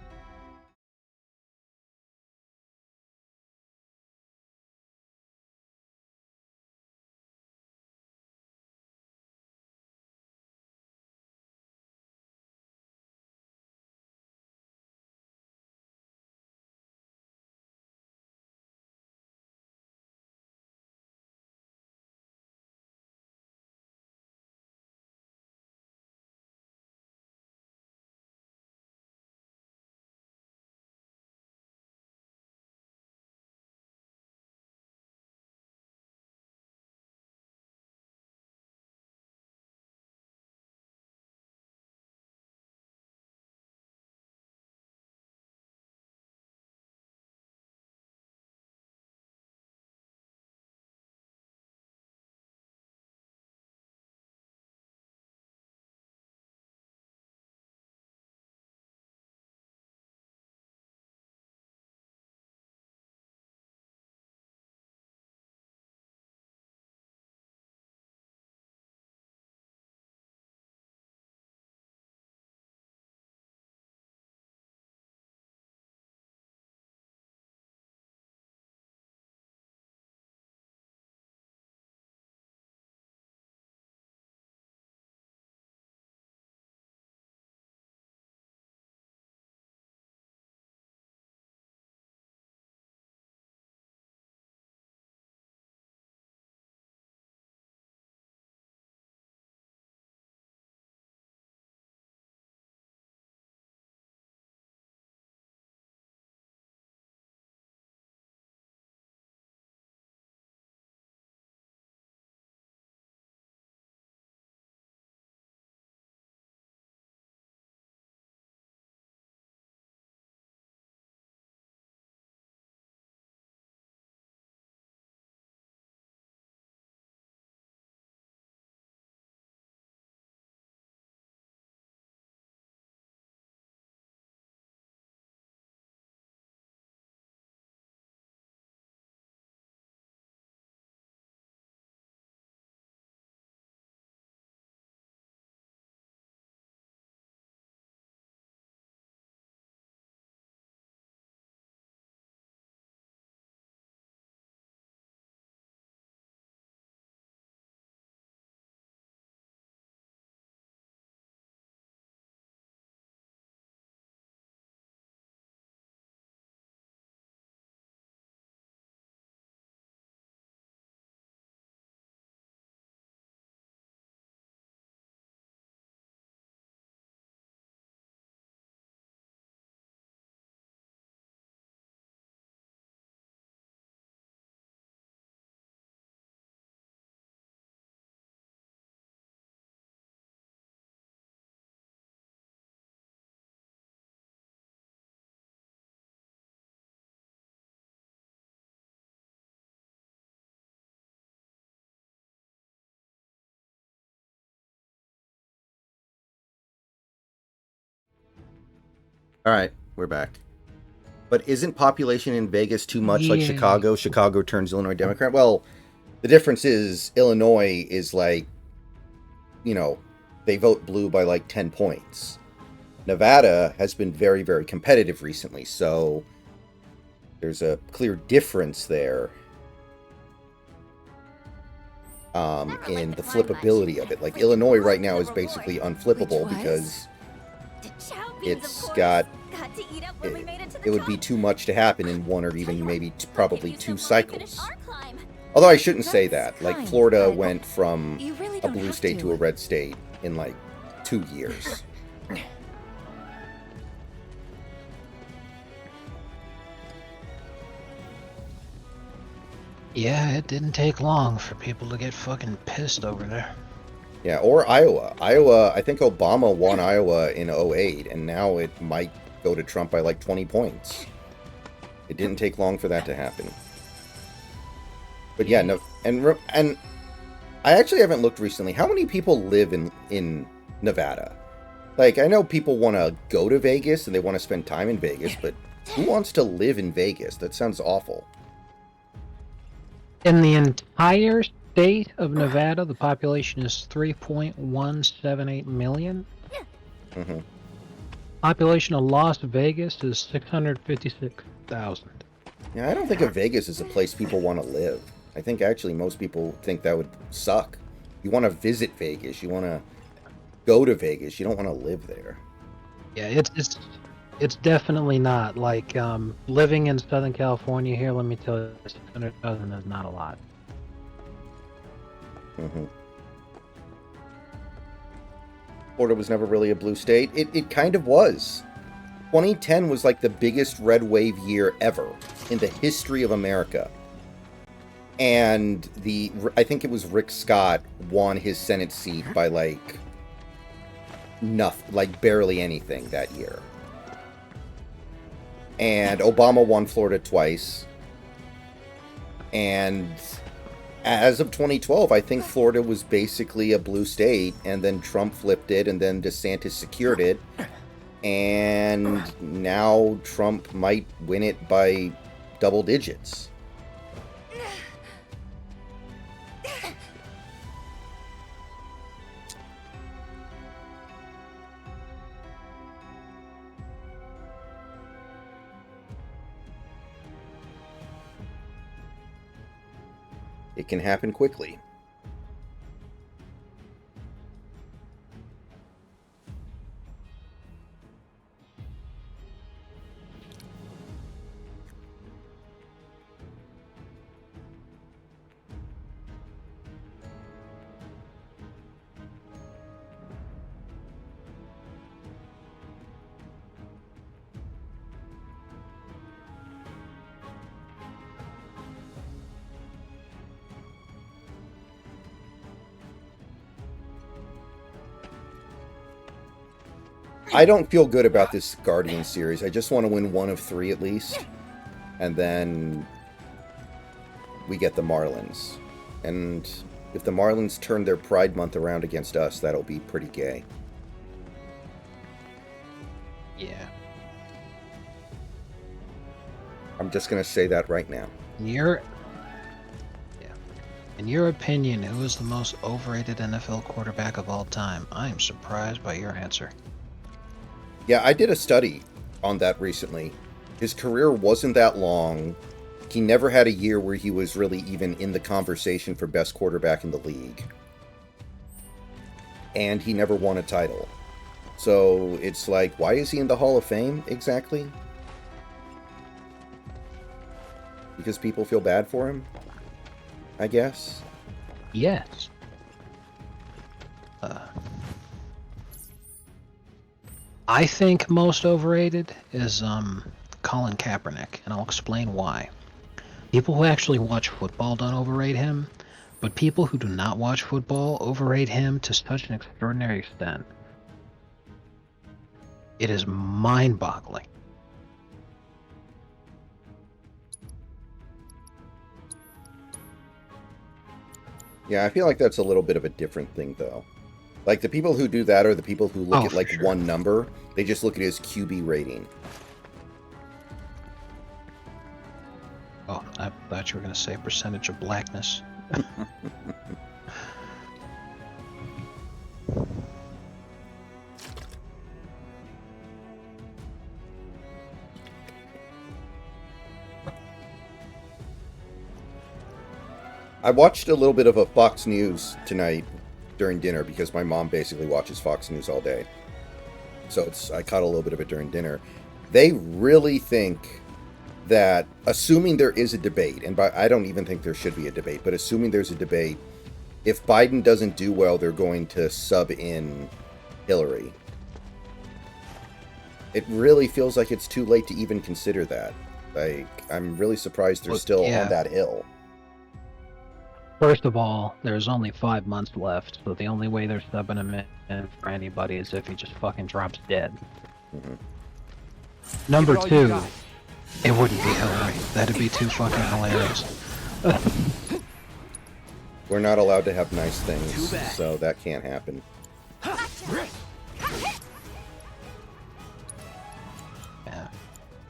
All right, we're back. But isn't population in Vegas too much like Yeah. Chicago? Chicago turns Illinois Democrat? Well, the difference is Illinois is like, you know, they vote blue by like 10 points. Nevada has been very, very competitive recently, so there's a clear difference there in the flippability of it. Like, Illinois right now is basically unflippable because it's got... It would be too much to happen in one or even maybe probably two cycles. Although I shouldn't say that. Like, Florida went from a blue state to a red state in like 2 years. Yeah, it didn't take long for people to get fucking pissed over there. Yeah, or Iowa. Iowa, I think Obama won Iowa in 2008, and now it might go to Trump by like 20 points. It didn't take long for that to happen. But yeah, no, and I actually haven't looked recently. How many people live in Nevada? Like, I know people want to go to Vegas and they want to spend time in Vegas, but who wants to live in Vegas? That sounds awful. In the entire state of Nevada, the population is 3.178 million. Mm-hmm. Population of Las Vegas is 656,000. Yeah, I don't think of Vegas as a place people want to live. I think actually most people think that would suck. You want to visit Vegas. You want to go to Vegas. You don't want to live there. Yeah, it's definitely not. Like, living in Southern California here, let me tell you, 600,000 is not a lot. Mm-hmm. Florida was never really a blue state. It kind of was. 2010 was like the biggest red wave year ever in the history of America. And I think it was Rick Scott won his Senate seat by like nothing, like barely anything that year. And Obama won Florida twice. And as of 2012, I think Florida was basically a blue state, and then Trump flipped it, and then DeSantis secured it. And now Trump might win it by double digits. It can happen quickly. I don't feel good about this Guardian series. I just want to win one of 3 at least. And then we get the Marlins. And if the Marlins turn their Pride Month around against us, that'll be pretty gay. Yeah. I'm just going to say that right now. In your opinion, who is the most overrated NFL quarterback of all time? I am surprised by your answer. Yeah, I did a study on that recently. His career wasn't that long. He never had a year where he was really even in the conversation for best quarterback in the league. And he never won a title. So it's like, why is he in the Hall of Fame exactly? Because people feel bad for him, I guess. Yes. I think most overrated is Colin Kaepernick, and I'll explain why. People who actually watch football don't overrate him, but people who do not watch football overrate him to such an extraordinary extent. It is mind-boggling. Yeah, I feel like that's a little bit of a different thing, though. Like, the people who do that are the people who look at, for like, sure. one number. They just look at his QB rating. Oh, I thought you were going to say percentage of blackness. I watched a little bit of a Fox News tonight during dinner because my mom basically watches Fox News all day. So I caught a little bit of it during dinner. They really think that, assuming there is a debate, and I don't even think there should be a debate, but assuming there's a debate, if Biden doesn't do well, they're going to sub in Hillary. It really feels like it's too late to even consider that. Like, I'm really surprised they're still yeah. on that hill. First of all, there's only 5 months left, so the only way they're subbing him in for anybody is if he just fucking drops dead. Mm-hmm. Number two, it wouldn't be Hillary. That'd be too fucking hilarious. We're not allowed to have nice things, so that can't happen. Yeah.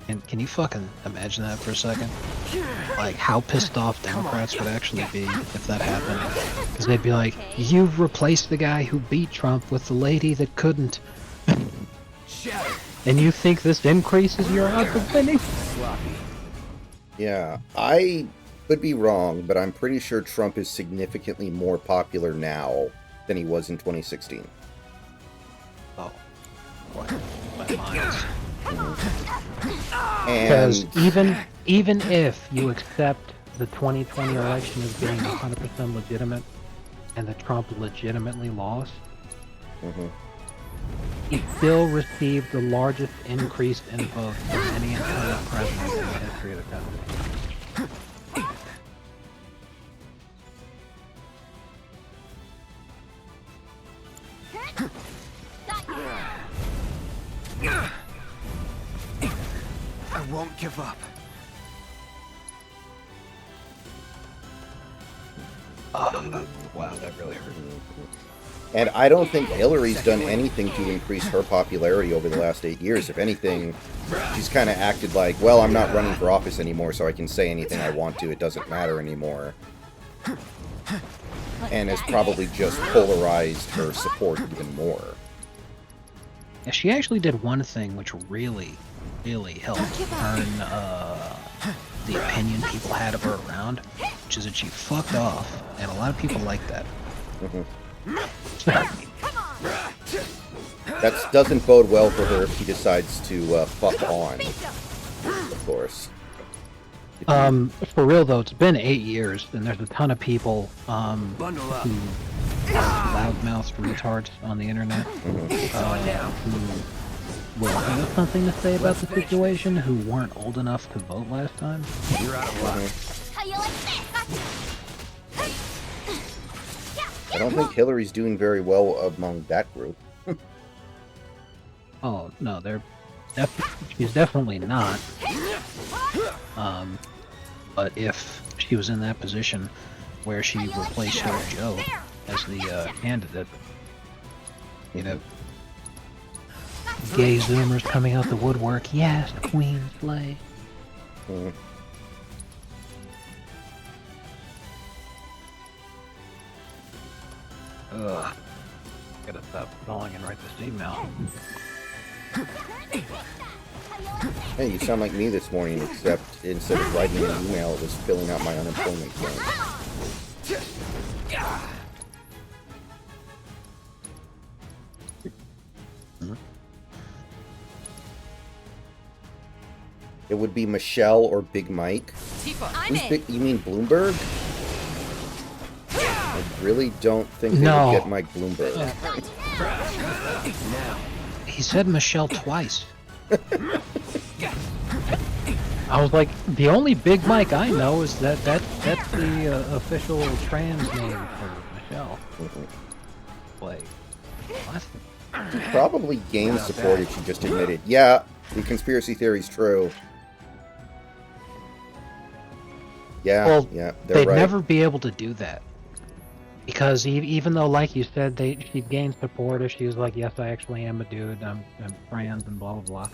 And can you fucking imagine that for a second? Like, how pissed off Democrats would actually be if that happened. Because they'd be like, you've replaced the guy who beat Trump with the lady that couldn't. And you think this increases your odds of winning? Yeah, I could be wrong, but I'm pretty sure Trump is significantly more popular now than he was in 2016. Oh. My mind. And Because even if you accept the 2020 election as being 100% legitimate, and that Trump legitimately lost, he still received the largest increase in votes of any incumbent president in the history of the country. I won't give up. Oh, wow, that really hurt. And I don't think Hillary's done anything to increase her popularity over the last 8 years. If anything, she's kind of acted like, well, I'm not running for office anymore, so I can say anything I want to. It doesn't matter anymore. And has probably just polarized her support even more. Yeah, she actually did one thing which really helped turn the opinion people had of her around, which is that she fucked off, and a lot of people like that. That doesn't bode well for her if she decides to fuck on, of course. For real though, it's been 8 years, and there's a ton of people who loudmouth retards on the internet who will have something to say about the situation, who weren't old enough to vote last time. You're out of luck. I don't think Hillary's doing very well among that group. Oh no, she's definitely not. But if she was in that position where she replaced Joe as the candidate, you know, gay zoomers coming out the woodwork, yes, Queen Slay. Ugh. Gotta stop stalling and write this email. Hey, you sound like me this morning, except instead of writing an email, it was filling out my unemployment claim. It would be Michelle or Big Mike. Who's Big? You mean Bloomberg? I really don't think they would get Mike Bloomberg. He said Michelle twice. I was like, the only Big Mike I know is that's the official trans name for Michelle. Like, what? Probably game support if she just admitted, yeah, the conspiracy theory's true. Yeah, Well, yeah, they're they'd right. never be able to do that. Because even though, like you said, she'd gained support, or she was like, yes, I actually am a dude, I'm trans, and blah, blah, blah.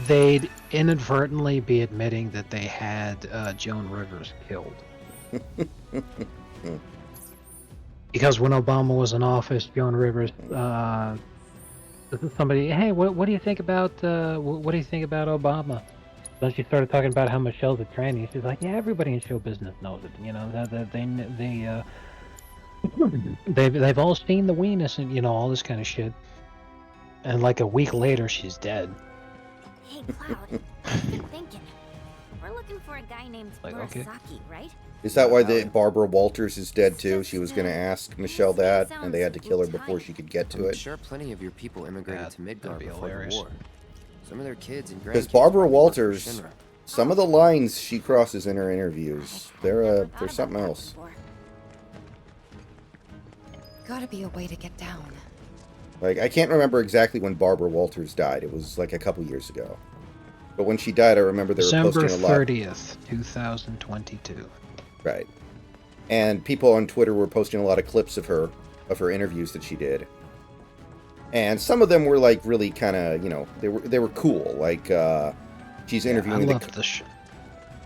They'd inadvertently be admitting that they had Joan Rivers killed. Because when Obama was in office, Joan Rivers, somebody, hey, what do you think about what do you think about Obama? Then she started talking about how Michelle's a tranny. She's like, yeah, everybody in show business knows it. You know that they've all seen the weenus and, you know, all this kind of shit. And like a week later, she's dead. Hey, Cloud, I've been thinking. We're looking for a guy named Like, okay. Murasaki, right? Is that why the Barbara Walters is dead too? She was going to ask Michelle that, and they had to kill her before she could get to I'm it. sure plenty of your people immigrated to Midgard before hilarious. the war. Some of their kids and Because grandkids Barbara probably worked for Walters, Shinra. some of the lines she crosses in her interviews, they're something else. Gotta be a way to get down. Like, I can't remember exactly when Barbara Walters died. It was like a couple years ago. But when she died, I remember they were December posting a lot. 30th, 2022. Right. And people on Twitter were posting a lot of clips of her interviews that she did. And some of them were like really kind of, you know, they were cool. Like she's interviewing I love the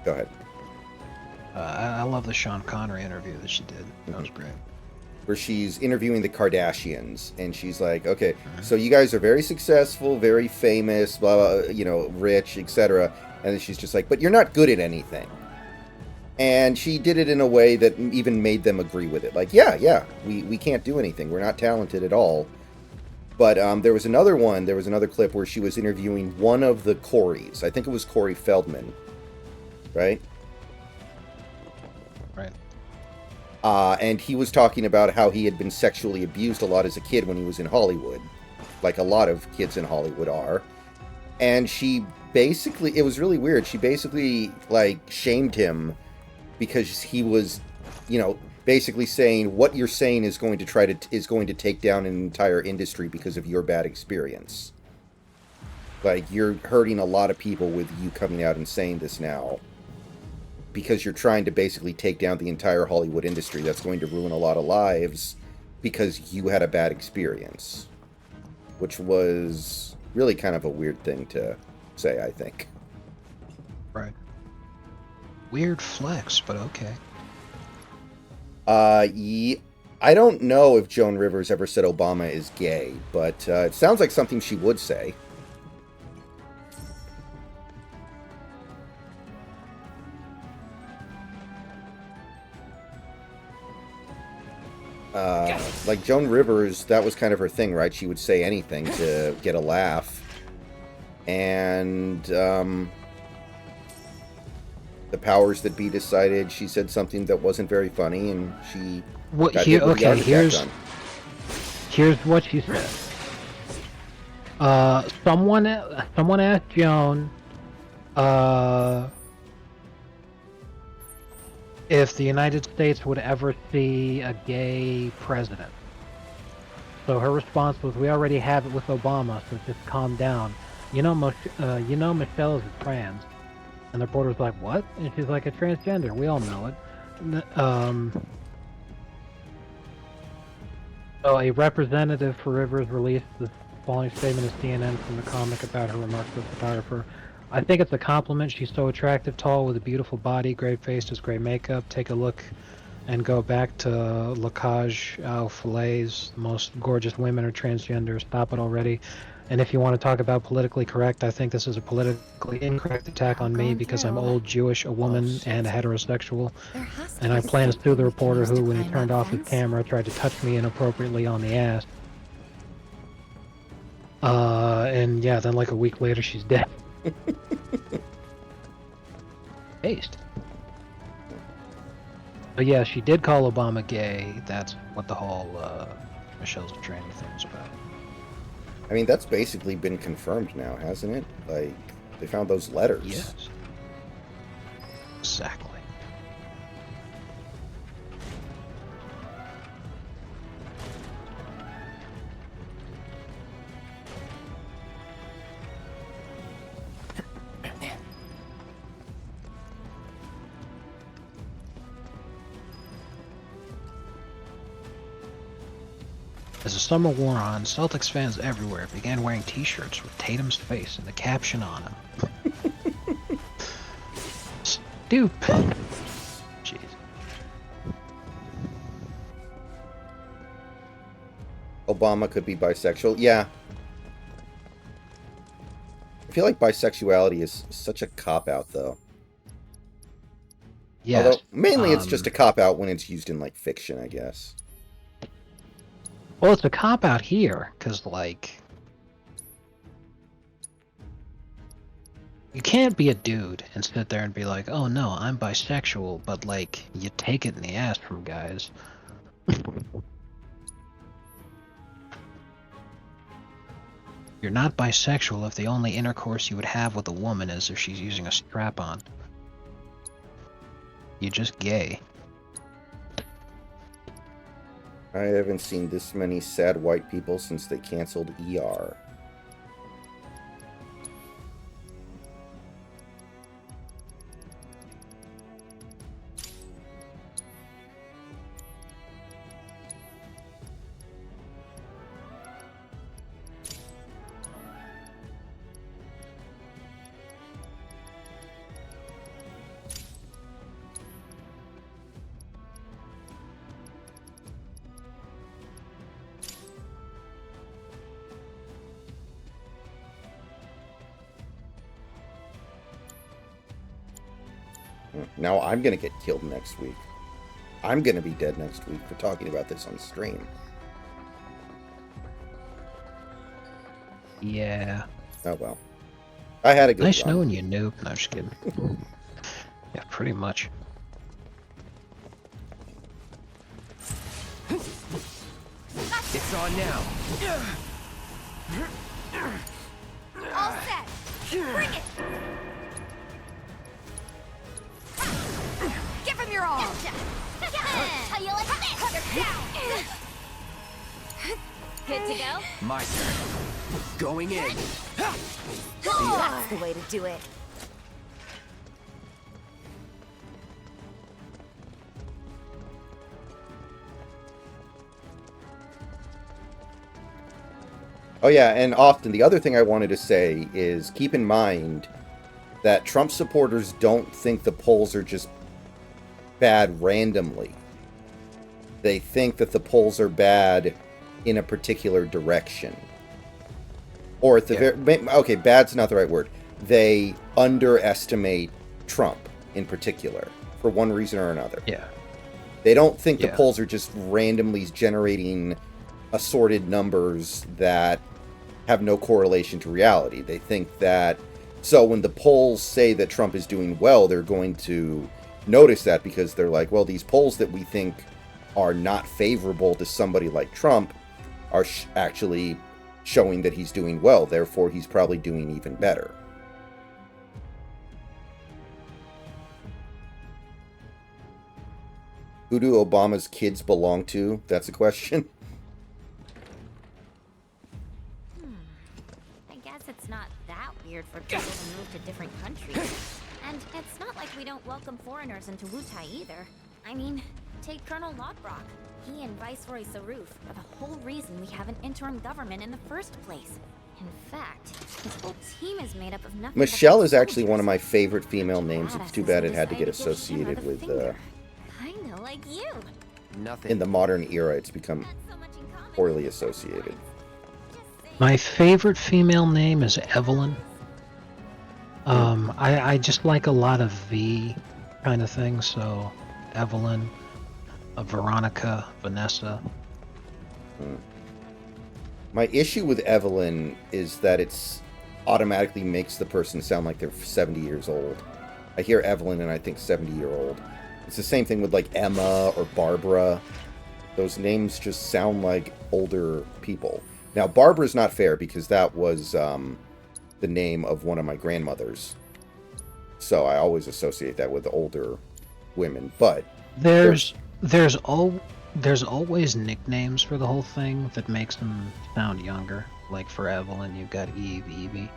Go ahead. I love the Sean Connery interview that she did. That was great. Where she's interviewing the Kardashians, and she's like, okay, so you guys are very successful, very famous, blah, blah, you know, rich, etc. And then she's just like, but you're not good at anything. And she did it in a way that even made them agree with it. Like, yeah, we can't do anything. We're not talented at all. But there was another clip where she was interviewing one of the Coreys. I think it was Corey Feldman, right? Right. And he was talking about how he had been sexually abused a lot as a kid when he was in Hollywood, like a lot of kids in Hollywood are. And she basically, it was really weird. She basically like shamed him because he was, you know, basically saying what you're saying is going to take down an entire industry because of your bad experience. Like, you're hurting a lot of people with you coming out and saying this now. Because you're trying to basically take down the entire Hollywood industry. That's going to ruin a lot of lives because you had a bad experience. Which was really kind of a weird thing to say, I think. Right. Weird flex, but okay. I don't know if Joan Rivers ever said Obama is gay, but it sounds like something she would say. Like Joan Rivers, that was kind of her thing, right? She would say anything to get a laugh. And the powers that be decided she said something that wasn't very funny, and she here's what she said. Someone asked Joan if the United States would ever see a gay president. So her response was, "We already have it with Obama, so just calm down. You know Michelle is a trans." And the reporter was like, "What?" And she's like, "A transgender. We all know it." So a representative for Rivers released the following statement to CNN from the comic about her remarks to the photographer. "I think it's a compliment. She's so attractive, tall, with a beautiful body, great face, does great makeup. Take a look and go back to La Cage aux Folles. The most gorgeous women are transgender. Stop it already. And if you want to talk about politically correct, I think this is a politically incorrect attack on me because I'm old, Jewish, a woman, and a heterosexual. And I plan to sue the reporter who, when he turned off his camera, tried to touch me inappropriately on the ass." And yeah, then like a week later, she's dead. Based. But yeah, she did call Obama gay. That's what the whole Michelle's a tranny thing was about. I mean, that's basically been confirmed now, hasn't it? Like, they found those letters. Yes. Exactly. As the summer wore on, Celtics fans everywhere began wearing t-shirts with Tatum's face and the caption on them. Stupid. Jeez. Obama could be bisexual. Yeah. I feel like bisexuality is such a cop-out, though. Yeah. Although, mainly it's just a cop-out when it's used in, like, fiction, I guess. Well, it's a cop-out here, because, like... You can't be a dude and sit there and be like, oh no, I'm bisexual, but, like, you take it in the ass from guys. You're not bisexual if the only intercourse you would have with a woman is if she's using a strap-on. You're just gay. I haven't seen this many sad white people since they canceled ER. Now I'm gonna get killed next week. I'm gonna be dead next week for talking about this on stream. Yeah. Oh well. I had a good Nice run. knowing you, noob. No, I'm just kidding. Yeah, pretty much. It's on now. All set. Bring it. Give him your all. How you like this? Good to go? My turn. Going in. That's the way to do it. Oh yeah, and often the other thing I wanted to say is keep in mind that Trump supporters don't think the polls are just bad randomly. They think that the polls are bad in a particular direction. Or at the very... Okay, bad's not the right word. They underestimate Trump in particular, for one reason or another. Yeah. They don't think the polls are just randomly generating assorted numbers that have no correlation to reality. They think that... So when the polls say that Trump is doing well, they're going to notice that because they're like, well, these polls that we think are not favorable to somebody like Trump are actually showing that he's doing well. Therefore, he's probably doing even better. Who do Obama's kids belong to? That's a question. I guess it's not that weird for people to move to different countries. And it's not like we don't welcome foreigners into Wutai either. I mean, take Colonel Lockbrock. He and Viceroy Saruf are the whole reason we have an interim government in the first place. In fact, his whole team is made up of nothing. Michelle is actually one of my favorite female names. It's too bad it had to get associated with... Kinda like you. Nothing. In the modern era, it's become poorly associated. My favorite female name is Evelyn. I just like a lot of V kind of things, so Evelyn, Veronica, Vanessa. My issue with Evelyn is that it's automatically makes the person sound like they're 70 years old. I hear Evelyn and I think 70-year-old. It's the same thing with like Emma or Barbara. Those names just sound like older people. Now, Barbara's not fair because that was the name of one of my grandmothers. So I always associate that with older women. But there's always nicknames for the whole thing that makes them sound younger. Like for Evelyn, you've got Evie,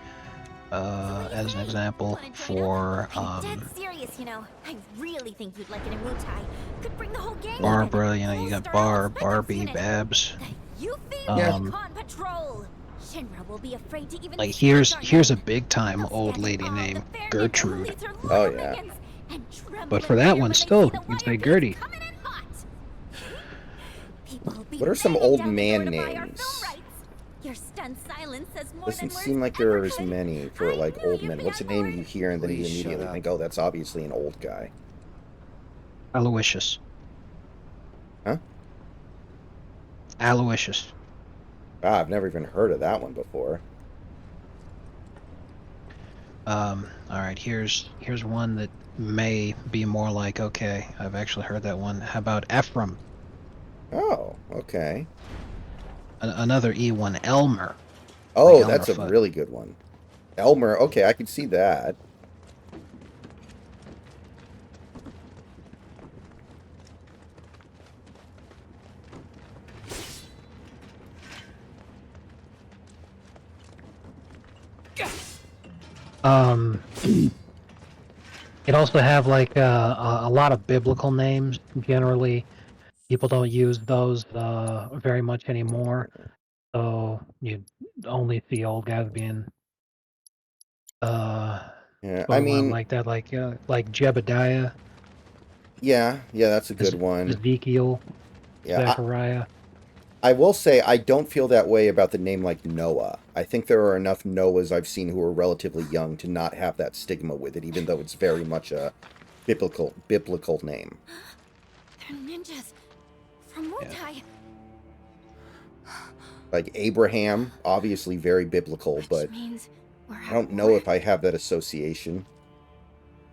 as an example. For Dead serious, you know. I really think you'd like it in Wutai. Could bring the whole gang. Barbara, you know, you got Barbie, Babs. You thieved Um, on patrol. Shinra will be afraid to even like challenge our here's a name. big time They'll old stand in lady awe of the named fair nympho who Gertrude. leads her Oh, loyal yeah. minions and tremble But in for that fear one, when they still, see the you can say wire Gertie. beast coming in hot. People will be What are some banging old down the man door to buy our names? film rights. Your stunned silence says more Doesn't than words seem like ever there are as could. many for like old men. What's a name you hear and then you Please shut immediately up. think, oh, that's obviously an old guy. Aloysius. Huh? Aloysius. Ah, I've never even heard of that one before. All right, here's one that may be more like, okay, I've actually heard that one. How about Ephraim? Oh, okay. Another E1, Elmer. Oh, Like that's a Elmer Fudd. really good one. Elmer, okay, I can see that. It also have like a lot of biblical names. Generally, people don't use those very much anymore. So you only see old guys being Yeah, spoken I around mean, like that, like Jebediah, yeah, that's a good one. Ezekiel, Yeah, Zechariah. I will say I don't feel that way about the name like Noah. I think there are enough Noahs I've seen who are relatively young to not have that stigma with it, even though it's very much a biblical name. They're ninjas from Wutai. Like Abraham, obviously very biblical, but Means we're I don't know if I have that association.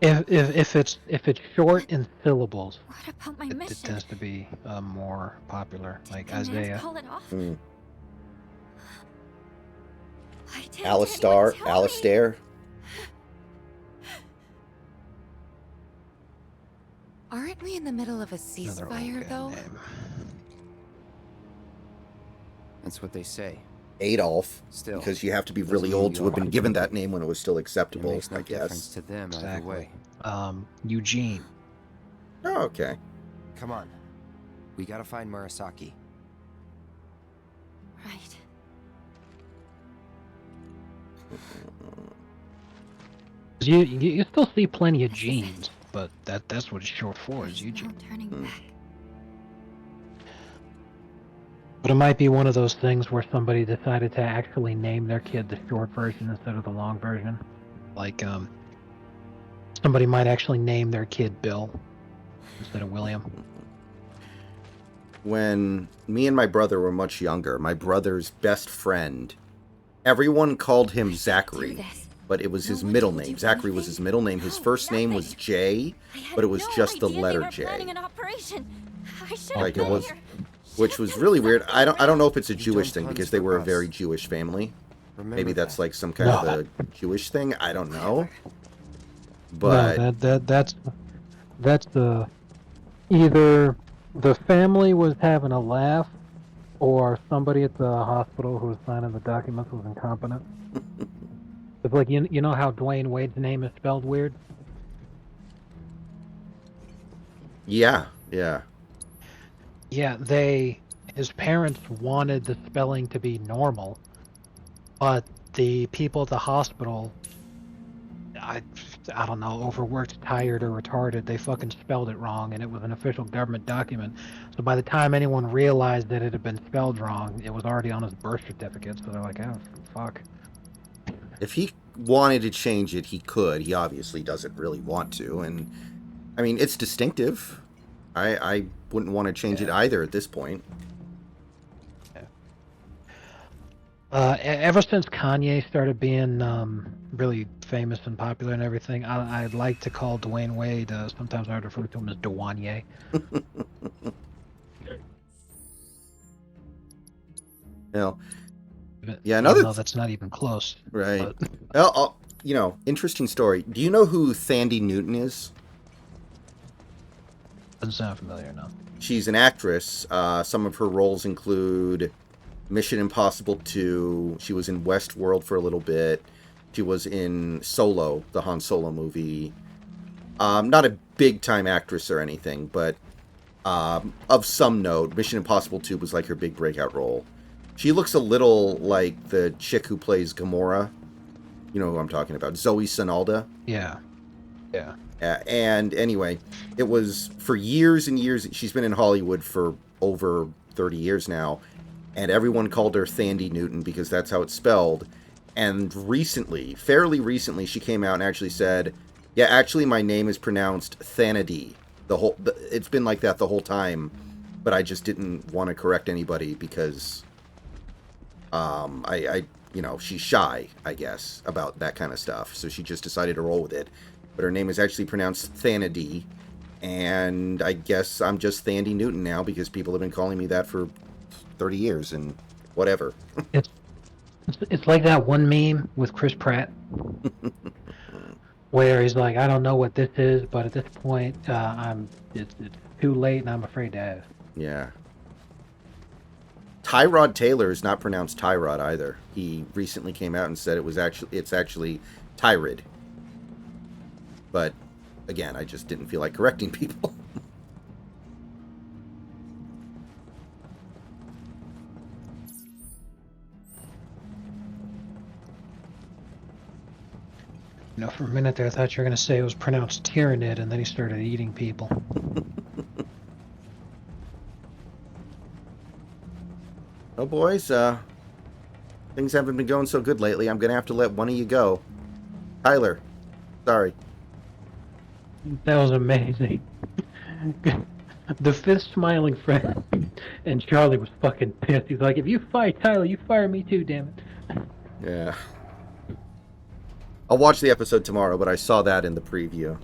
If it's short in syllables, What about my it mission? tends to be more popular. Like The Mavs Isaiah. call it off? Hmm. Why didn't Alistar, anyone tell me? Alistair. Aren't we in the middle of a Another old ceasefire, guy though? name. That's what they say. Adolf, Still, because you have to be doesn't really mean old you to have are. been given that name when it was still It acceptable, makes no I difference guess. to them either Exactly. way. Eugene. Oh, okay. Come on. We gotta find Murasaki. Right. You still see plenty of genes, but that's what it's short for, is Eugene. No turning back. But it might be one of those things where somebody decided to actually name their kid the short version instead of the long version. Like, somebody might actually name their kid Bill instead of William. When me and my brother were much younger, my brother's best friend, everyone called him Zachary, but it was his middle name. Zachary was his middle name. His first name was Jay, but it was just the letter J. An operation. I should Like have it been was, here. which was really weird. I don't know if it's a Jewish thing because they were a very Jewish family. Maybe that's like some kind of a Jewish thing. I don't know. But No, that's the either the family was having a laugh, or somebody at the hospital who was signing the documents was incompetent. It's like you know how Dwayne Wade's name is spelled weird. yeah. Yeah, his parents wanted the spelling to be normal, but the people at the hospital, I don't know, overworked, tired, or retarded, they fucking spelled it wrong, and it was an official government document. So by the time anyone realized that it had been spelled wrong, it was already on his birth certificate, so they're like, oh, fuck. If he wanted to change it, he could. He obviously doesn't really want to, and I mean, it's distinctive. I wouldn't want to change it either at this point. Ever since Kanye started being really famous and popular and everything, I'd like to call Dwayne Wade, sometimes I refer to him as Dwanye. Yeah, another. No, that's not even close. Right. But... Well, interesting story. Do you know who Thandie Newton is? Doesn't sound familiar, no. She's an actress. Some of her roles include Mission Impossible 2. She was in Westworld for a little bit. She was in Solo, the Han Solo movie. Not a big-time actress or anything, but of some note. Mission Impossible 2 was like her big breakout role. She looks a little like the chick who plays Gamora. You know who I'm talking about. Zoe Sanalda. Yeah. Yeah. And anyway, it was for years and years. She's been in Hollywood for over 30 years now. And everyone called her Thandie Newton because that's how it's spelled. And recently, fairly recently, she came out and actually said, yeah, actually my name is pronounced Thanady. It's been like that the whole time. But I just didn't want to correct anybody because you know, she's shy, I guess, about that kind of stuff. So she just decided to roll with it. But her name is actually pronounced Thanady. And I guess I'm just Thandie Newton now because people have been calling me that for 30 years and whatever. It's like that one meme with Chris Pratt where he's like, I don't know what this is, but at this point, it's too late and I'm afraid to ask. Yeah. Tyrod Taylor is not pronounced Tyrod either. He recently came out and said it's actually Tyrod. But again, I just didn't feel like correcting people. You know, for a minute there, I thought you were going to say it was pronounced Tyrannid, and then he started eating people. Oh, boys, things haven't been going so good lately. I'm going to have to let one of you go. Tyler, sorry. That was amazing. The fifth smiling friend, and Charlie was fucking pissed. He's like, if you fire Tyler, you fire me too, damn it. Yeah. I'll watch the episode tomorrow, but I saw that in the preview.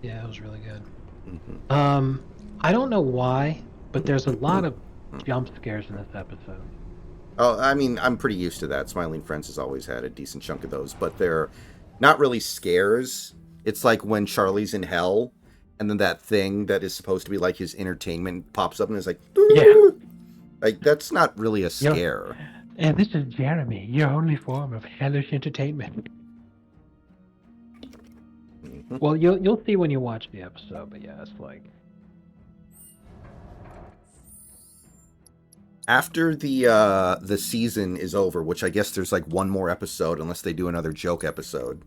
Yeah, it was really good. Mm-hmm. I don't know why, but there's a lot of jump scares in this episode. Oh, I mean, I'm pretty used to that. Smiling Friends has always had a decent chunk of those, but they're not really scares. It's like when Charlie's in hell, and then that thing that is supposed to be like his entertainment pops up and is like, yeah. Like, that's not really a scare. And this is Jeremy, your only form of hellish entertainment. Mm-hmm. Well, you'll see when you watch the episode, but yeah, it's like... After the season is over, which I guess there's like one more episode, unless they do another joke episode.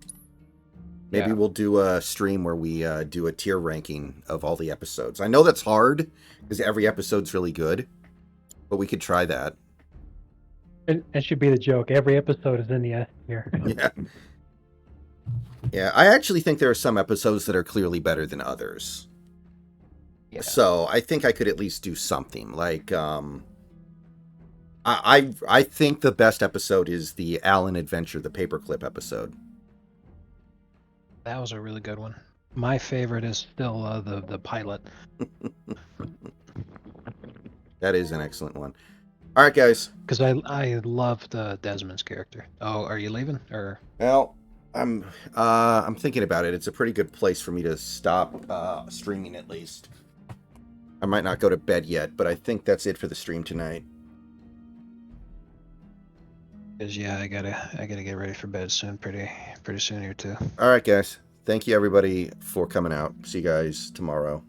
Maybe we'll do a stream where we do a tier ranking of all the episodes. I know that's hard, because every episode's really good, but we could try that. It should be the joke. Every episode is in the S tier. Yeah. Yeah, I actually think there are some episodes that are clearly better than others. Yeah. So I think I could at least do something. Like, I think the best episode is the Alan Adventure, the paperclip episode. That was a really good one. My favorite is still the pilot. That is an excellent one. All right, guys. Because I loved Desmond's character. Oh, are you leaving or? Well, I'm thinking about it. It's a pretty good place for me to stop streaming at least. I might not go to bed yet, but I think that's it for the stream tonight. Because yeah, I gotta get ready for bed soon, pretty soon here too. All right, guys. Thank you everybody for coming out. See you guys tomorrow.